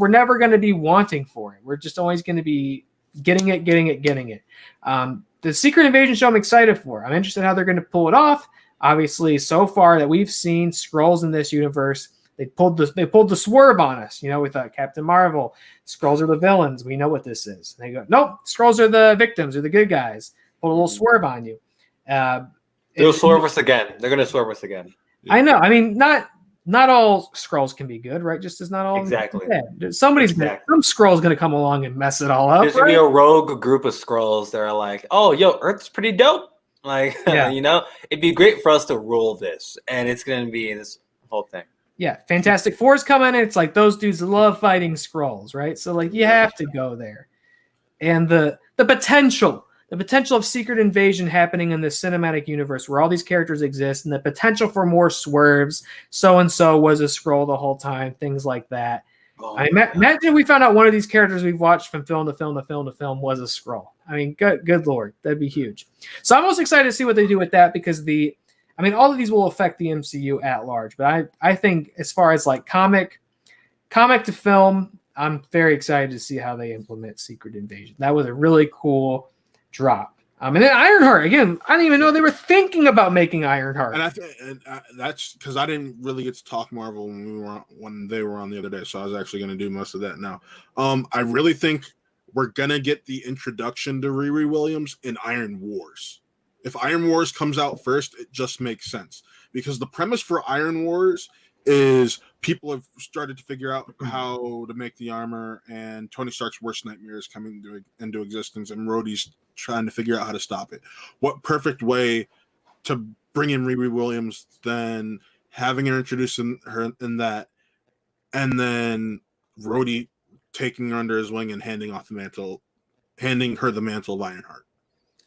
never going to be wanting for it. We're just always going to be getting it. The Secret Invasion show I'm excited for. I'm interested in how they're going to pull it off. Obviously, so far that we've seen Skrulls in this universe, they pulled the swerve on us, with Captain Marvel. Skrulls are the villains. We know what this is. And they go, nope, Skrulls are the victims, or the good guys. Pull a little swerve on you. They'll swerve us again. They're going to swerve us again. I know. I mean, not all Skrulls can be good, right? Just as not all exactly. Some Skrull's going to come along and mess it all up. There's going to be a rogue group of Skrulls that are like, oh, yo, Earth's pretty dope. Like, it'd be great for us to rule this, and it's going to be this whole thing. Yeah, Fantastic Four's coming, and it's like those dudes love fighting Skrulls, right? So, like, you have to go there. And the potential of Secret Invasion happening in this cinematic universe where all these characters exist, and the potential for more swerves. So-and-so was a Skrull the whole time, things like that. Imagine we found out one of these characters we've watched from film to film was a Skrull. I mean, good Lord, that'd be huge. So I'm most excited to see what they do with that, because all of these will affect the MCU at large. But I think as far as like comic to film, I'm very excited to see how they implement Secret Invasion. That was a really cool drop. And then Ironheart, again, I didn't even know they were thinking about making Ironheart. And that's because I didn't really get to talk Marvel when they were on the other day, so I was actually going to do most of that now. I really think we're going to get the introduction to Riri Williams in Iron Wars. If Iron Wars comes out first, it just makes sense, because the premise for Iron Wars is people have started to figure out how to make the armor, and Tony Stark's worst nightmare is coming into existence, and Rhodey's trying to figure out how to stop it. What perfect way to bring in Riri Williams than having her introduce her in that, and then Rhodey taking her under his wing and handing off the mantle handing her the mantle of Ironheart.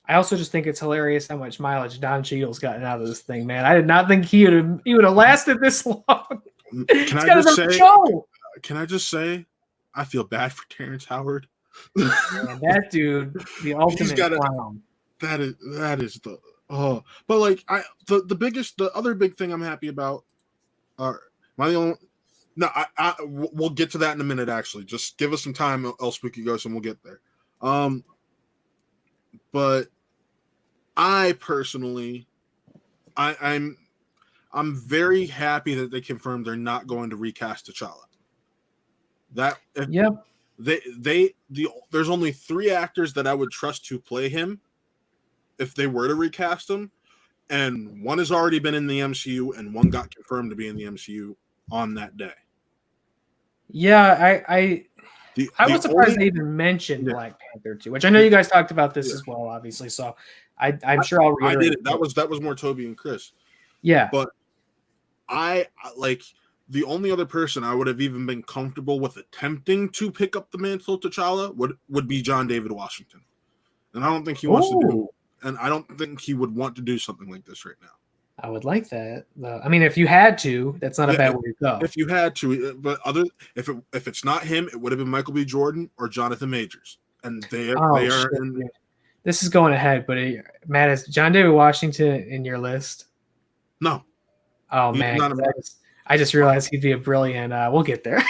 I also just think it's hilarious how much mileage Don Cheadle's gotten out of this thing, man. I did not think he would have lasted this long. Can I just say, I feel bad for Terrence Howard. Man, that dude, the ultimate clown. That is the but like the other big thing I'm happy about we'll get to that in a minute. Actually, just give us some time, El Spooky Ghost, and we'll get there. But I personally, I'm very happy that they confirmed they're not going to recast T'Challa. There's only 3 actors that I would trust to play him if they were to recast him, and one has already been in the MCU, and one got confirmed to be in the MCU on that day. Yeah, I was surprised they even mentioned Black Panther too, which I know you guys talked about this as well, obviously. So I'm sure I'll reiterate. I did it. That was more Toby and Chris. Yeah, but I like the only other person I would have even been comfortable with attempting to pick up the mantle of T'Challa would be John David Washington, and I don't think he wants to do. And I don't think he would want to do something like this right now. I would like that. I mean, if you had to, that's not a bad way to go. If you had to, but if it's not him, it would have been Michael B. Jordan or Jonathan Majors, and they are. This is going ahead, but Matt, is John David Washington in your list? No. Oh man, I just realized he'd be a brilliant. We'll get there.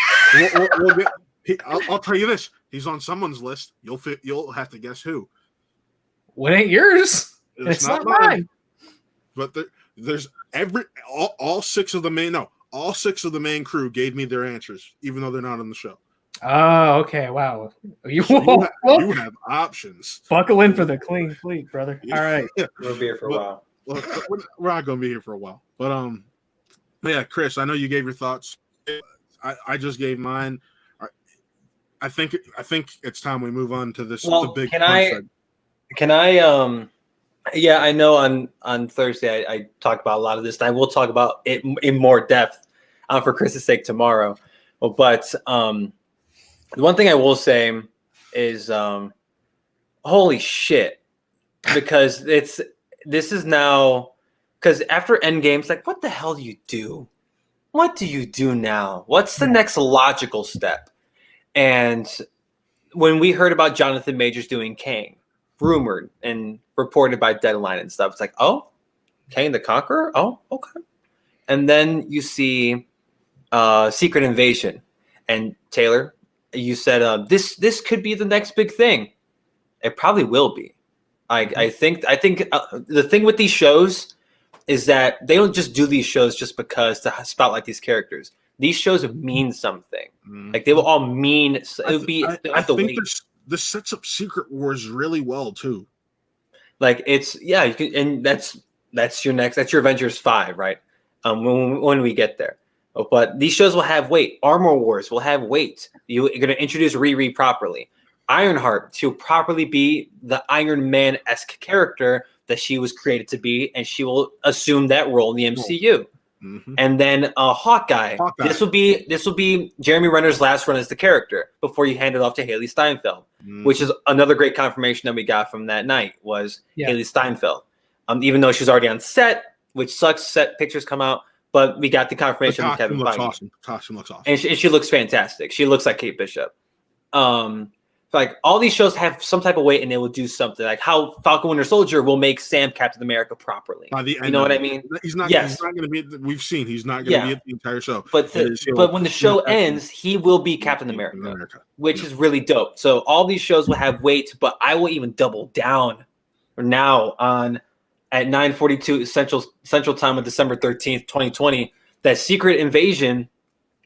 I'll tell you this: he's on someone's list. You'll have to guess who. What ain't yours? It's not mine. But there's all 6 of the main crew gave me their answers, even though they're not on the show. Oh, okay. Wow. You have options. Buckle in for the clean fleet, brother. All right. We'll be here for a while. We're not going to be here for a while. But yeah, Chris, I know you gave your thoughts. I just gave mine. I think it's time we move on to this. Well, the big. Can I? Yeah, I know. On Thursday, I talked about a lot of this, and I will talk about it in more depth for Chris's sake tomorrow. But the one thing I will say is, holy shit, because this is now because after Endgame, it's like, what the hell do you do? What do you do now? What's the next logical step? And when we heard about Jonathan Majors doing Kang, rumored and reported by Deadline and stuff, it's like, oh, Kang the Conqueror? Oh, okay. And then you see Secret Invasion. And Taylor, you said this could be the next big thing. It probably will be. I think the thing with these shows is that they don't just do these shows just because to spotlight these characters. These shows mean something. Like they will all mean. It would be. I think this sets up Secret Wars really well too. Like it's you can, and that's your Avengers 5, right? When we get there. But these shows will have weight. Armor Wars will have weight. You're going to introduce Riri properly. Ironheart to properly be the Iron Man-esque character that she was created to be, and she will assume that role in the MCU. Mm-hmm. And then Hawkeye. This will be Jeremy Renner's last run as the character before you hand it off to Haley Steinfeld, which is another great confirmation that we got from that night was Haley Steinfeld. Even though she's already on set, which sucks, set pictures come out, but we got the confirmation from Kevin Feige. Costume looks awesome. And she looks fantastic. She looks like Kate Bishop. Like all these shows have some type of weight and they will do something like how Falcon Winter Soldier will make Sam Captain America properly. You know what I mean? He's not going to be. We've seen he's not going to be at the entire show. But when the show ends, he will be Captain America, which is really dope. So all these shows will have weight, but I will even double down now on at 9:42 Central Time on December 13th, 2020. That Secret Invasion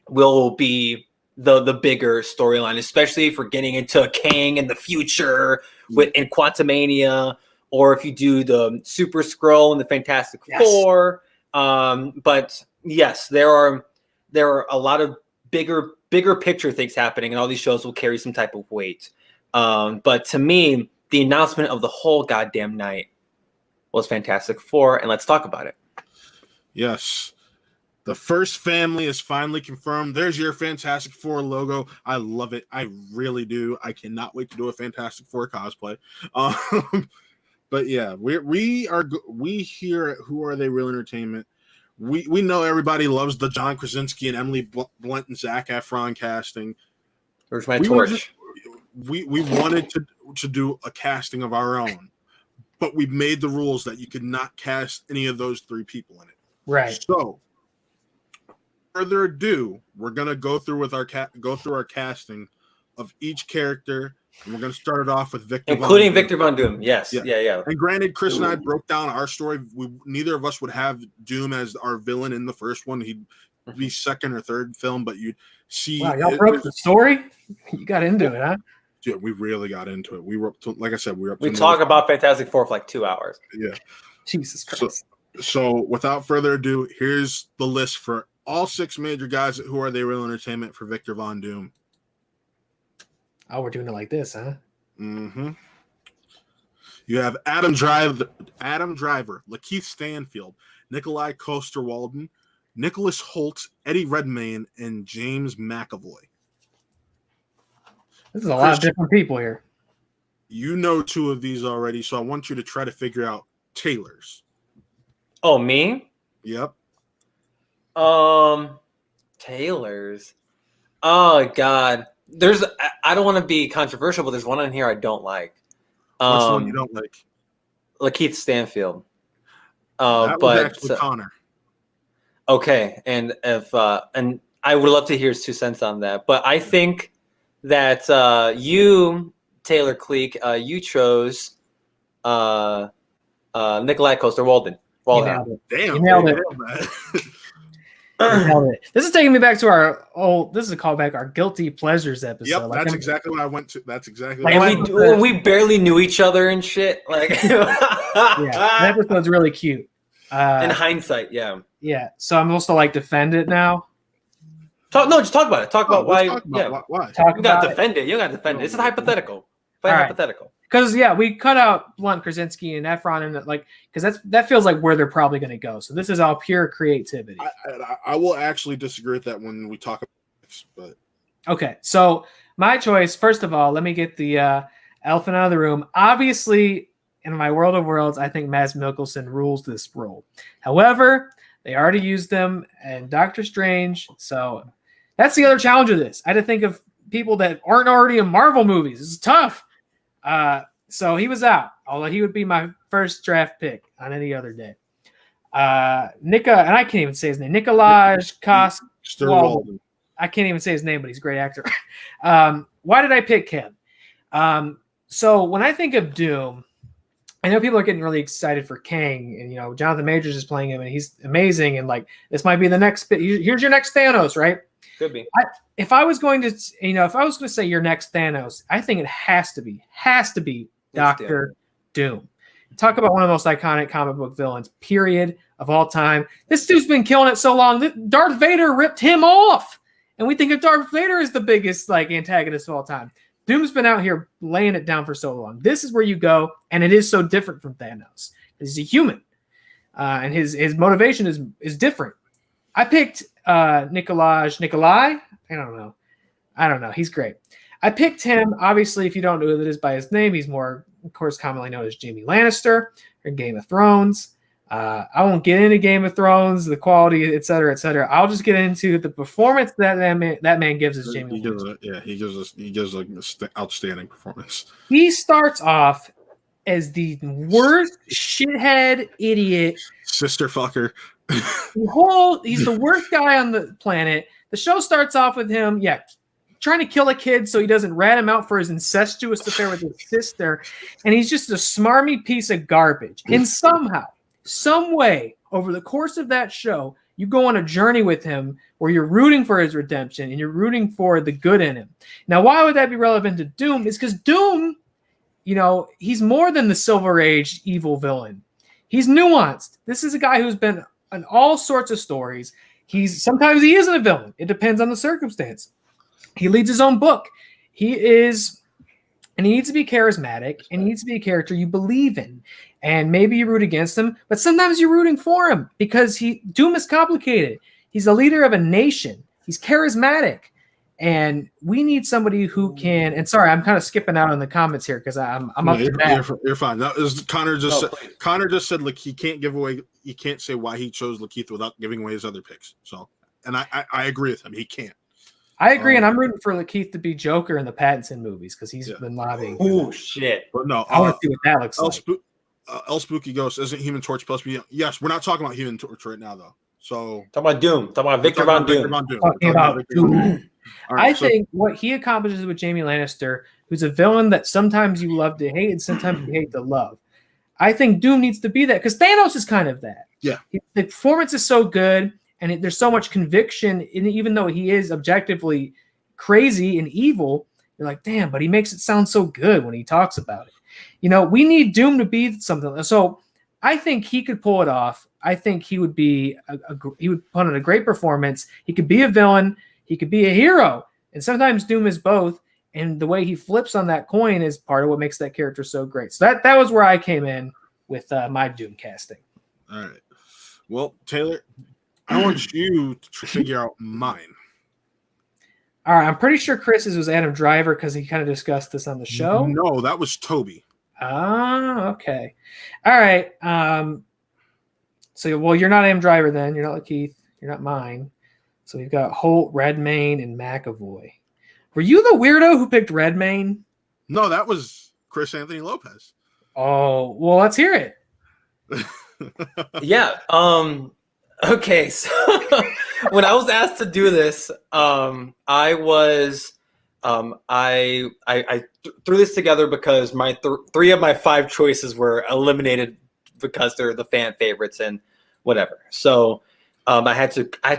will be the bigger storyline, especially if we're getting into Kang in the future in Quantumania, or if you do the Super Skrull and the Fantastic Four. But yes, there are a lot of bigger picture things happening, and all these shows will carry some type of weight. But to me, the announcement of the whole goddamn night was Fantastic Four, and let's talk about it. Yes. The first family is finally confirmed. There's your Fantastic Four logo. I love it. I really do. I cannot wait to do a Fantastic Four cosplay. But yeah, we here at Who Are They Real Entertainment. We know everybody loves the John Krasinski and Emily Blunt and Zac Efron casting. Where's my torch? We wanted to do a casting of our own, but we made the rules that you could not cast any of those three people in it. Right. So, further ado, we're gonna go through our casting of each character, and we're gonna start it off with Victor, including Victor Von Doom. Yes, yeah. And granted, Chris and I broke down our story. Neither of us would have Doom as our villain in the first one. He'd be second or third film, but you'd see. Wow, y'all broke the story. You got into it, huh? Yeah, we really got into it. We were up to, like I said, we talk about Fantastic Four for like 2 hours. Yeah. Jesus Christ. So without further ado, here's the list for all 6 major guys at Who Are They Real Entertainment for Victor Von Doom. Oh, we're doing it like this, huh? Mm-hmm. You have Adam Driver, Lakeith Stanfield, Nikolai Coster-Waldau, Nicholas Hoult, Eddie Redmayne, and James McAvoy. This is a lot of different people here. You know 2 of these already, so I want you to try to figure out Taylor's. Oh, me? Yep. Taylor's. Oh God. I don't want to be controversial, but there's one on here I don't like. What's the one you don't like? Lakeith Stanfield. That was actually Connor. Okay, and if and I would love to hear his 2 cents on that. But I think that you, Taylor Cleek, you chose Nikolai Coster-Waldau. Damn, you nailed it. This is taking me back to this is a callback, our Guilty Pleasures episode. Yep, that's exactly what I went to. That's exactly when we barely knew each other and shit. Like, yeah, that episode's really cute. In hindsight, yeah. Yeah, so I'm supposed to like defend it now. Just talk about it. Talk about why. Why? You got to defend it. You got to defend it. This is hypothetical. Hypothetical. Because we cut out Blunt, Krasinski, and Efron, and because that feels like where they're probably going to go. So this is all pure creativity. I will actually disagree with that when we talk about this. But okay, so my choice. First of all, let me get the elephant out of the room. Obviously, in my world of worlds, I think Mads Mikkelsen rules this role. However, they already used them in Doctor Strange, so that's the other challenge of this. I had to think of people that aren't already in Marvel movies. It's tough. So he was out, although he would be my first draft pick on any other day. And I can't even say his name. Nikolai Coster-Waldau. I can't even say his name, but he's a great actor. Why did I pick him? So when I think of Doom, I know people are getting really excited for Kang, and Jonathan Majors is playing him, and he's amazing. And this might be the next bit. Here's your next Thanos, right? Could be. If I was going to say your next Thanos, I think it has to be Doctor Doom. Talk about one of the most iconic comic book villains, period, of all time. This dude's been killing it so long that Darth Vader ripped him off, and we think of Darth Vader as the biggest antagonist of all time. Doom's been out here laying it down for so long. This is where you go, and it is so different from Thanos. He's a human, and his motivation is different. I picked Nikolai. I don't know. He's great. I picked him. Obviously, if you don't know who that is by his name, he's more, of course, commonly known as Jaime Lannister in Game of Thrones. I won't get into Game of Thrones, the quality, et cetera, et cetera. I'll just get into the performance that man gives as Jaime Lannister. He gives an outstanding performance. He starts off as the worst shithead idiot, sister fucker. He's the worst guy on the planet. The show starts off with him, trying to kill a kid so he doesn't rat him out for his incestuous affair with his sister. And he's just a smarmy piece of garbage. And somehow, some way, over the course of that show, you go on a journey with him where you're rooting for his redemption and you're rooting for the good in him. Now, why would that be relevant to Doom? It's because Doom, he's more than the Silver Age evil villain. He's nuanced. This is a guy who's been in all sorts of stories. Sometimes he isn't a villain. It depends on the circumstance. He leads his own book. He needs to be charismatic, and he needs to be a character you believe in. And maybe you root against him, but sometimes you're rooting for him because Doom is complicated. He's a leader of a nation. He's charismatic. And we need somebody who can. And sorry, I'm kind of skipping out on the comments here because I'm up to bat. You're fine. That is Connor just said. Connor just said like he can't give away. He can't say why he chose Lakeith without giving away his other picks. So, and I agree with him. He can't. I agree, and I'm rooting for Lakeith to be Joker in the Pattinson movies because he's been lobbying. Oh shit! But no, I want to see what that looks like. El Spooky Ghost isn't Human Torch plus. Yes, we're not talking about Human Torch right now though. So talking about Doom. Talking about Victor Von Doom. Talking about Doom. Right, I think what he accomplishes with Jaime Lannister, who's a villain that sometimes you love to hate and sometimes you hate to love. I think Doom needs to be that because Thanos is kind of that. Yeah. The performance is so good and there's so much conviction, even though he is objectively crazy and evil, you're like, damn, but he makes it sound so good when he talks about it. You know, we need Doom to be something. So I think he could pull it off. I think he would be he would put on a great performance. He could be a villain. He could be a hero, and sometimes Doom is both. And the way he flips on that coin is part of what makes that character so great. So that was where I came in with my Doom casting. All right. Well, Taylor, I want you to figure out mine. All right. I'm pretty sure Chris's was Adam Driver because he kind of discussed this on the show. No, that was Toby. Ah, okay. All right. So, well, you're not Adam Driver then. You're not Lakeith. You're not mine. So we've got Holt, Redmayne, and McAvoy. Were you the weirdo who picked Redmayne? No, that was Chris Anthony Lopez. Oh, well, let's hear it. Yeah. Okay. So when I was asked to do this, I threw this together because my three of my 5 choices were eliminated because they're the fan favorites and whatever. So I had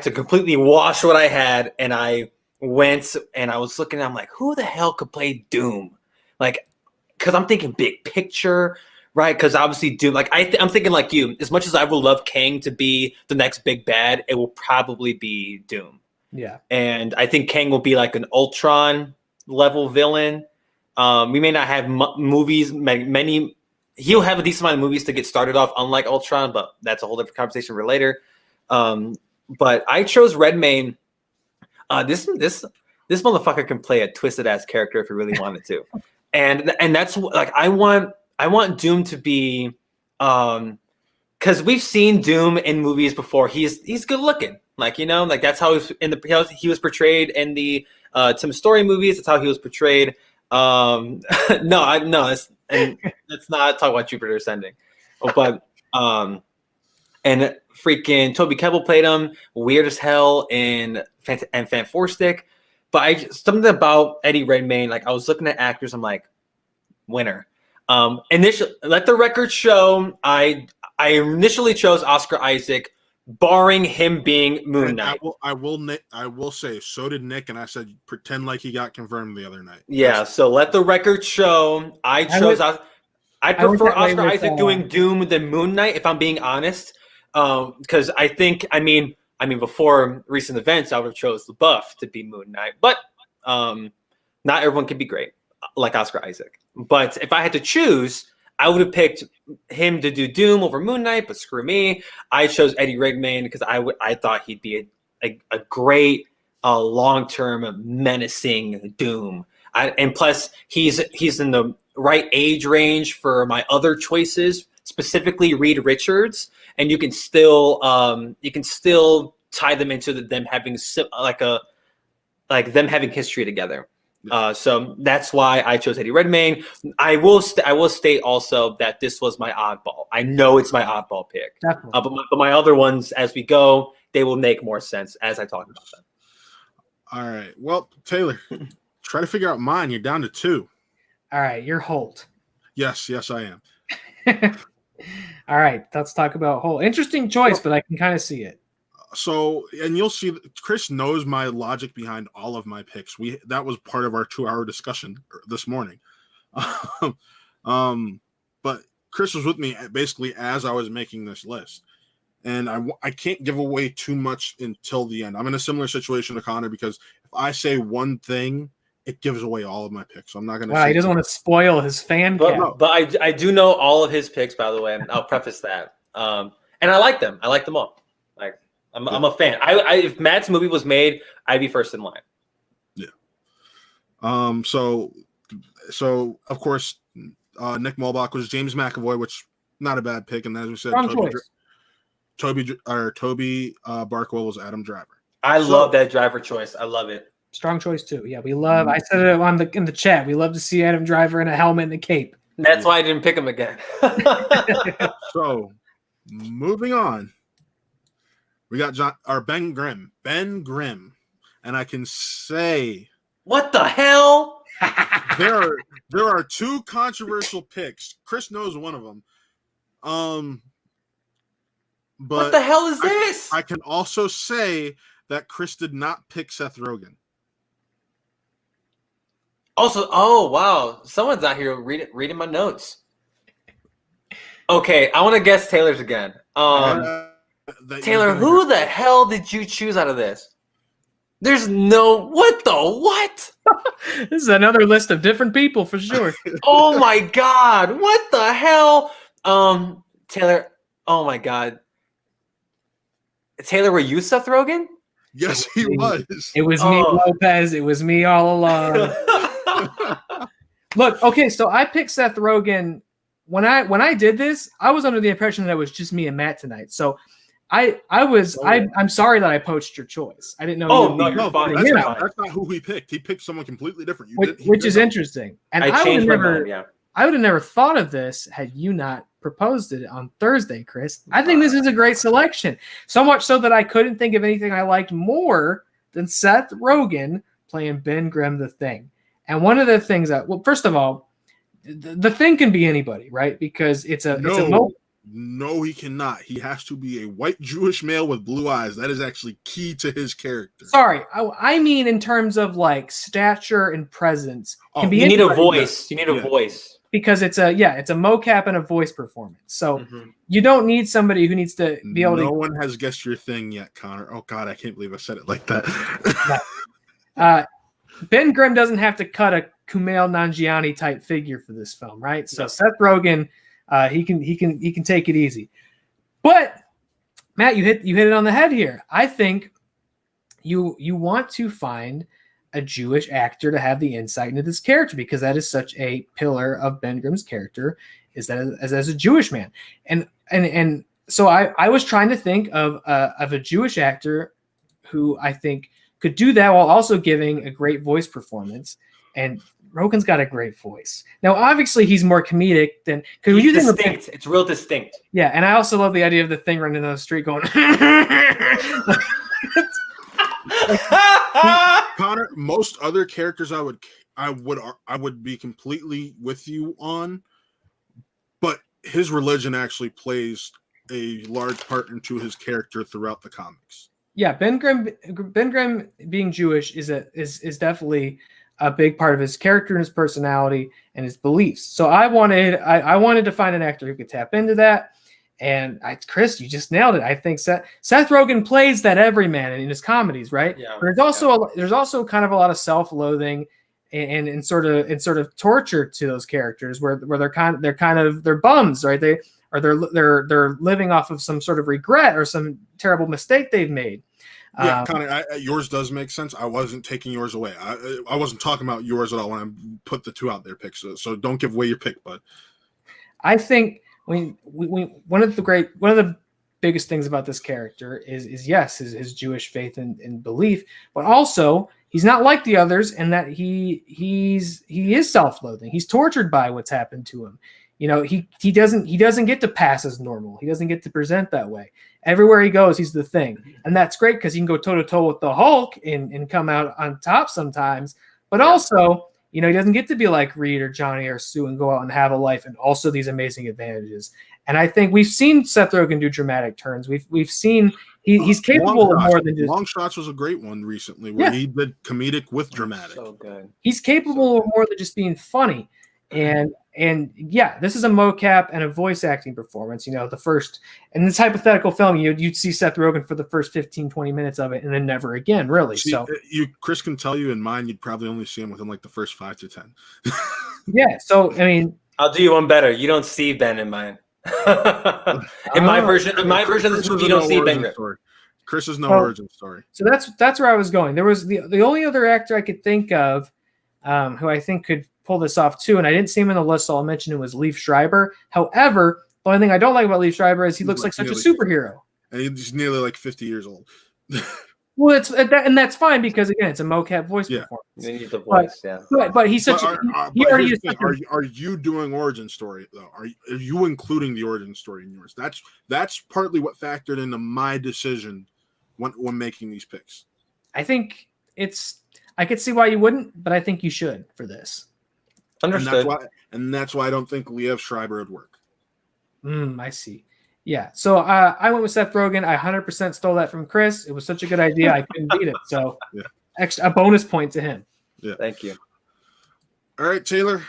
to completely wash what I had, and I went and I was looking. I'm like, who the hell could play Doom? Like, because I'm thinking big picture, right? Because obviously Doom. Like I'm thinking like you. As much as I would love Kang to be the next big bad, it will probably be Doom. Yeah. And I think Kang will be like an Ultron level villain. We may not have movies, many. He'll have a decent amount of movies to get started off, unlike Ultron, but that's a whole different conversation for later. But I chose Redmayne. This motherfucker can play a twisted ass character if he really wanted to, and that's like I want Doom to be, because we've seen Doom in movies before. He's good looking, like like that's how he was portrayed in the Tim Story movies. That's how he was portrayed. Let's not talk about Jupiter Ascending, but and freaking Toby Kebbell played him weird as hell in Fantastic. But something about Eddie Redmayne, like I was looking at actors, I'm like, winner. Initially, let the record show, I initially chose Oscar Isaac, barring him being Moon Knight. I will say, so did Nick, and I said pretend like he got confirmed the other night. Yeah, so let the record show. I prefer Oscar Isaac doing Doom than Moon Knight, if I'm being honest. Because I mean, before recent events, I would have chose LaBeouf to be Moon Knight, but not everyone can be great like Oscar Isaac. But if I had to choose, I would have picked him to do Doom over Moon Knight, but screw me. I chose Eddie Redmayne because I thought he'd be a great long-term menacing Doom. And plus, he's in the right age range for my other choices, specifically Reed Richards, and you can still tie them into them having them having history together. So that's why I chose Eddie Redmayne. I will state also that this was my oddball. I know it's my oddball pick, but my other ones, as we go, they will make more sense as I talk about them. All right. Well, Taylor, try to figure out mine. You're down to 2. All right, you're Holt. Yes, I am. All right, let's talk about Holt. Interesting choice, but I can kind of see it. So, and you'll see Chris knows my logic behind all of my picks. That was part of our 2-hour discussion this morning. But Chris was with me basically as I was making this list. And I can't give away too much until the end. I'm in a similar situation to Connor because if I say one thing, it gives away all of my picks. So I'm not going to. Wow, he doesn't want to spoil his fan cap. But I do know all of his picks, by the way. And I'll preface that. And I like them. I like them all. I'm a fan. If Matt's movie was made, I'd be first in line. Yeah. So of course, Nick Mulbach was James McAvoy, which not a bad pick, and as we said, Toby Barkwell was Adam Driver. I love that Driver choice. I love it. Strong choice too. Yeah, we love. I said it in the chat. We love to see Adam Driver in a helmet and a cape. That's why I didn't pick him again. So, moving on, we got Ben Grimm. Ben Grimm, and I can say, what the hell? there are two controversial picks. Chris knows one of them. But what the hell is this? I can also say that Chris did not pick Seth Rogen. Also, oh wow, someone's out here reading my notes. Okay, I want to guess Taylor's again. Taylor, who the hell did you choose out of this? There's no what. This is another list of different people for sure. Oh my god, what the hell? Taylor, oh my god. Taylor, were you Seth Rogen? Yes, he was. It was me, Lopez. It was me all along. Look, okay, so I picked Seth Rogen. When I did this, I was under the impression that it was just me and Matt tonight. So I'm sorry that I poached your choice. I didn't know. Oh no, you're fine. That's not who he picked. He picked someone completely different. Which is interesting. And I would have never thought of this had you not proposed it on Thursday, Chris. I think this is a great selection. So much so that I couldn't think of anything I liked more than Seth Rogen playing Ben Grimm the Thing. And one of the things well, first of all, the Thing can be anybody, right? Because no, he cannot. He has to be a white Jewish male with blue eyes. That is actually key to his character. Sorry, I mean in terms of like stature and presence. You need a voice. You need a voice. Because it's a mocap and a voice performance. So you don't need somebody who needs to be able to. No one has guessed your thing yet, Connor. Oh God, I can't believe I said it like that. Ben Grimm doesn't have to cut a Kumail Nanjiani type figure for this film, right? So Seth Rogen, he can take it easy. But Matt, you hit it on the head here. I think you want to find a Jewish actor to have the insight into this character, because that is such a pillar of Ben Grimm's character, is that as a Jewish man. And so I was trying to think of a Jewish actor who I think could do that while also giving a great voice performance. And Rogen's got a great voice. Now, obviously, he's more comedic than because you distinct. It's real distinct. Yeah, and I also love the idea of the Thing running down the street going. Connor, most other characters I would be completely with you on, but his religion actually plays a large part into his character throughout the comics. Yeah, Ben Grimm being Jewish is definitely a big part of his character and his personality and his beliefs. So I wanted to find an actor who could tap into that. And Chris, you just nailed it. I think Seth Rogen plays that everyman in his comedies, right? Yeah. But there's also kind of a lot of self-loathing and sort of torture to those characters where they're bums, right? They're living off of some sort of regret or some terrible mistake they've made. Yeah, Connor, yours does make sense. I wasn't taking yours away. I wasn't talking about yours at all when I put the two out there picks. So don't give away your pick, bud. I think one of the biggest things about this character is his Jewish faith and belief, but also he's not like the others in that he is self-loathing. He's tortured by what's happened to him. You know, he doesn't get to pass as normal. He doesn't get to present that way. Everywhere he goes, he's the Thing. And that's great because he can go toe-to-toe with the Hulk and come out on top sometimes. But also, you know, he doesn't get to be like Reed or Johnny or Sue and go out and have a life and also these amazing advantages. And I think we've seen Seth Rogen do dramatic turns. We've seen he's capable of more than just. Long Shots was a great one recently where he did comedic with dramatic. So good. He's capable of more than just being funny. And yeah, this is a mocap and a voice acting performance. You know, in this hypothetical film, you'd see Seth Rogen for the first 15, 20 minutes of it and then never again, really. So Chris can tell you in mine, you'd probably only see him within like the first 5 to 10. Yeah. So, I mean, I'll do you one better. You don't see Ben in mine. in my version of this movie, you don't see Ben Grimm. Chris is no origin story. So that's where I was going. There was the only other actor I could think of who I think could pull this off too, and I didn't see him in the list, so I'll mention it was Leif Schreiber. However, the only thing I don't like about Leif Schreiber is he looks like such a superhero. And he's nearly like 50 years old. Well, and that's fine because again, it's a mocap voice performance. You need the voice, But he's such. He already is. Are you doing origin story though? Are you including the origin story in yours? That's partly what factored into my decision when making these picks. I think I could see why you wouldn't, but I think you should for this. Understood. And that's why I don't think Liev Schreiber would work. I see. Yeah, so I went with Seth Rogen. I 100% stole that from Chris. It was such a good idea, I couldn't beat it. So, a bonus point to him. Yeah, thank you. All right, Taylor.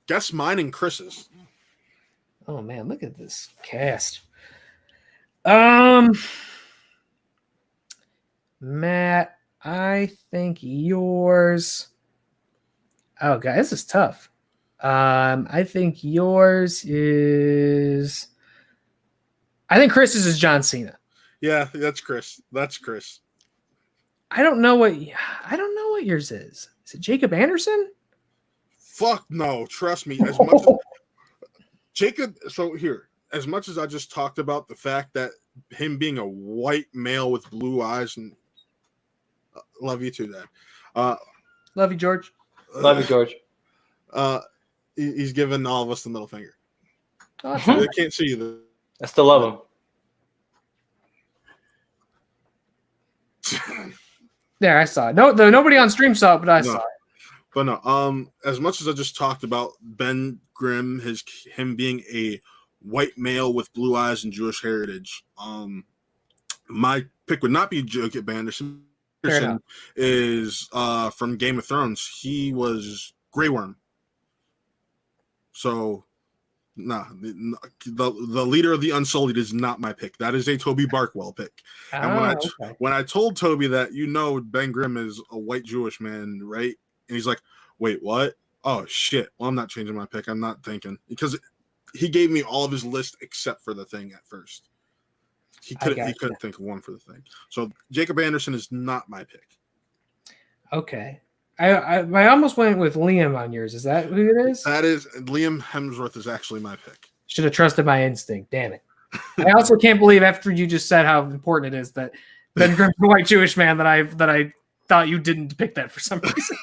Guess mine and Chris's. Oh man, look at this cast. Matt, I think yours. Oh, guys, this is tough. I think yours is. I think Chris's is John Cena. Yeah, that's Chris. I don't know what yours is. Is it Jacob Anderson? Fuck no. Trust me. As much as Jacob. So here, as much as I just talked about the fact that him being a white male with blue eyes and love you too, Dad. Love you, George. Love you, George. He's giving all of us the middle finger. Oh, they can't see you. I still love him. There, I saw it. Nobody on stream saw it, but I saw it. But no, as much as I just talked about Ben Grimm, him being a white male with blue eyes and Jewish heritage, my pick would not be Jacob Anderson. Anderson is from Game of Thrones. He was Grey Worm. So, the leader of the Unsullied is not my pick. That is a Toby Barkwell pick. And when I told Toby that Ben Grimm is a white Jewish man, right? And he's like, "Wait, what? Oh shit! Well, I'm not changing my pick. I'm not thinking because he gave me all of his list except for the Thing at first. He couldn't think of one for the Thing. So Jacob Anderson is not my pick. Okay. I almost went with Liam on yours. Is that who it is? That is Liam Hemsworth is actually my pick. Should have trusted my instinct. Damn it. I also can't believe after you just said how important it is that Ben Grimm's a white Jewish man that I thought you didn't pick that for some reason.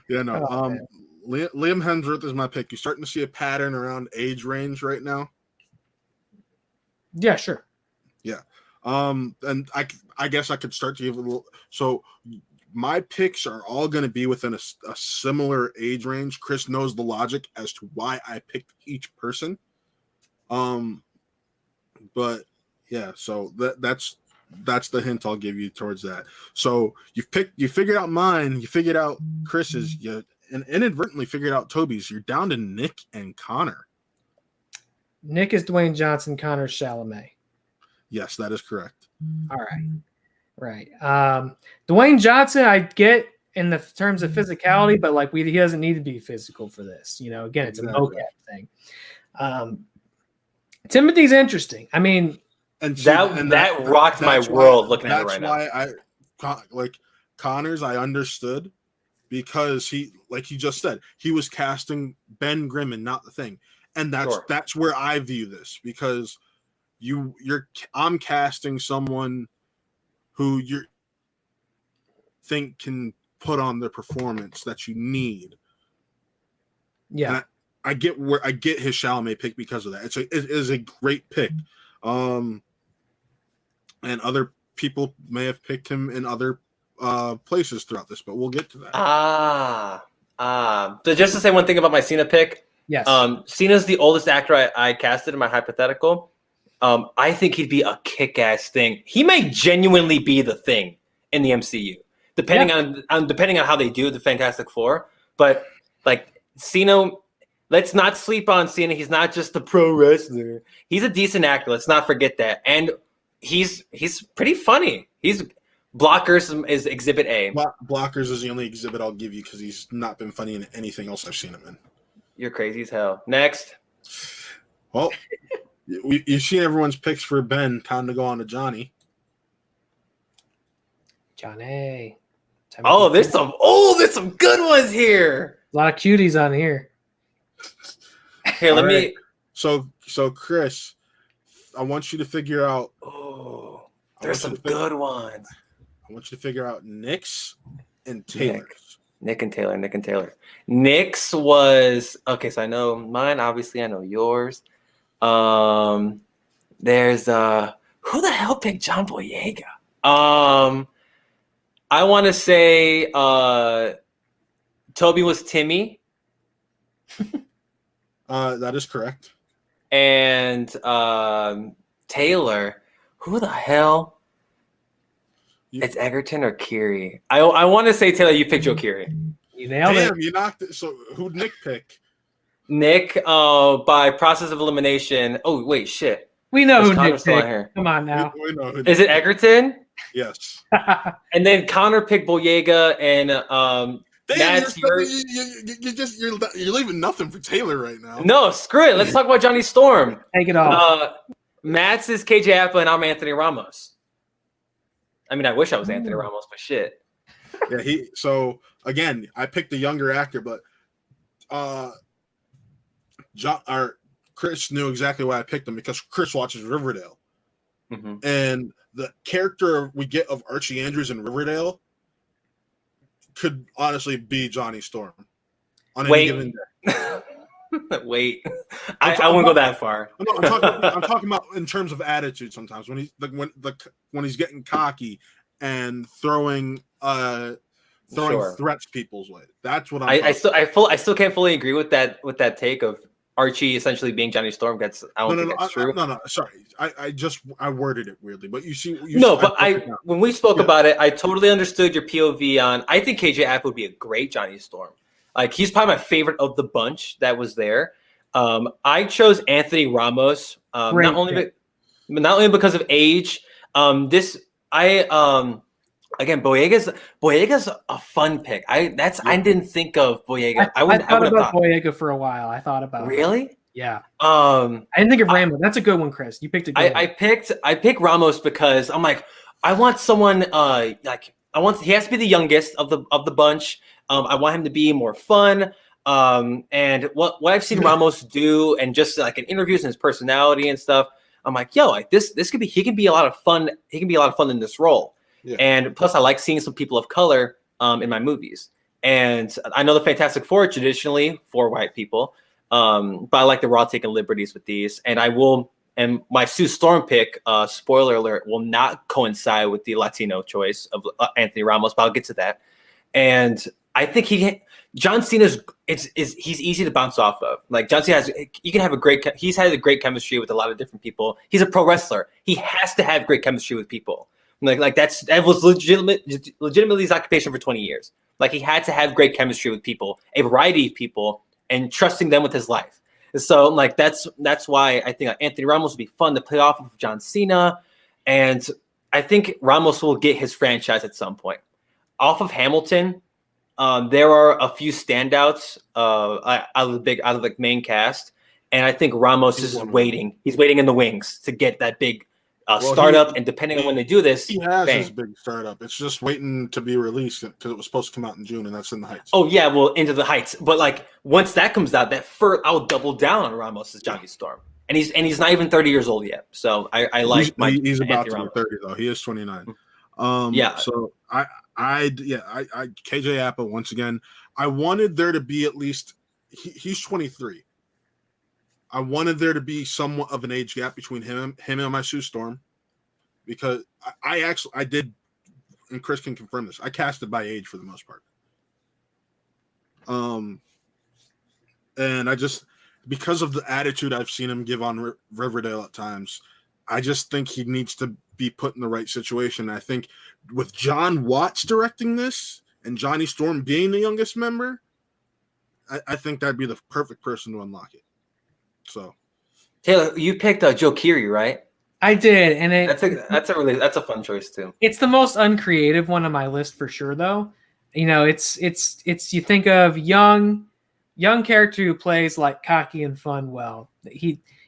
Yeah, no. Liam Hemsworth is my pick. You're starting to see a pattern around age range right now. Yeah, sure. Yeah. And I guess I could start to give a little. So my picks are all going to be within a similar age range. Chris knows the logic as to why I picked each person. But yeah, so that's the hint I'll give you towards that. So you figured out mine, you figured out Chris's, you inadvertently figured out Toby's. You're down to Nick and Connor. Nick is Dwayne Johnson, Connor's Chalamet. Yes, that is correct. All right. Dwayne Johnson, I get in the terms of physicality, but he doesn't need to be physical for this. Again, it's a mocap thing. Timothy's interesting. I mean, that rocked my world looking at it right now. That's why I Connors. I understood because he, like you just said, he was casting Ben Grimm and not the Thing, and that's where I view this because I'm casting someone who you think can put on the performance that you need. Yeah. And I get his Chalamet pick because of that. It is a great pick. And other people may have picked him in other places throughout this, but we'll get to that. So just to say one thing about my Cena pick. Yes. Cena's the oldest actor I casted in my hypothetical. I think he'd be a kick-ass Thing. He may genuinely be the Thing in the MCU, depending on how they do the Fantastic Four. But Cena, let's not sleep on Cena. He's not just a pro wrestler. He's a decent actor. Let's not forget that. And he's pretty funny. Blockers is Exhibit A. Blockers is the only exhibit I'll give you because he's not been funny in anything else I've seen him in. You're crazy as hell. Next. Well, You've seen everyone's picks for Ben. Time to go on to Johnny. Johnny. There's some good ones here. A lot of cuties on here. Hey, let me. So Chris, I want you to figure out. Oh, there's some good ones. I want you to figure out Nick's and Taylor's. Nick and Taylor. Nick's was okay. So I know mine. Obviously, I know yours. There's who the hell picked John Boyega? I want to say Toby was Timmy. That is correct. And Taylor, who the hell? It's Egerton or Kiri. I want to say Taylor. You picked Joe Kiri. You nailed it. You knocked it. So who'd Nick pick? Nick, by process of elimination. Oh wait, shit. We know who Nick still picked. Here. Come on now. We know who is it Egerton? Yes. And then Connor picked Boyega and Matt's you're leaving nothing for Taylor right now. No, screw it. Let's talk about Johnny Storm. Take it off. Matt's is KJ Appa and I'm Anthony Ramos. I mean, I wish I was Anthony Ramos, but shit. Yeah, so again, I picked the younger actor, but Chris knew exactly why I picked him because Chris watches Riverdale. Mm-hmm. And the character we get of Archie Andrews in Riverdale could honestly be Johnny Storm on any given day. Wait, I won't go that far. I'm talking about in terms of attitude. Sometimes when he's getting cocky and throwing threats people's way. That's what I still can't fully agree with that take of Archie essentially being Johnny Storm. That's true. No, sorry. I worded it weirdly, but when we spoke about it, I totally understood your POV on. I think KJ App would be a great Johnny Storm. Like he's probably my favorite of the bunch that was there. I chose Anthony Ramos, not only because of age. Again, Boyega's a fun pick. I didn't think of Boyega. I thought about Boyega for a while. I thought about really. Yeah. I didn't think of Ramos. That's a good one, Chris. You picked a good one. I picked Ramos because I'm like, I want someone he has to be the youngest of the bunch. I want him to be more fun. And what I've seen Ramos do, and just like in interviews and his personality and stuff, I'm like, yo, like he can be a lot of fun. He can be a lot of fun in this role. Yeah. And plus, I like seeing some people of color in my movies. And I know the Fantastic Four are traditionally for white people, but I like that we're all taking liberties with these. And and my Sue Storm pick, spoiler alert, will not coincide with the Latino choice of Anthony Ramos, but I'll get to that. And I think John Cena's he's easy to bounce off of. Like John Cena he's had a great chemistry with a lot of different people. He's a pro wrestler. He has to have great chemistry with people. Like that was legitimately his occupation for 20 years. Like he had to have great chemistry with people, a variety of people, and trusting them with his life. So like that's why I think Anthony Ramos would be fun to play off of John Cena, and I think Ramos will get his franchise at some point. Off of Hamilton, there are a few standouts out of the main cast, and I think Ramos is waiting. He's waiting in the wings to get that big startup, and depending on when they do this, he has his big startup. It's just waiting to be released because it was supposed to come out in June, and that's In the Heights. Oh yeah, well, Into the Heights. But like once that comes out, I'll double down on Ramos as Johnny Storm, and he's not even 30 years old yet. So he's about to be 30 though. He is 29. Yeah. So I KJ Appa once again. I wanted there to be at least he's 23. I wanted there to be somewhat of an age gap between him and my Sue Storm, because I did, and Chris can confirm this, I casted by age for the most part. And I just, because of the attitude I've seen him give on Riverdale at times, I just think he needs to be put in the right situation. I think with John Watts directing this and Johnny Storm being the youngest member, I think that'd be the perfect person to unlock it. So, Taylor, you picked Joe Keery, right? I did, and that's a fun choice too. It's the most uncreative one on my list for sure, though. You know, it's you think of young character who plays like cocky and fun. Well,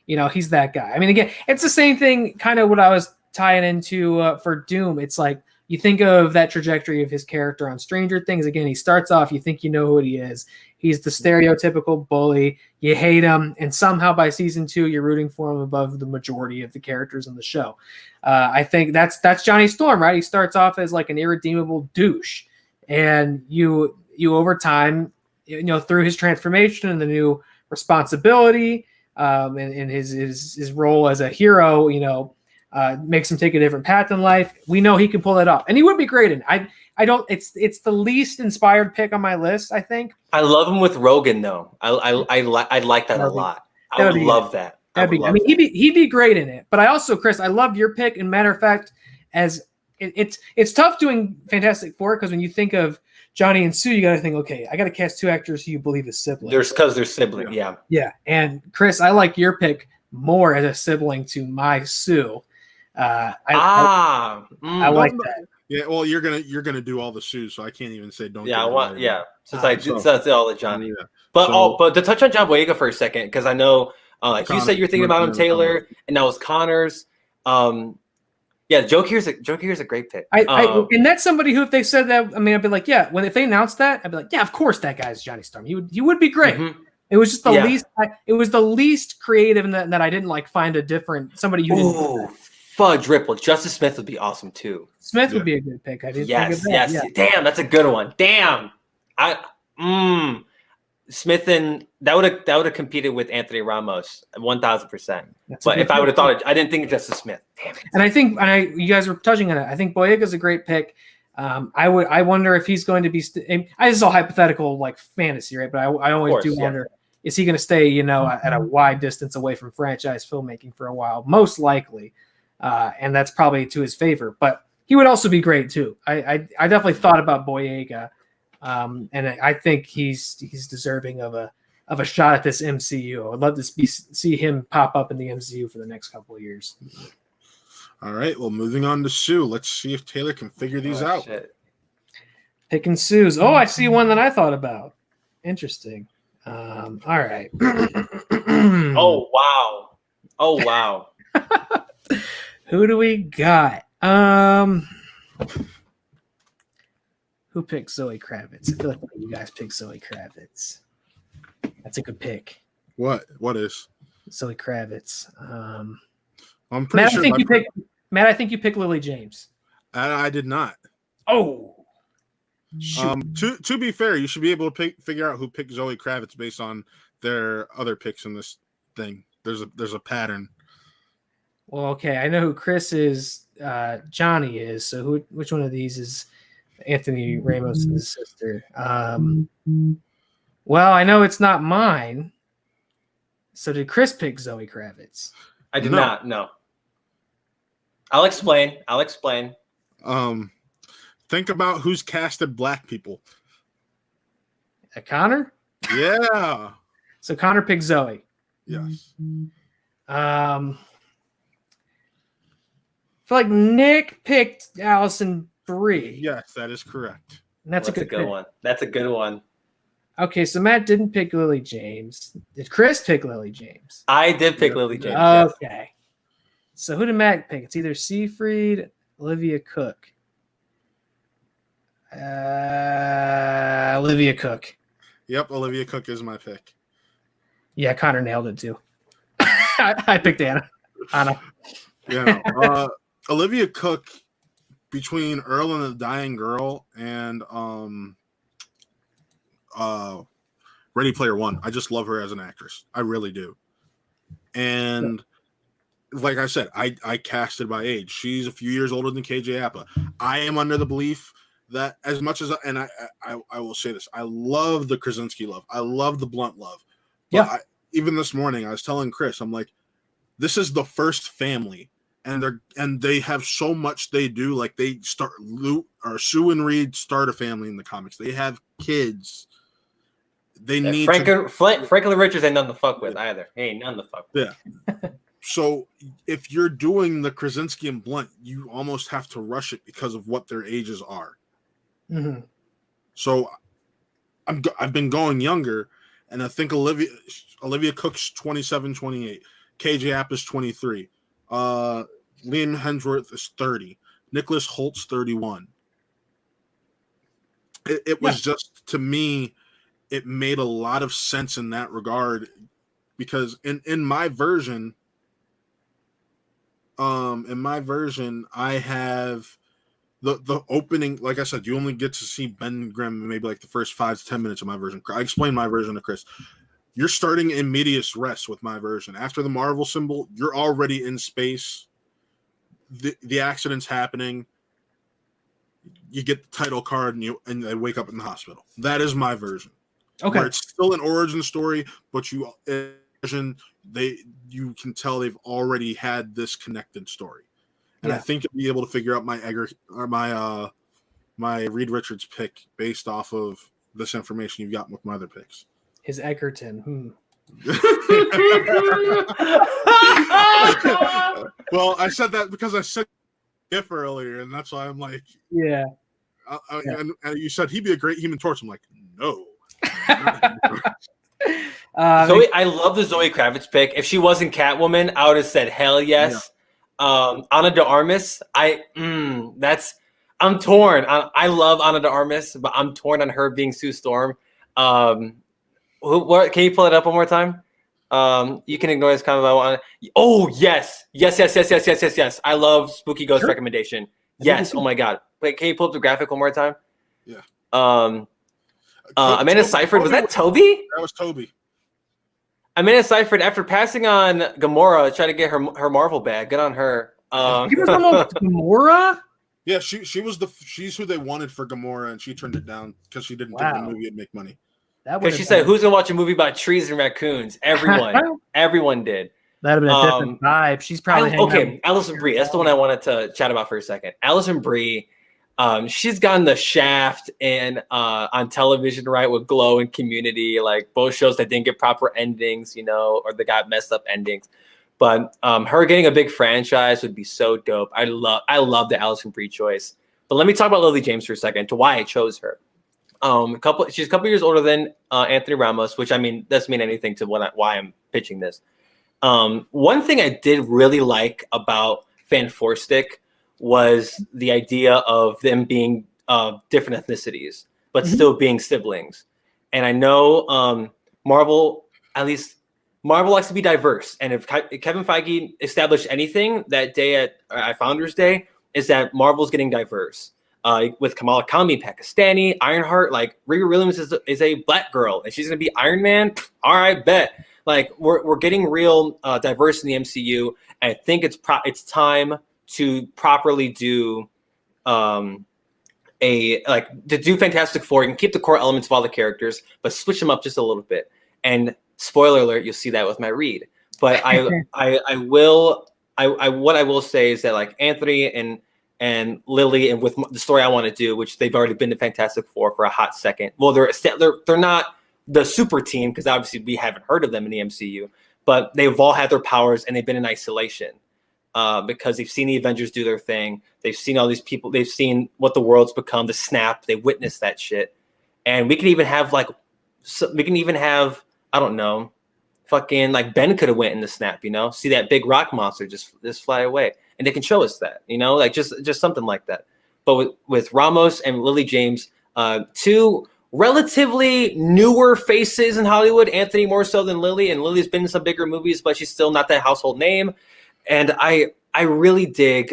he's that guy. I mean, again, it's the same thing, kind of what I was tying into for Doom. It's like you think of that trajectory of his character on Stranger Things. Again, he starts off, you think you know who he is. He's the stereotypical bully. You hate him, and somehow by season 2, you're rooting for him above the majority of the characters in the show. I think that's Johnny Storm, right? He starts off as like an irredeemable douche, and you over time, through his transformation and the new responsibility, and his role as a hero, makes him take a different path in life. We know he can pull that off, and he would be great in. I don't. It's the least inspired pick on my list, I think. I love him with Rogan though. I like that a lot. I would love that. He'd be great in it. But I also, Chris, I loved your pick. And matter of fact, as it's tough doing Fantastic Four, because when you think of Johnny and Sue, you got to think, okay, I got to cast 2 actors who you believe is siblings. Because they're siblings. Yeah. Yeah. And Chris, I like your pick more as a sibling to my Sue. I like that. Yeah, well, you're gonna do all the Sues, so I can't even say don't. Yeah, Since I did all the Johnny. Yeah. But to touch on John Boyega for a second, because I know, like you said, you're thinking about him, Taylor, and that was Connor's. Joe Keir's a great pick. And that's somebody who, if they said that, I mean, I'd be like, yeah. If they announced that, I'd be like, yeah, of course that guy's Johnny Storm. He would be great. Mm-hmm. It was just the least. It was the least creative, and that I didn't like find a different somebody who didn't. Fudge Ripple. Justice Smith would be awesome too. Smith would be a good pick. I didn't think of that. Yes. Yeah. Damn, that's a good one. Damn. Smith, and that would have competed with Anthony Ramos 1,000%. But if I would have thought I didn't think of Justice Smith. Damn it. And you guys were touching on it. I think Boyega's a great pick. I wonder if he's going to be. This is all hypothetical, like fantasy, right? But I always wonder. Is he going to stay, at a wide distance away from franchise filmmaking for a while? Most likely. And that's probably to his favor, but he would also be great too. I definitely thought about Boyega, and I think he's deserving of a shot at this MCU. I'd love to see him pop up in the MCU for the next couple of years. All right, well, moving on to Sue. Let's see if Taylor can figure these out. Shit. Picking Sue's. Oh, I see one that I thought about. Interesting. All right. Oh wow. Who do we got? Who picked Zoe Kravitz? I feel like you guys picked Zoe Kravitz. That's a good pick. What is Zoe Kravitz? I'm pretty sure. Matt, I think you picked Lily James. I did not. Oh. Shoot. To be fair, you should be able to figure out who picked Zoe Kravitz based on their other picks in this thing. There's a pattern. Well, okay, I know who Chris is. Johnny is. So which one of these is Anthony Ramos' sister? Well, I know it's not mine. So did Chris pick Zoe Kravitz? I did not. No. I'll explain. Think about who's casted black people. Connor? Yeah. So Connor picked Zoe. Yes. I feel like Nick picked Allison Brie. Yes, that is correct. And that's a good one. That's a good one. Okay, so Matt didn't pick Lily James. Did Chris pick Lily James? I did pick Lily James. Okay. Yes. So who did Matt pick? It's either Seyfried, Olivia Cook. Olivia Cook. Yep, Olivia Cook is my pick. Yeah, Connor nailed it too. I picked Anna. Yeah. Olivia Cook, between Earl and the Dying Girl and Ready Player One, I just love her as an actress. I really do. And like I said, I casted by age. She's a few years older than KJ Apa. I am under the belief that as much as I will say this, I love the Krasinski love. I love the Blunt love. But even this morning, I was telling Chris, I'm like, this is the first family. And they have so much they do. Like they Sue and Reed start a family in the comics. They have kids. They need Franklin Richards ain't nothing to fuck with either. He ain't nothing to fuck with. Yeah. So if you're doing the Krasinski and Blunt, you almost have to rush it because of what their ages are. Mm-hmm. So I've been going younger, and I think Olivia Cook's 27, 28. KJ App is 23. Liam Hemsworth is 30. Nicholas Holt's 31. It was just, to me, it made a lot of sense in that regard, because in my version, I have the opening. Like I said, you only get to see Ben Grimm maybe like the first 5 to 10 minutes of my version. I explained my version to Chris. You're starting in medias res with my version. After the Marvel symbol, you're already in space. The accident's happening. You get the title card and they wake up in the hospital. That is my version. Okay. Where it's still an origin story, but you can tell they've already had this connected story. And I think you'll be able to figure out my Reed Richards pick based off of this information you've gotten with my other picks. His Egerton. Well, I said that because I said GIF earlier, and that's why I'm like, yeah. And you said he'd be a great Human Torch. I'm like, no. Zoe, I love the Zoe Kravitz pick. If she wasn't Catwoman, I would have said hell yes. Yeah. Ana de Armas, I'm torn. I love Ana de Armas, but I'm torn on her being Sue Storm. Can you pull it up one more time? You can ignore this comment if I want. Oh yes. I love Spooky Ghost recommendation. Yes. Oh my god. Wait, can you pull up the graphic one more time? Yeah. Amanda Seyfried, was that Toby? That was Toby. Amanda Seyfried, after passing on Gamora, tried to get her Marvel bag. Good on her. Gamora? Yeah, she's who they wanted for Gamora, and she turned it down because she didn't think the movie would make money. Because she said, "Who's gonna watch a movie about trees and raccoons?" Everyone did. That'd have been a different vibe. She's probably Alison Brie. That's the one I wanted to chat about for a second. Alison Brie. She's gotten the shaft on television, right, with Glow and Community, like both shows that didn't get proper endings, or they got messed up endings. But her getting a big franchise would be so dope. I love the Alison Brie choice. But let me talk about Lily James for a second, to why I chose her. She's a couple years older than Anthony Ramos, which doesn't mean anything to why I'm pitching this. One thing I did really like about Fan Four Stick was the idea of them being different ethnicities, but still being siblings. And I know Marvel likes to be diverse. And if Kevin Feige established anything that day at Founders Day, is that Marvel's getting diverse. With Kamala Khan being Pakistani, Ironheart, like Riri Williams is a black girl, and she's gonna be Iron Man. All right, bet. Like we're getting real diverse in the MCU, and I think it's time to properly do to do Fantastic Four. You can keep the core elements of all the characters, but switch them up just a little bit. And spoiler alert, you'll see that with my read. But what I will say is that like Anthony and Lily, and with the story I want to do, which they've already been to Fantastic Four for a hot second. Well, they're not the super team because obviously we haven't heard of them in the MCU, but they've all had their powers and they've been in isolation. Because they've seen the Avengers do their thing. They've seen all these people. They've seen what the world's become, the snap. They witnessed that shit. And we can even have I don't know, fucking like Ben could have went in the snap, see that big rock monster just fly away. And they can show us that, like just something like that. But with Ramos and Lily James, two relatively newer faces in Hollywood, Anthony more so than Lily. And Lily's been in some bigger movies, but she's still not that household name. And I really dig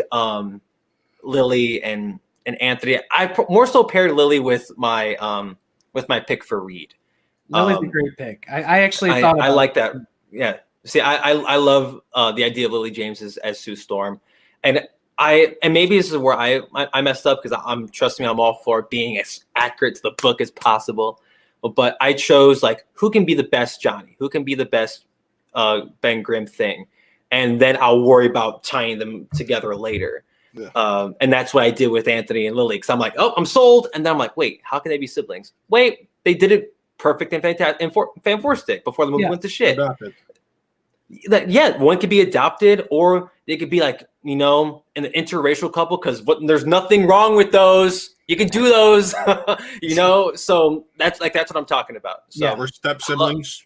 Lily and Anthony. I more so paired Lily with my pick for Reed. Lily's a great pick. I actually thought I like that. Yeah. See, I love the idea of Lily James as Sue Storm, and maybe this is where I messed up because I'm trusting me. I'm all for being as accurate to the book as possible, but I chose like who can be the best Johnny, who can be the best Ben Grimm thing. And then I'll worry about tying them together later. Yeah. And that's what I did with Anthony and Lily. Because I'm like, oh, I'm sold. And then I'm like, wait, how can they be siblings? Wait, they did it perfect and fantastic in Fan Four Stick before the movie went to shit. One could be adopted, or they could be like, an interracial couple. Because there's nothing wrong with those. You can do those, So that's what I'm talking about. So we're step siblings.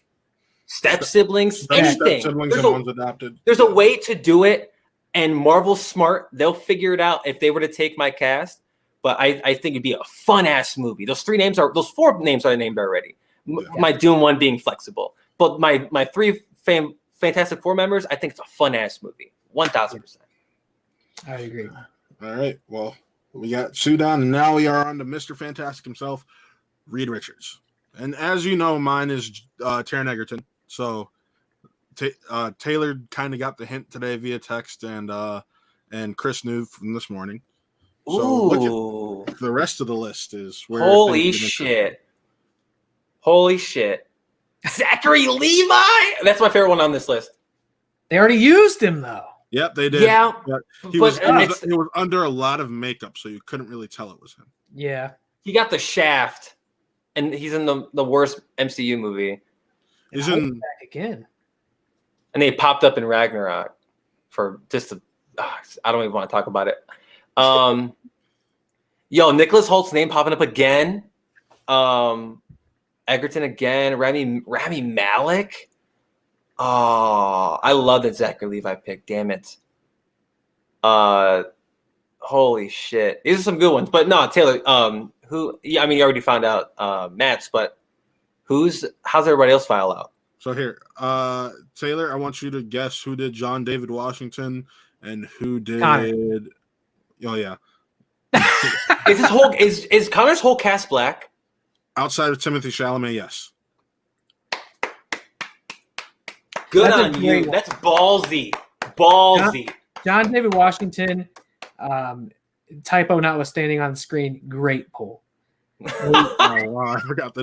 step siblings, Step anything. siblings and one's adopted. There's a way to do it, and Marvel's smart. They'll figure it out if they were to take my cast. But I think it'd be a fun ass movie. Those 4 names are named already. Yeah. My Doom one being flexible, but my 3 Fantastic Four members, I think it's a fun ass movie. 1000%. I agree. All right. Well, we got Sue down, and now we are on to Mr. Fantastic himself, Reed Richards. And as you know, mine is Taron Egerton. So Taylor kind of got the hint today via text, and Chris knew from this morning. So look at the rest of the list is where. Holy shit! Holy shit! Zachary Levi. That's my favorite one on this list. They already used him though. Yep, they did. Yeah, he was under a lot of makeup, so you couldn't really tell it was him. Yeah, he got the shaft, and he's in the worst MCU movie. He's in back again, and they popped up in Ragnarok for just I don't even want to talk about it. Yo, Nicholas Holt's name popping up again. Egerton again. Rami Malek. Oh, I love that Zachary Levi pick. Damn it. Holy shit. These are some good ones. But no, Taylor, who? Yeah, I mean, you already found out Matt's, but how's everybody else file out? So here, Taylor, I want you to guess who did John David Washington and who did. Connor. Oh yeah. Is Connor's whole cast black? Outside of Timothy Chalamet, yes. Good on you. One. That's ballsy. Ballsy. John David Washington, typo notwithstanding on the screen, great pull. Oh wow, I forgot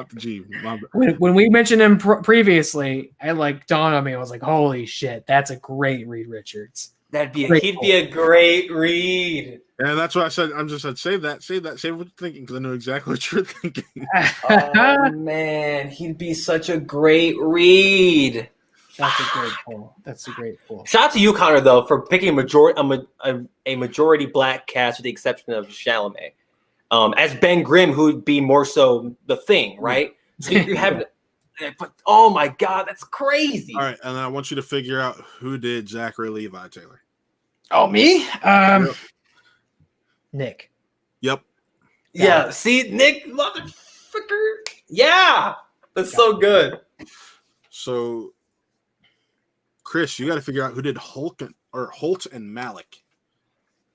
the G. When we mentioned him previously, it dawned on me. I was like, "Holy shit, that's a great Reed Richards." He'd be a great Reed. And that's what I said. I'm just said, save that, save what you're thinking, because I know exactly what you're thinking. Oh man, he'd be such a great Reed. That's a great pull. That's a great pull. Shout out to you, Connor, though, for picking a majority black cast, with the exception of Chalamet. As Ben Grimm, who would be more so the Thing, right? So you have, but oh my god, that's crazy. All right, and I want you to figure out who did Zachary Levi, Taylor. Oh, me? Nick. Yep. Yeah. See, Nick, motherfucker. Yeah, that's so good. So, Chris, you got to figure out who did Holt and Malik.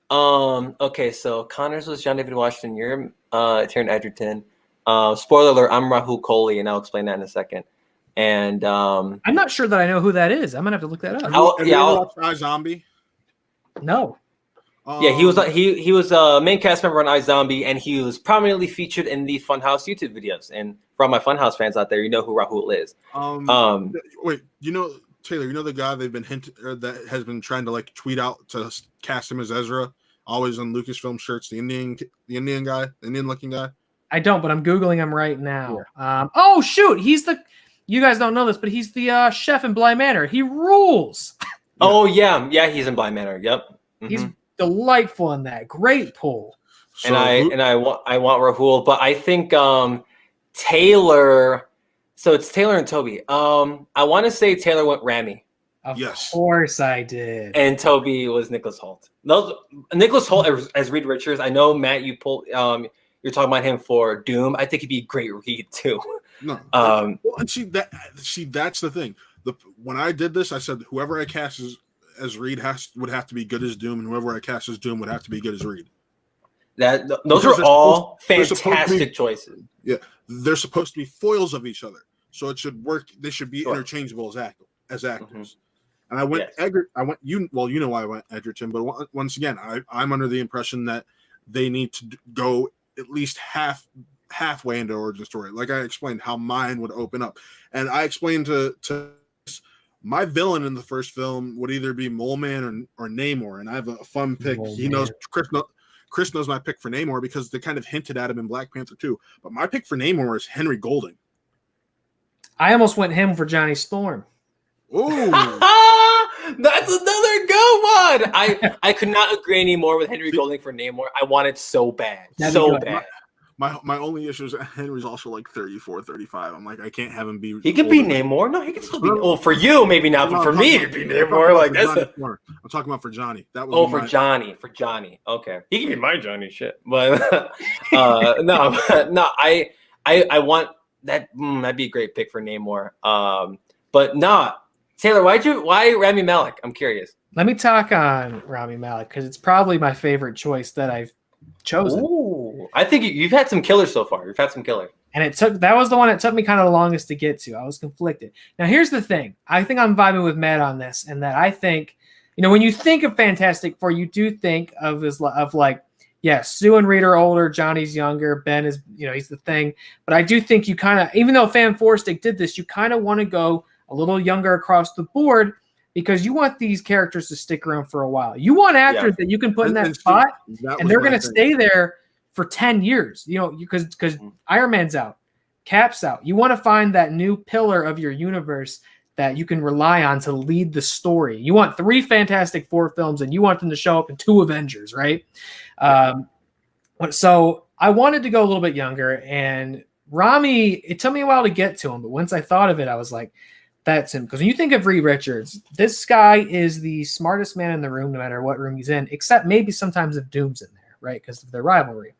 Okay, so Connor's was John David Washington. You're Taron Egerton. Spoiler alert, I'm Rahul Kohli, and I'll explain that in a second. And I'm not sure that I know who that is. I'm gonna have to look that up. Have you watched iZombie? No. Yeah, he was a main cast member on iZombie, and he was prominently featured in the Funhouse YouTube videos. And for all my Funhouse fans out there, you know who Rahul is. Wait, Taylor, you know the guy they've been that has been trying to tweet out to cast him as Ezra, always on Lucasfilm shirts, the Indian guy, the Indian looking guy. I don't, but I'm googling him right now. Yeah. Oh shoot, you guys don't know this, but he's the chef in Bly Manor. He rules. Oh yeah, he's in Bly Manor. Yep, he's delightful in that. Great pull. So, I want Rahul, but I think Taylor. So it's Taylor and Toby. I want to say Taylor went Rami. Of course I did. And Toby was Nicholas Holt. Nicholas Holt as Reed Richards. I know, Matt, you pulled. You're talking about him for Doom. I think he'd be a great Reed too. No. Well, and that's the thing. When I did this, I said whoever I cast as Reed would have to be good as Doom, and whoever I cast as Doom would have to be good as Reed. Those are all fantastic choices. Yeah, they're supposed to be foils of each other, so it should work. They should be interchangeable as actors. Mm-hmm. And I went you know why I went Egerton, but once again, I'm under the impression that they need to go at least halfway into origin story. Like I explained how mine would open up, and I explained to my villain in the first film would either be Mole Man or Namor, and I have a fun pick. He knows Chris knows my pick for Namor because they kind of hinted at him in Black Panther 2. But my pick for Namor is Henry Golding. I almost went him for Johnny Storm. Oh, that's another good one. I could not agree anymore with Henry Golding for Namor. I want it so bad, bad. My only issue is that Henry's also like 34, 35. I'm like, I can't have him be. He could be Namor. No, he can still be. Well, for you, maybe not, but for me, it'd be Namor. Like that's. I'm talking about for Johnny. That was. For Johnny. Okay, he can be my Johnny shit, but no. I want that. That'd be a great pick for Namor. But no, Taylor, why Rami Malek? I'm curious. Let me talk on Rami Malek because it's probably my favorite choice that I've chosen. Ooh, I think you've had some killers so far. You've had some killers. And that was the one that took me kind of the longest to get to. I was conflicted. Now, here's the thing. I think I'm vibing with Matt on this, and that I think, when you think of Fantastic Four, you do think of Sue and Reed are older, Johnny's younger, Ben is, he's the thing. But I do think you kind of, even though Fan Four Stick did this, you kind of want to go a little younger across the board because you want these characters to stick around for a while. You want actors that you can put in that spot, and they're going to stay there for 10 years, because Iron Man's out, Cap's out. You want to find that new pillar of your universe that you can rely on to lead the story. You want 3 Fantastic Four films, and you want them to show up in 2 Avengers, right? So I wanted to go a little bit younger, and Rami, it took me a while to get to him, but once I thought of it, I was like, that's him. Because when you think of Reed Richards, this guy is the smartest man in the room, no matter what room he's in, except maybe sometimes if Doom's in there, right? Because of their rivalry.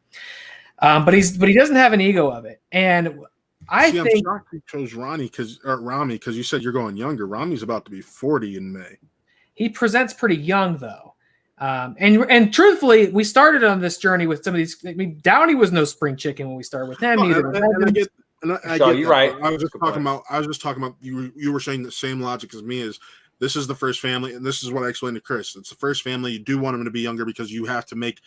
But he doesn't have an ego of it. And I think I'm shocked you chose Rami because you said you're going younger. Rami's about to be 40 in May. He presents pretty young though. And truthfully, we started on this journey with some of these. I mean, Downey was no spring chicken when we started with him. You're right. I was just talking about you were saying the same logic as me is this is the first family, and this is what I explained to Chris. It's the first family. You do want them to be younger because you have to make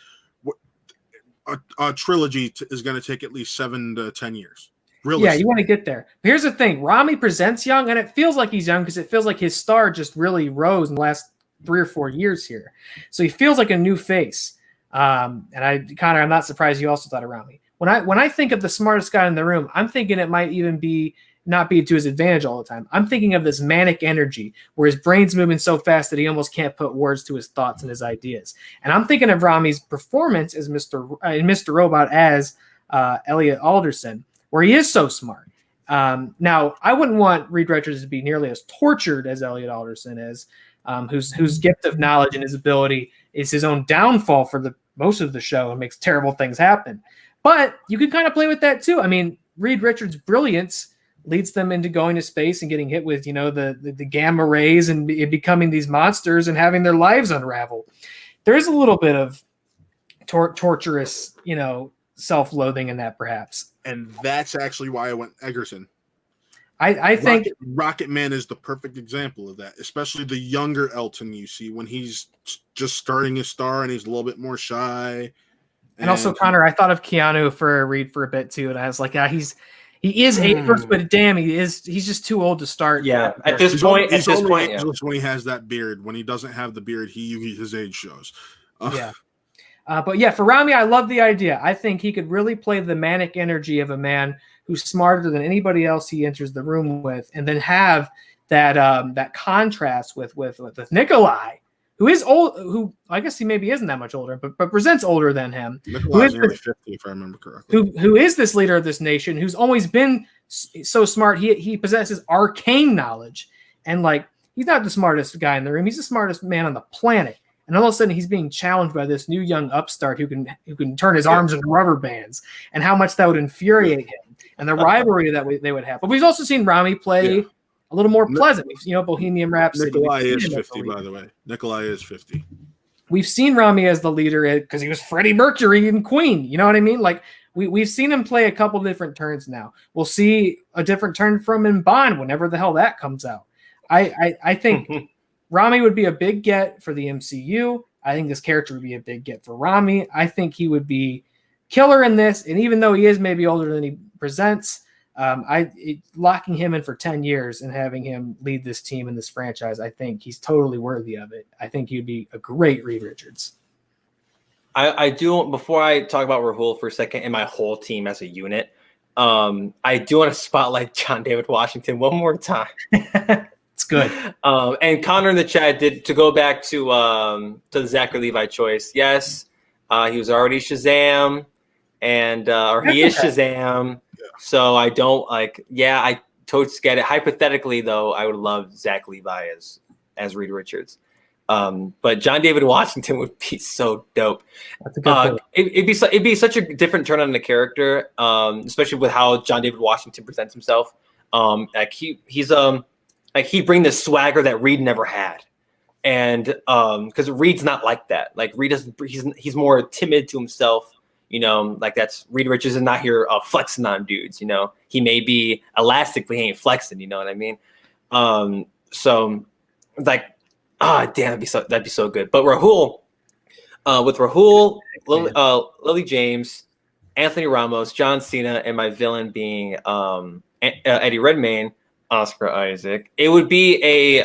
a trilogy is going to take at least 7 to 10 years. Really? Yeah, you want to get there. Here's the thing: Rami presents young, and it feels like he's young because it feels like his star just really rose in the last 3 or 4 years here. So he feels like a new face. And I'm not surprised you also thought of Rami. When I think of the smartest guy in the room, I'm thinking it might even not be to his advantage all the time. I'm thinking of this manic energy where his brain's moving so fast that he almost can't put words to his thoughts and his ideas. And I'm thinking of Rami's performance as Mr. Robot as Elliot Alderson, where he is so smart. Now, I wouldn't want Reed Richards to be nearly as tortured as Elliot Alderson is, whose gift of knowledge and his ability is his own downfall for the most of the show and makes terrible things happen. But you can kind of play with that too. I mean, Reed Richards' brilliance leads them into going to space and getting hit with, the gamma rays and becoming these monsters and having their lives unravel. There is a little bit of torturous, self-loathing in that, perhaps. And that's actually why I went Egerton. I think Rocket Man is the perfect example of that, especially the younger Elton you see when he's just starting his star and he's a little bit more shy. And also, Connor, I thought of Keanu for Reed for a bit too, and I was like, he is age, but damn, he's just too old to start. Yeah, at this point, just when he has that beard. When he doesn't have the beard, his age shows. Yeah. But yeah, for Rami, I love the idea. I think he could really play the manic energy of a man who's smarter than anybody else he enters the room with, and then have that contrast with Nikolai, who is old, who I guess he maybe isn't that much older, but presents older than him. Nikolai's nearly 50, if I remember correctly. Who is this leader of this nation, who's always been so smart. He possesses arcane knowledge, and he's not the smartest guy in the room. He's the smartest man on the planet. And all of a sudden, he's being challenged by this new young upstart who can turn his arms into rubber bands, and how much that would infuriate him, and the rivalry that they would have. But we've also seen Rami play a little more pleasant. Bohemian Rhapsody. Nikolai is 50, by the way. Nikolai is 50. We've seen Rami as the leader because he was Freddie Mercury in Queen. You know what I mean? We've seen him play a couple different turns now. We'll see a different turn from him in Bond whenever the hell that comes out. I think Rami would be a big get for the MCU. I think this character would be a big get for Rami. I think he would be killer in this. And even though he is maybe older than he presents, locking him in for 10 years and having him lead this team in this franchise, I think he's totally worthy of it. I think he'd be a great Reed Richards. I do, before I talk about Rahul for a second and my whole team as a unit, I do want to spotlight John David Washington one more time. It's good. And Connor in the chat did, to go back to the Zachary Levi choice. Yes, he was already Shazam. and or he is Shazam. Yeah. So I don't like. Yeah, I totally get it. Hypothetically, though, I would love Zach Levi as Reed Richards. But John David Washington would be so dope. That's a good it'd be such a different turn on the character, especially with how John David Washington presents himself. Like he's like he bring the swagger that Reed never had, and because Reed's not like that. Like Reed doesn't. He's more timid to himself. Like that's Reed Richards is not here flexing on dudes. He may be elastic, but he ain't flexing. You know what I mean? So like. Damn, that'd be so good. But Rahul, with Rahul, Lily James, Anthony Ramos, John Cena, and my villain being Eddie Redmayne, Oscar Isaac, it would be a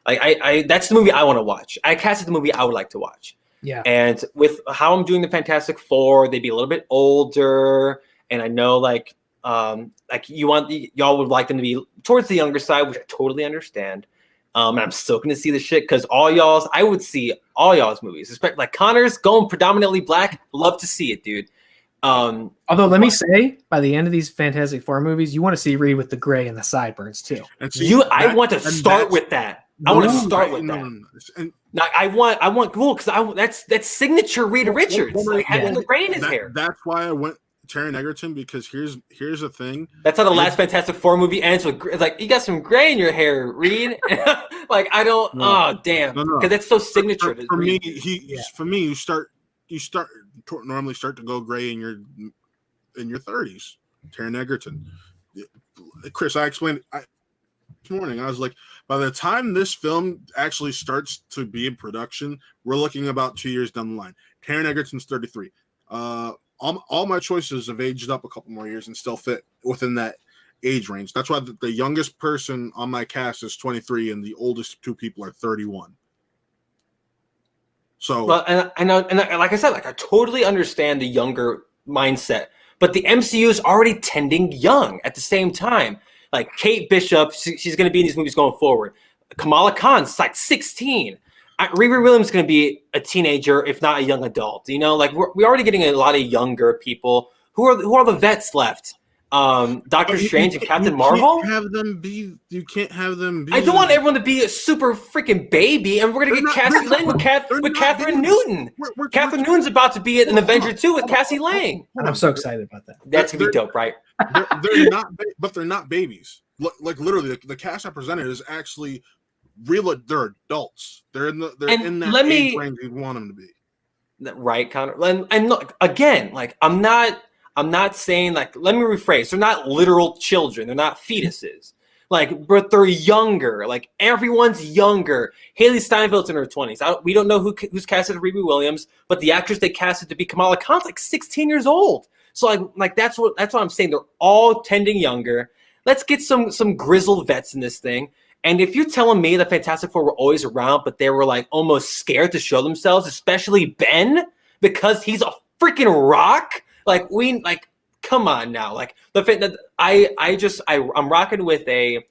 that's the movie I want to watch. I casted the movie I would like to watch. Yeah. And with how I'm doing the Fantastic Four, they'd be a little bit older, and I know like y'all would like them to be towards the younger side, which I totally understand. And I'm still going to see the shit because I would see all y'all's movies. Especially like Connor's going predominantly black. Love to see it, dude. Although let me say, by the end of these Fantastic Four movies, you want to see Reed with the gray and the sideburns too. I want to start with that. I want to start with that. I want cool because that's signature Reed Richards, like having the gray in his hair. That's why I went Taron Egerton, because here's the thing. That's how the last Fantastic Four movie ends with like you got some gray in your hair, Reed. Like I don't. No. Oh damn, because that's so signature. For me, for me, you normally start to go gray in your 30s. Taron Egerton, Chris, I explained this morning. I was like, by the time this film actually starts to be in production, we're looking about 2 years down the line. Taron Egerton's 33. All my choices have aged up a couple more years and still fit within that age range. That's why the youngest person on my cast is 23 and the oldest two people are 31. So, well, and I know, and like I said, like I totally understand the younger mindset, but the MCU is already tending young at the same time. Like Kate Bishop, she's going to be in these movies going forward. Kamala Khan's like 16. Riri Williams is going to be a teenager, if not a young adult. Like we're already getting a lot of younger people. Who are the vets left? Doctor Strange and Captain Marvel. You can't have them be. I don't want everyone to be a super freaking baby, and we're going to get Cassie Lang with Catherine Newton. Catherine Newton's about to be in Avenger 2 with Cassie Lang. And I'm so excited about that. That's going to be dope, right? They're not, but they're not babies. Like literally, the cast I presented is actually. They're adults. They're in that age range you want them to be. Right, Connor. And look again, like I'm not saying like. Let me rephrase. They're not literal children. They're not fetuses. Like, but they're younger. Like everyone's younger. Haley Steinfeld's in her 20s. We don't know who's casted as Riri Williams, but the actress they casted to be Kamala Khan's like 16 years old. So like that's what I'm saying. They're all tending younger. Let's get some grizzled vets in this thing. And if you're telling me the Fantastic Four were always around, but they were like almost scared to show themselves, especially Ben, because he's a freaking rock. Come on now. Like I'm rocking with a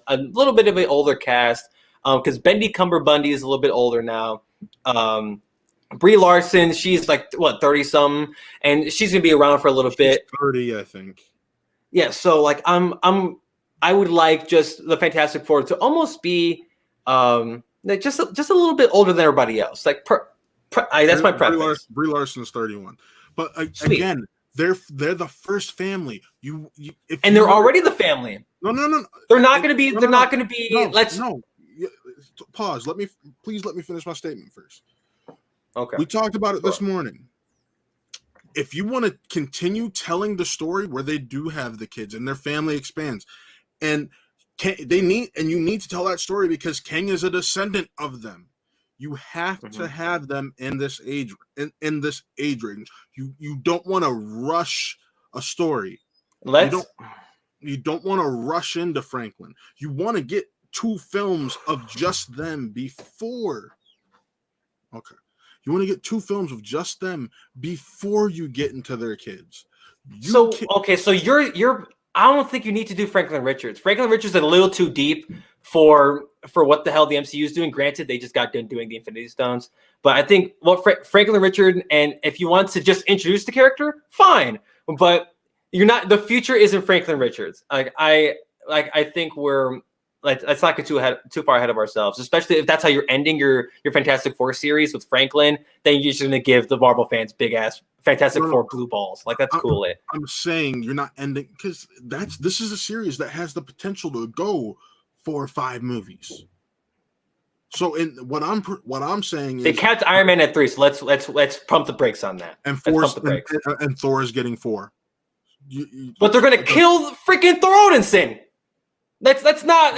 little bit of an older cast, because Bendy Cumberbundy is a little bit older now. Brie Larson, she's like 30 something, and she's gonna be around for a little bit. 30, I think. Yeah, so like I would like just the Fantastic Four to almost be just a little bit older than everybody else. Like that's my preference. Brie Larson's 31, but again, they're the first family. They're already the family. No. They're not going to be. They're not going to be. Pause. Please let me finish my statement first. Okay. We talked about it this morning. If you want to continue telling the story where they do have the kids and their family expands. And you need to tell that story because Kang is a descendant of them. You have to have them in this age in this age range. You don't want to rush a story. You don't want to rush into Franklin. You want to get 2 films of just them before. Okay. You want to get 2 films of just them before you get into their kids. So you're I don't think you need to do Franklin Richards. Franklin Richards is a little too deep for for what the hell the MCU is doing. Granted, they just got done doing the Infinity Stones, but I think Franklin Richard, and if you want to just introduce the character, fine, but you're not. The future isn't Franklin Richards. I think we're let's not get too far ahead of ourselves, especially if that's how you're ending your Fantastic Four series with Franklin. Then you're just going to give the Marvel fans big ass Fantastic Four blue balls. Like, that's cool. I'm saying you're not ending, because this is a series that has the potential to go 4 or 5 movies. So what I'm saying is they kept Iron Man at 3, so let's pump the brakes on that. And Thor is getting 4. But they're gonna kill freaking Thor Odinson. Let's no.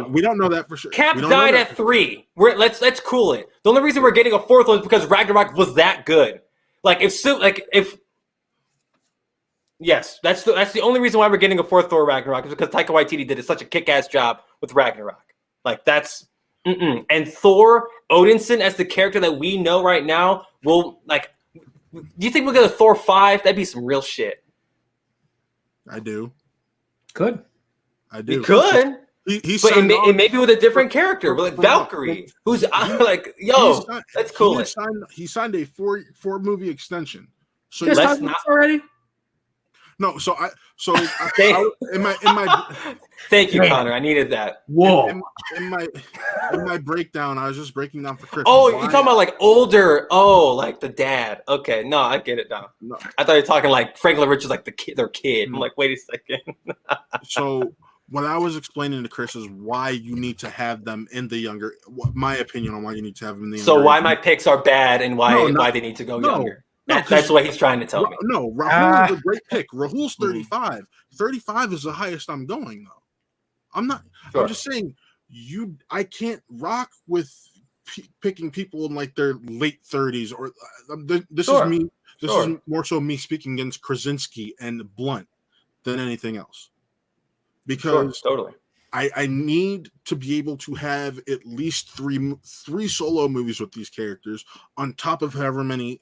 We don't know that for sure. Cap died at 3. Let's cool it. The only reason we're getting a 4th one is because Ragnarok was that good. Yes, that's the only reason why we're getting a 4th Thor Ragnarok, is because Taika Waititi did such a kick-ass job with Ragnarok. Like, that's and Thor Odinson as the character that we know right now will, like, do you think we'll get a Thor 5? That'd be some real shit. I do. Could. I do. He could. It may be with a different character, like Valkyrie, who's like, yo, that's cool. He signed a 4 movie extension. So let's not already. No, I in my thank you, Connor. I needed that. Whoa. In my breakdown, I was just breaking down for Chris. Oh, you're talking about like older. Oh, like the dad. Okay, no, I get it now. No. I thought you were talking like Franklin Richards, like their kid. I'm like, wait a second. So what I was explaining to Chris is why you need to have them in the younger. My opinion on why you need to have them in the younger. So why my picks are bad and why they need to go younger. That's what he's trying to tell me. No, Rahul is a great pick. Rahul's 35. 35 is the highest I'm going, though. I'm not. Sure. I'm just saying, I can't rock with picking people in like their late 30s. Or this is me. This is more so me speaking against Krasinski and Blunt than anything else. Because totally. I need to be able to have at least three solo movies with these characters on top of however many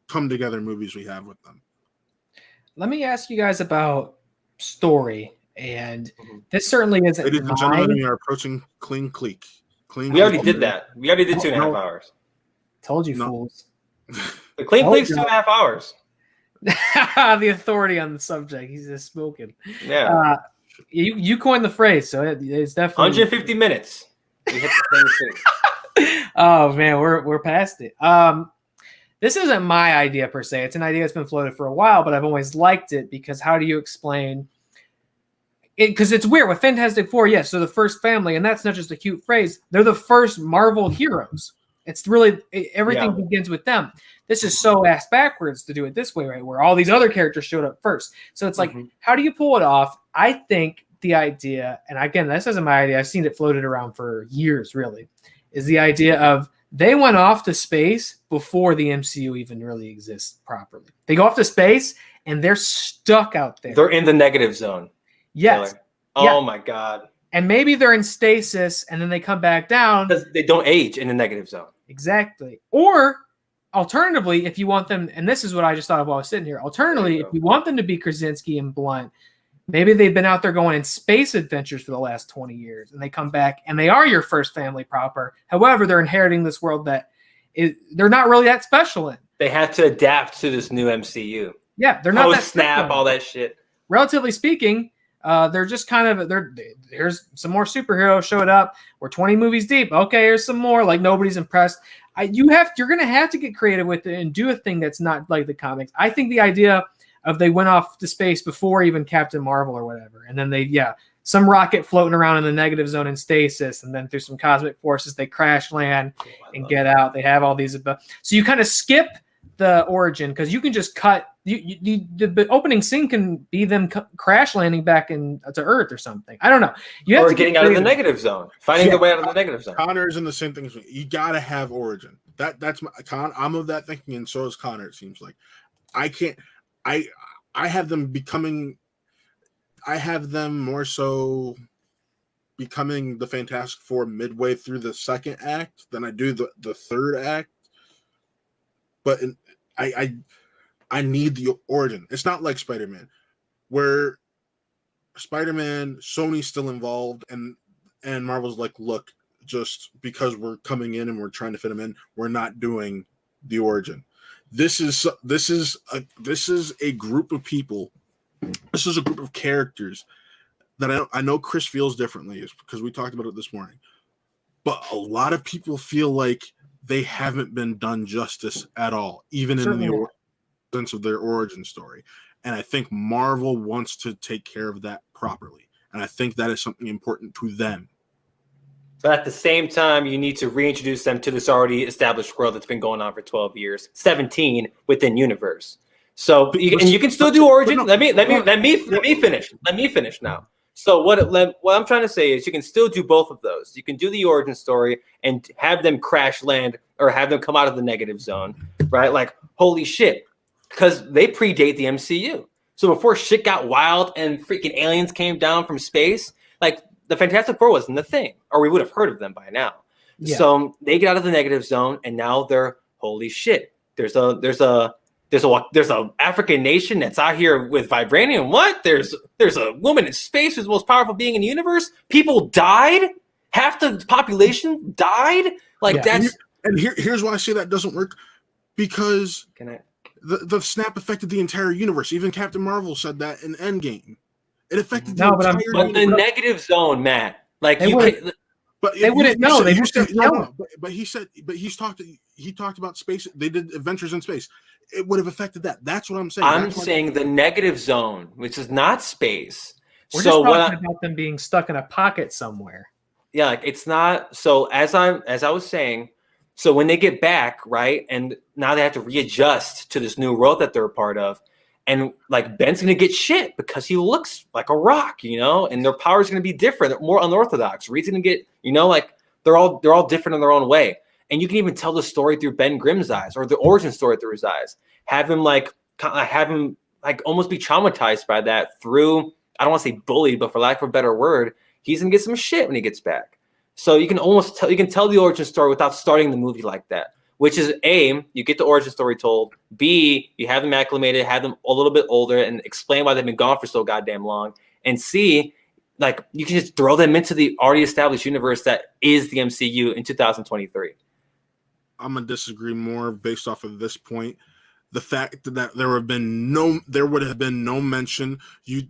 come together movies we have with them. Let me ask you guys about story, and this certainly isn't. Ladies and gentlemen, we are approaching Clean Clique. We already did that. We already did 2.5 hours. Told you, fools. The Clean Clique's 2.5 hours. The authority on the subject. He's just smoking. Yeah. You coined the phrase, so it's definitely 150 minutes. We hit the same thing. Oh man, we're past it. This isn't my idea per se. It's an idea that's been floated for a while, but I've always liked it because how do you explain it? Because it's weird with Fantastic Four. Yes, so the first family, and that's not just a cute phrase. They're the first Marvel heroes. It's really everything begins with them. This is so ass backwards to do it this way, right? Where all these other characters showed up first. So it's like, how do you pull it off? I think the idea, and again, this isn't my idea. I've seen it floated around for years, really, is the idea of they went off to space before the MCU even really exists properly. They go off to space and they're stuck out there. They're in the negative zone. Yes. Taylor. Oh my God. And maybe they're in stasis and then they come back down. Because they don't age in the negative zone. Exactly. Or alternatively, if you want them, and this is what I just thought of while I was sitting here. Alternatively, if you want them to be Krasinski and Blunt, maybe they've been out there going in space adventures for the last 20 years, and they come back, and they are your first family proper. However, they're inheriting this world that they're not really that special in. They have to adapt to this new MCU. Yeah, they're not that snap, all that shit. Relatively speaking, they're just kind of here's some more superheroes showed up. We're 20 movies deep. Okay, here's some more. Like nobody's impressed. You're gonna have to get creative with it and do a thing that's not like the comics. I think the idea of they went off to space before even Captain Marvel or whatever. And then some rocket floating around in the negative zone in stasis. And then through some cosmic forces, they crash land and get out. They have all these. So you kind of skip the origin because you can just cut. The opening scene can be them crash landing back to Earth or something. I don't know. You have to getting out of the negative zone, finding the way out of the negative zone. Connor's in the same thing as me. You got to have origin. That's my I'm of that thinking, and so is Connor. It seems like I can't. I have them becoming. I have them more so becoming the Fantastic Four midway through the second act than I do the third act. But I need the origin. It's not like Spider-Man, where Spider-Man, Sony's still involved, and and Marvel's like, look, just because we're coming in and we're trying to fit them in, we're not doing the origin. This is a group of people. This is a group of characters that I know Chris feels differently, because we talked about it this morning. But a lot of people feel like they haven't been done justice at all, even in the sense of their origin story. And I think Marvel wants to take care of that properly. And I think that is something important to them. But at the same time, you need to reintroduce them to this already established world that's been going on for 12 years, 17 within universe. So you can still do origin. Let me finish. Let me finish now. So what I'm trying to say is you can still do both of those. You can do the origin story and have them crash land or have them come out of the negative zone, right? Like, holy shit, because they predate the MCU. So before shit got wild and freaking aliens came down from space, like the Fantastic Four wasn't the thing, or we would have heard of them by now. Yeah. So they get out of the negative zone, and now they're holy shit. There's a African nation that's out here with vibranium. What? There's a woman in space who's the most powerful being in the universe. People died. Half the population died. Like that's. Here's why I say that doesn't work, because the snap affected the entire universe. Even Captain Marvel said that in Endgame. It affected the entire universe. But the negative zone, Matt. Like they wouldn't know. They just know. But he talked about space. They did adventures in space. It would have affected that. That's what I'm saying. I'm saying the negative zone, which is not space. We're just talking about them being stuck in a pocket somewhere. Yeah, like it's not. So as I was saying, so when they get back, right, and now they have to readjust to this new world that they're a part of, and like Ben's gonna get shit because he looks like a rock, and their power is gonna be different, they're more unorthodox. Reed's gonna get, like they're all different in their own way. And you can even tell the story through Ben Grimm's eyes, or the origin story through his eyes. Have him almost be traumatized by that through, I don't want to say bullied, but for lack of a better word, he's gonna get some shit when he gets back. So you can tell the origin story without starting the movie like that, which is A, you get the origin story told. B, you have them acclimated, have them a little bit older, and explain why they've been gone for so goddamn long. And C, like you can just throw them into the already established universe that is the MCU in 2023. I'm gonna disagree more based off of this point. The fact that there would have been no mention. You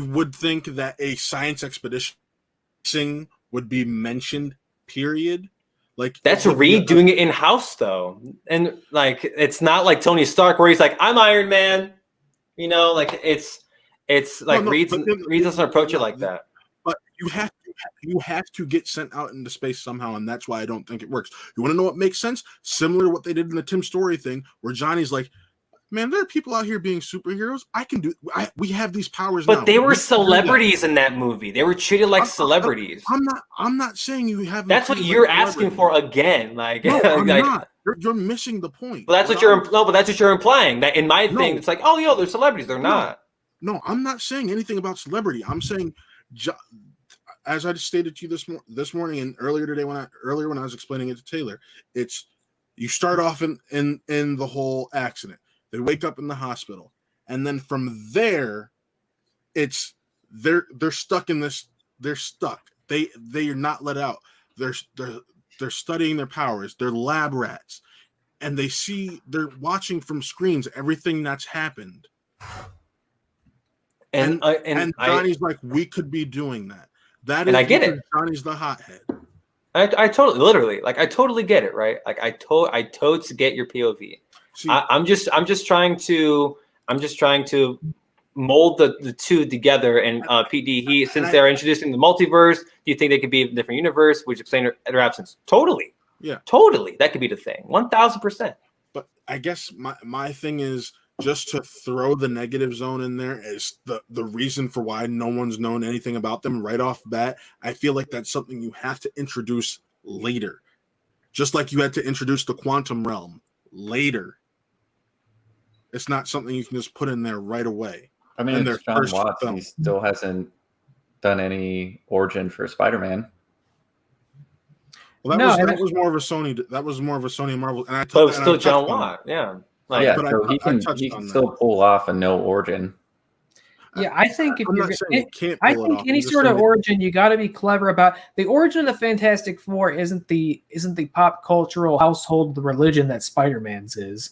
would think that a science expedition would be mentioned. Period. Like that's Reed doing it in house though, and like it's not like Tony Stark where he's like, I'm Iron Man. Like it's like Reed doesn't approach it like that. But you have to get sent out into space somehow, and that's why I don't think it works. You want to know what makes sense? Similar to what they did in the Tim Story thing, where Johnny's like, man, there are people out here being superheroes. We have these powers now. But they were celebrities in that movie. They were treated like celebrities. I'm not saying you have. That's what you're asking for again. Like, no, I'm not. You're missing the point. But that's what you're implying. That in my thing, it's like, oh, they're celebrities. They're not. No, I'm not saying anything about celebrity. I'm saying, as I just stated to you this morning and earlier today when I was explaining it to Taylor, it's you start off in the whole accident. They wake up in the hospital, and then from there, it's they're stuck in this. They're stuck. They are not let out. They're studying their powers. They're lab rats, and they're watching from screens everything that's happened. And Johnny's like, we could be doing that. That is, I get it. Johnny's the hothead. I totally get it, right? Like I totes get your POV. See, I'm just trying to mold the two together. And PD, since they're introducing the multiverse, do you think they could be a different universe? Would you explain their absence? Totally. Yeah. Totally. That could be the thing. 1000%. But I guess my thing is just to throw the negative zone in there is the reason for why no one's known anything about them right off bat. I feel like that's something you have to introduce later. Just like you had to introduce the quantum realm later. It's not something you can just put in there right away. I mean, it's John Watts, and he still hasn't done any origin for Spider-Man. Well, that was more of a Sony. That was more of a Sony and Marvel. And but it was still John Watt, yeah. So he can still pull off a no origin. Yeah, I think if I'm you're, not saying you can't I pull it think off. any sort of origin, you got to be clever about. The origin of the Fantastic Four isn't the pop cultural household religion that Spider-Man's is.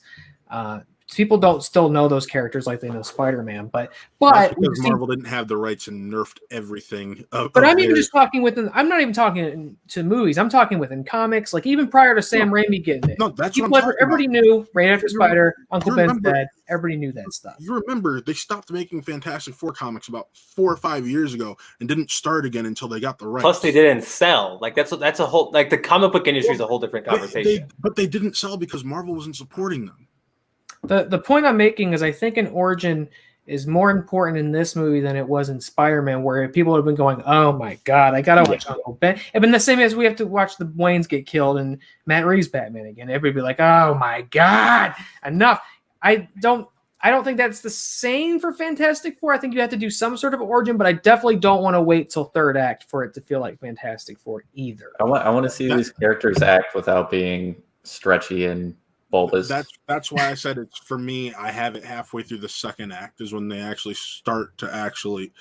People don't still know those characters like they know Spider-Man, but that's because Marvel didn't have the rights and nerfed everything. But I'm even just talking within. I'm not even talking to movies. I'm talking within comics. Like even prior to Sam Raimi getting it. No, that's what I'm talking everybody about. knew right after Spider, Uncle Ben's dead. Everybody knew that stuff. You remember they stopped making Fantastic Four comics about 4 or 5 years ago and didn't start again until they got the rights. Plus, they didn't sell. Like that's a whole like the comic book industry is a whole different conversation. But they didn't sell because Marvel wasn't supporting them. The point I'm making is I think an origin is more important in this movie than it was in Spider-Man, where people have been going, "Oh my god, I gotta watch Uncle Ben." It's been the same as we have to watch the Waynes get killed and Matt Reeves Batman again. Everybody be like, "Oh my god, enough!" I don't think that's the same for Fantastic Four. I think you have to do some sort of origin, but I definitely don't want to wait till third act for it to feel like Fantastic Four either. I want to see these characters act without being stretchy and bulbous. That's why I said it's for me. I have it halfway through the second act is when they actually start to actually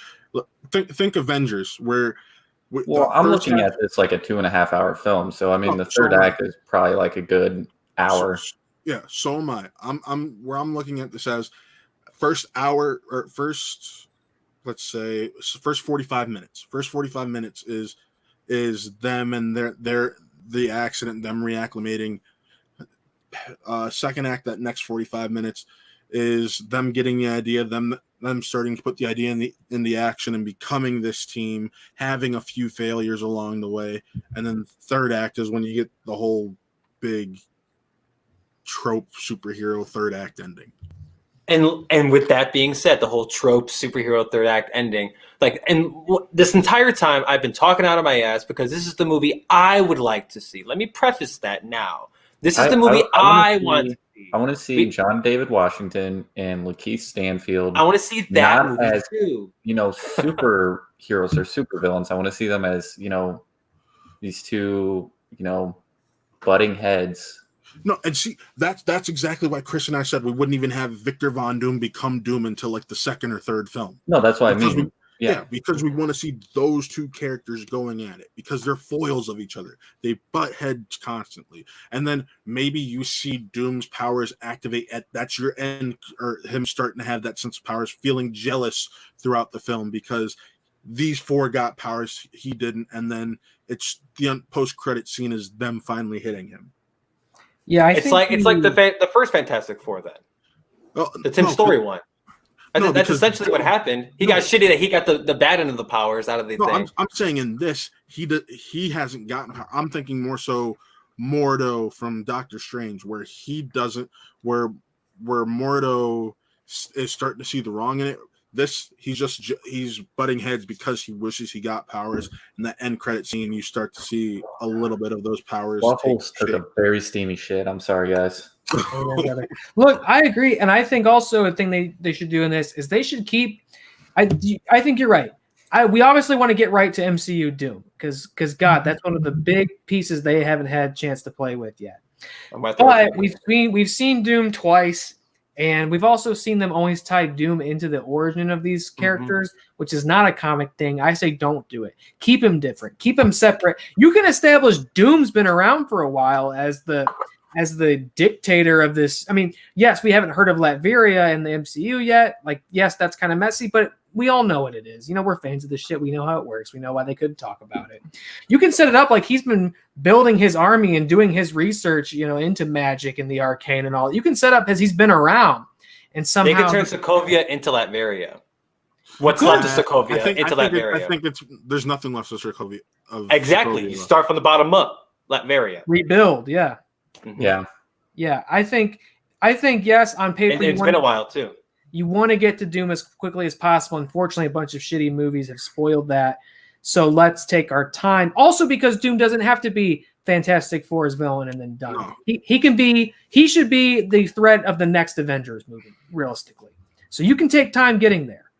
think Avengers where. Well, I'm looking at this like a 2.5 hour film, so I mean the third act is probably like a good hour. So am I. I'm where I'm looking at this as first hour or first, let's say first 45 minutes. First 45 minutes is them and the accident, them reacclimating. Second act, that next 45 minutes is them getting the idea, them starting to put the idea in the action and becoming this team, having a few failures along the way, and then third act is when you get the whole big trope superhero third act ending. And with that being said, the whole trope superhero third act ending, this entire time I've been talking out of my ass because this is the movie I would like to see. Let me preface that now. This is the movie I want to see. I want to see John David Washington and Lakeith Stanfield. I want to see that not movie as, too. Superheroes or supervillains. I want to see them as, these two, butting heads. No, and see, that's exactly why Chris and I said we wouldn't even have Victor Von Doom become Doom until like the second or third film. No, that's what I mean. Because we want to see those two characters going at it because they're foils of each other. They butt heads constantly. And then maybe you see Doom's powers activate that's your end, or him starting to have that sense of powers, feeling jealous throughout the film because these four got powers, he didn't. And then it's the post-credit scene is them finally hitting him. Yeah, it's like the first Fantastic Four then. The Tim Story one. That's essentially what happened. He got shitty that he got the bad end of the powers out of the thing. I'm saying in this, he hasn't gotten power. I'm thinking more so Mordo from Doctor Strange, where he doesn't, where Mordo is starting to see the wrong in it. This, he's butting heads because he wishes he got powers. In that end credit scene, you start to see a little bit of those powers. Waffles took a very steamy shit. I'm sorry, guys. Look, I agree, and I think also a thing they should do in this is they should keep. I think you're right. We obviously want to get right to MCU Doom because God, that's one of the big pieces they haven't had a chance to play with yet. But we've seen Doom twice, and we've also seen them always tie Doom into the origin of these characters, which is not a comic thing. I say don't do it. Keep him different. Keep him separate. You can establish Doom's been around for a while as the dictator of this. I mean, yes, we haven't heard of Latveria in the MCU yet. Like, yes, that's kind of messy, but we all know what it is. We're fans of this shit. We know how it works. We know why they couldn't talk about it. You can set it up like he's been building his army and doing his research, into magic and the arcane and all. You can set up as he's been around and somehow they could turn Sokovia into Latveria. What's left of Sokovia into Latveria? I think there's nothing left of Sokovia. Exactly. You start from the bottom up. Latveria. Rebuild. Yeah. Mm-hmm. Yeah. I think yes, on paper. It's been a while too. You want to get to Doom as quickly as possible. Unfortunately, a bunch of shitty movies have spoiled that. So let's take our time. Also, because Doom doesn't have to be Fantastic Four's villain and then done. No. He should be the threat of the next Avengers movie, realistically. So you can take time getting there.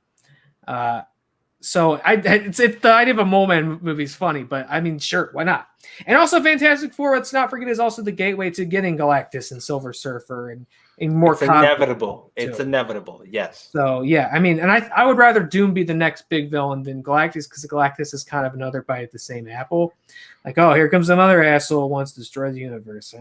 So the idea of a mole man movie is funny, but I mean, sure, why not? And also, Fantastic Four. Let's not forget is also the gateway to getting Galactus and Silver Surfer and more. It's inevitable. It's inevitable. Yes. So yeah, I mean, and I would rather Doom be the next big villain than Galactus because Galactus is kind of another bite at the same apple. Like, oh, here comes another asshole who wants to destroy the universe.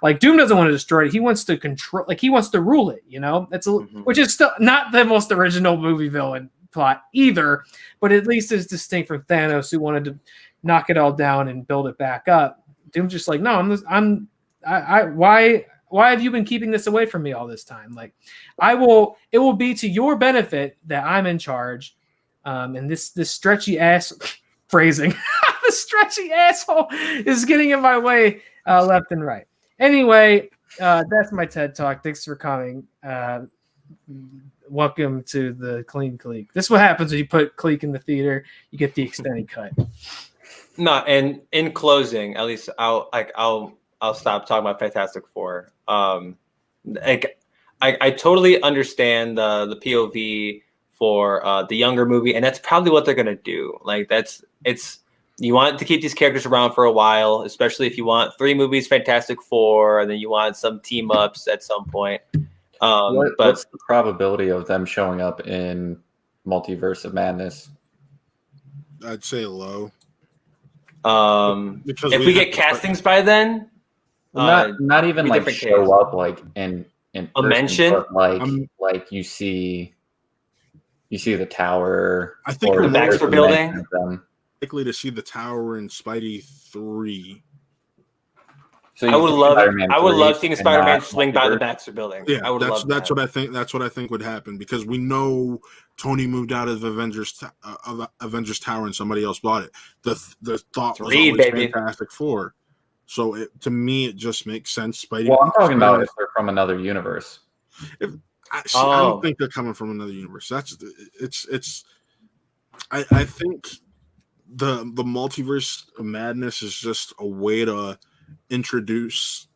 Like Doom doesn't want to destroy it; he wants to control. Like he wants to rule it. That's which is still not the most original movie villain plot either, but at least is distinct from Thanos, who wanted to knock it all down and build it back up. Doom's just like, no, why have you been keeping this away from me all this time? Like, it will be to your benefit that I'm in charge. And this stretchy ass phrasing, the stretchy asshole is getting in my way left and right. Anyway, that's my TED Talk. Thanks for coming. Welcome to the Clean Clique. This is what happens when you put Clique in the theater. You get the extended cut. No, and in closing, at least I'll stop talking about Fantastic Four. I totally understand the POV for the younger movie, and that's probably what they're gonna do. Like you want to keep these characters around for a while, especially if you want 3 movies, Fantastic Four, and then you want some team ups at some point. What's the probability of them showing up in Multiverse of Madness? I'd say low. Because if we get castings by then, not even like show up like in a mention, like you see the tower. I think the Baxter Building. Likely to see the tower in Spidey 3. So I would love seeing Spider-Man swing by the Baxter Building. Yeah, that's what I think. That's what I think would happen because we know Tony moved out of Avengers Tower and somebody else bought it. The thought was always Fantastic Four. So to me, it just makes sense. Spidey. Well, I'm talking about if they're from another universe. I don't think they're coming from another universe. I think the Multiverse of Madness is just a way to introduce,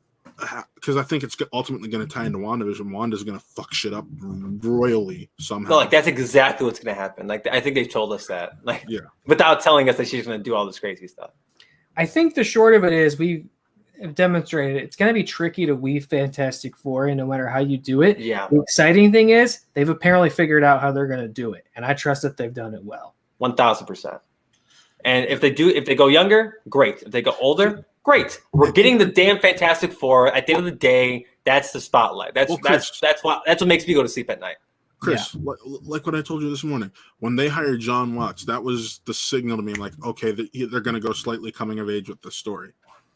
because I think it's ultimately going to tie into WandaVision. Wanda's going to fuck shit up royally somehow. No, like that's exactly what's going to happen. Like I think they've told us that, without telling us that she's going to do all this crazy stuff. I think the short of it is we have demonstrated it's going to be tricky to weave Fantastic Four in no matter how you do it. Yeah. The exciting thing is they've apparently figured out how they're going to do it, and I trust that they've done it well. 1,000%. And if they go younger, great. If they go older, great. We're getting the damn Fantastic Four. At the end of the day, that's the spotlight. That's what makes me go to sleep at night. Chris, like what I told you this morning, when they hired John Watts, that was the signal to me. Like, okay, they're going to go slightly coming of age with the story.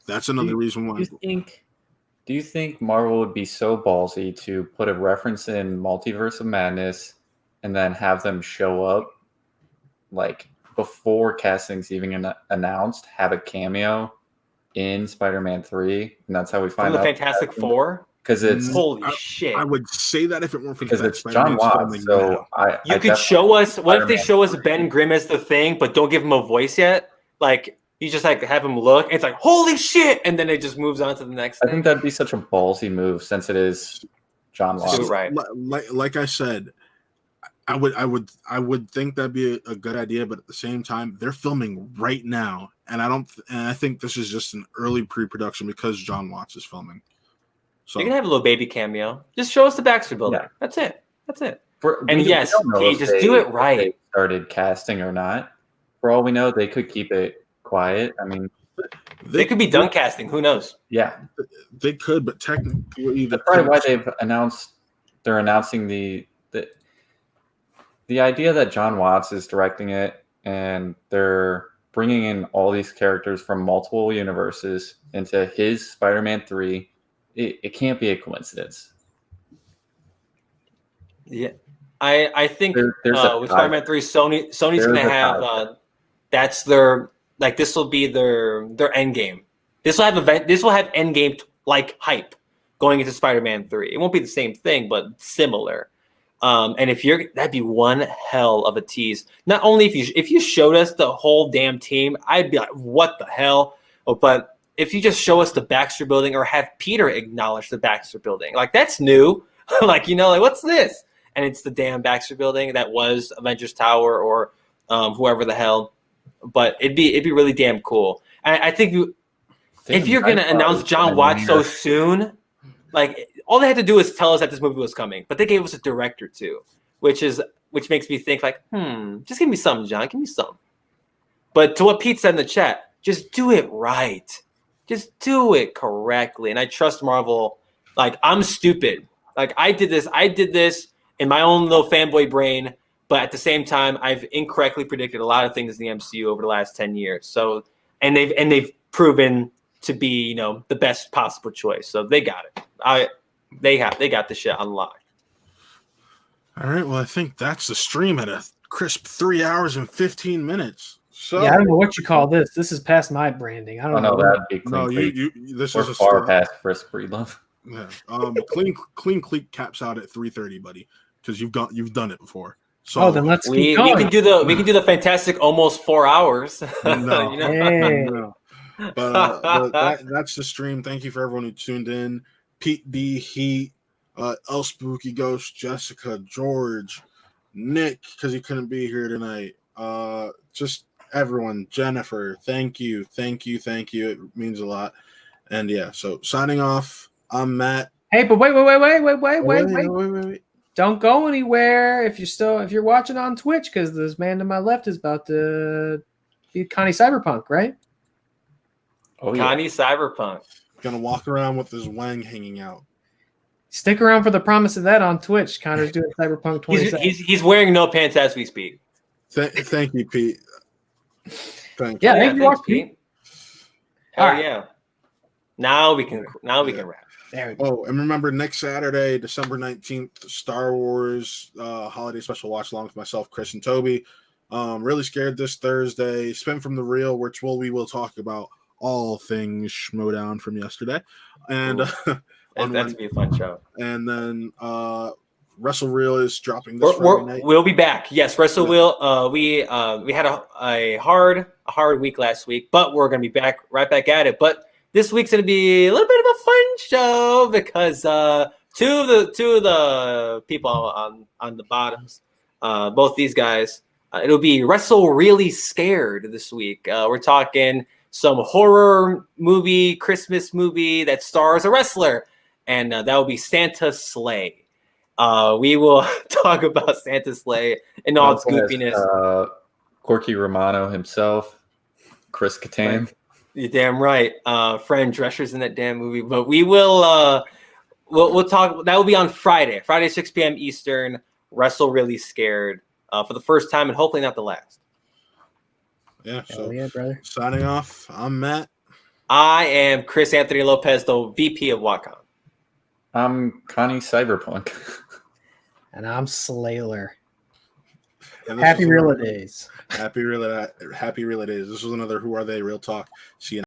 That's another reason why. Do you think Marvel would be so ballsy to put a reference in Multiverse of Madness and then have them show up like before casting's even announced, have a cameo in Spider-Man 3, and that's how we find out the Fantastic Four? Because it's holy shit. I would say that if it weren't for because it's John Watts. So you could show us. What if they show us Ben Grimm as the Thing, but don't give him a voice yet? Like you just like have him look, and it's like holy shit, and then it just moves on to the next thing. I think that'd be such a ballsy move since it is John Watts. Right. Like I said, I would think that'd be a good idea, but at the same time, they're filming right now, and I think this is just an early pre-production because John Watts is filming. So you can have a little baby cameo. Just show us the Baxter Building. Yeah. That's it. And yes, just do it right. They started casting or not. For all we know, they could keep it quiet. I mean, they could be done casting. Who knows? Yeah, they could, but technically, that's probably why they're announcing the idea that John Watts is directing it, and they're bringing in all these characters from multiple universes into his Spider-Man 3. It can't be a coincidence. Yeah, I think with Spider-Man 3, Sony's going to have that's their this will be their end game. This will have end game like hype going into Spider-Man 3. It won't be the same thing, but similar. And that'd be one hell of a tease. Not only if you showed us the whole damn team, I'd be like, what the hell? But if you just show us the Baxter Building or have Peter acknowledge the Baxter Building, like that's new. What's this? And it's the damn Baxter Building that was Avengers Tower or whoever the hell. But it'd be really damn cool. And I think if you're gonna announce John Watts so soon, like all they had to do is tell us that this movie was coming, but they gave us a director too, which makes me think like, just give me some, John, give me some. But to what Pete said in the chat, just do it right, just do it correctly, and I trust Marvel. Like I'm stupid, like I did this in my own little fanboy brain, but at the same time, I've incorrectly predicted a lot of things in the MCU over the last 10 years. So, and they've proven to be, the best possible choice. So they got it. They got the shit unlocked. All right. Well, I think that's the stream at a crisp 3 hours and 15 minutes. So yeah, I don't know what you call this. This is past my branding. I don't know. That'd be clean. No, this We're is far past crisp, Breedlove. Yeah. Clean Cleek caps out at 3:30, buddy, because you've done it before. So then let's keep we going. can do the fantastic almost 4 hours. No, Hey. no. But that's the stream. Thank you for everyone who tuned in. Pete B, Heat, El Spooky Ghost, Jessica, George, Nick, because he couldn't be here tonight. Just everyone, Jennifer, thank you. It means a lot. And yeah, so signing off. I'm Matt. Hey, but wait. Don't go anywhere if you're watching on Twitch, because this man to my left is about to be Connie Cyberpunk, right? Oh, yeah. Connie Cyberpunk. Gonna walk around with his wang hanging out. Stick around for the promise of that on Twitch. Connor's doing Cyberpunk 27. He's wearing no pants as we speak. Thank you, Pete. Thank Yeah, you. thank you, Thanks, Pete. Pete. Hell All right. yeah. Now we can wrap. There we go. Oh, and remember next Saturday, December 19th, Star Wars holiday special watch along with myself, Chris and Toby. Really Scared this Thursday. Spin from the Real, which we will talk about all things Schmodown from yesterday. And That'd be a fun show. And then Wrestle Reel is dropping this Friday night. We'll be back. Yes, Wrestle Reel. We had a hard week last week, but we're gonna be right back at it. But this week's going to be a little bit of a fun show because two of the people on the bottoms, both these guys, it'll be Wrestle Really Scared this week. We're talking some horror movie, Christmas movie that stars a wrestler, and that will be Santa Slay. We will talk about Santa Slay and all its goofiness. Corky Romano himself, Chris Kattan. You're damn right. Fran Drescher's in that damn movie. But we will we'll talk. That will be on Friday, 6 p.m. Eastern. Wrestle Really Scared for the first time and hopefully not the last. Yeah. So yeah, brother. Signing off. I'm Matt. I am Chris Anthony Lopez, the VP of Wacom. I'm Connie Cyberpunk. And I'm Slayer. Happy Real Days. Happy Real Days. This was another Who Are They Real Talk. See you.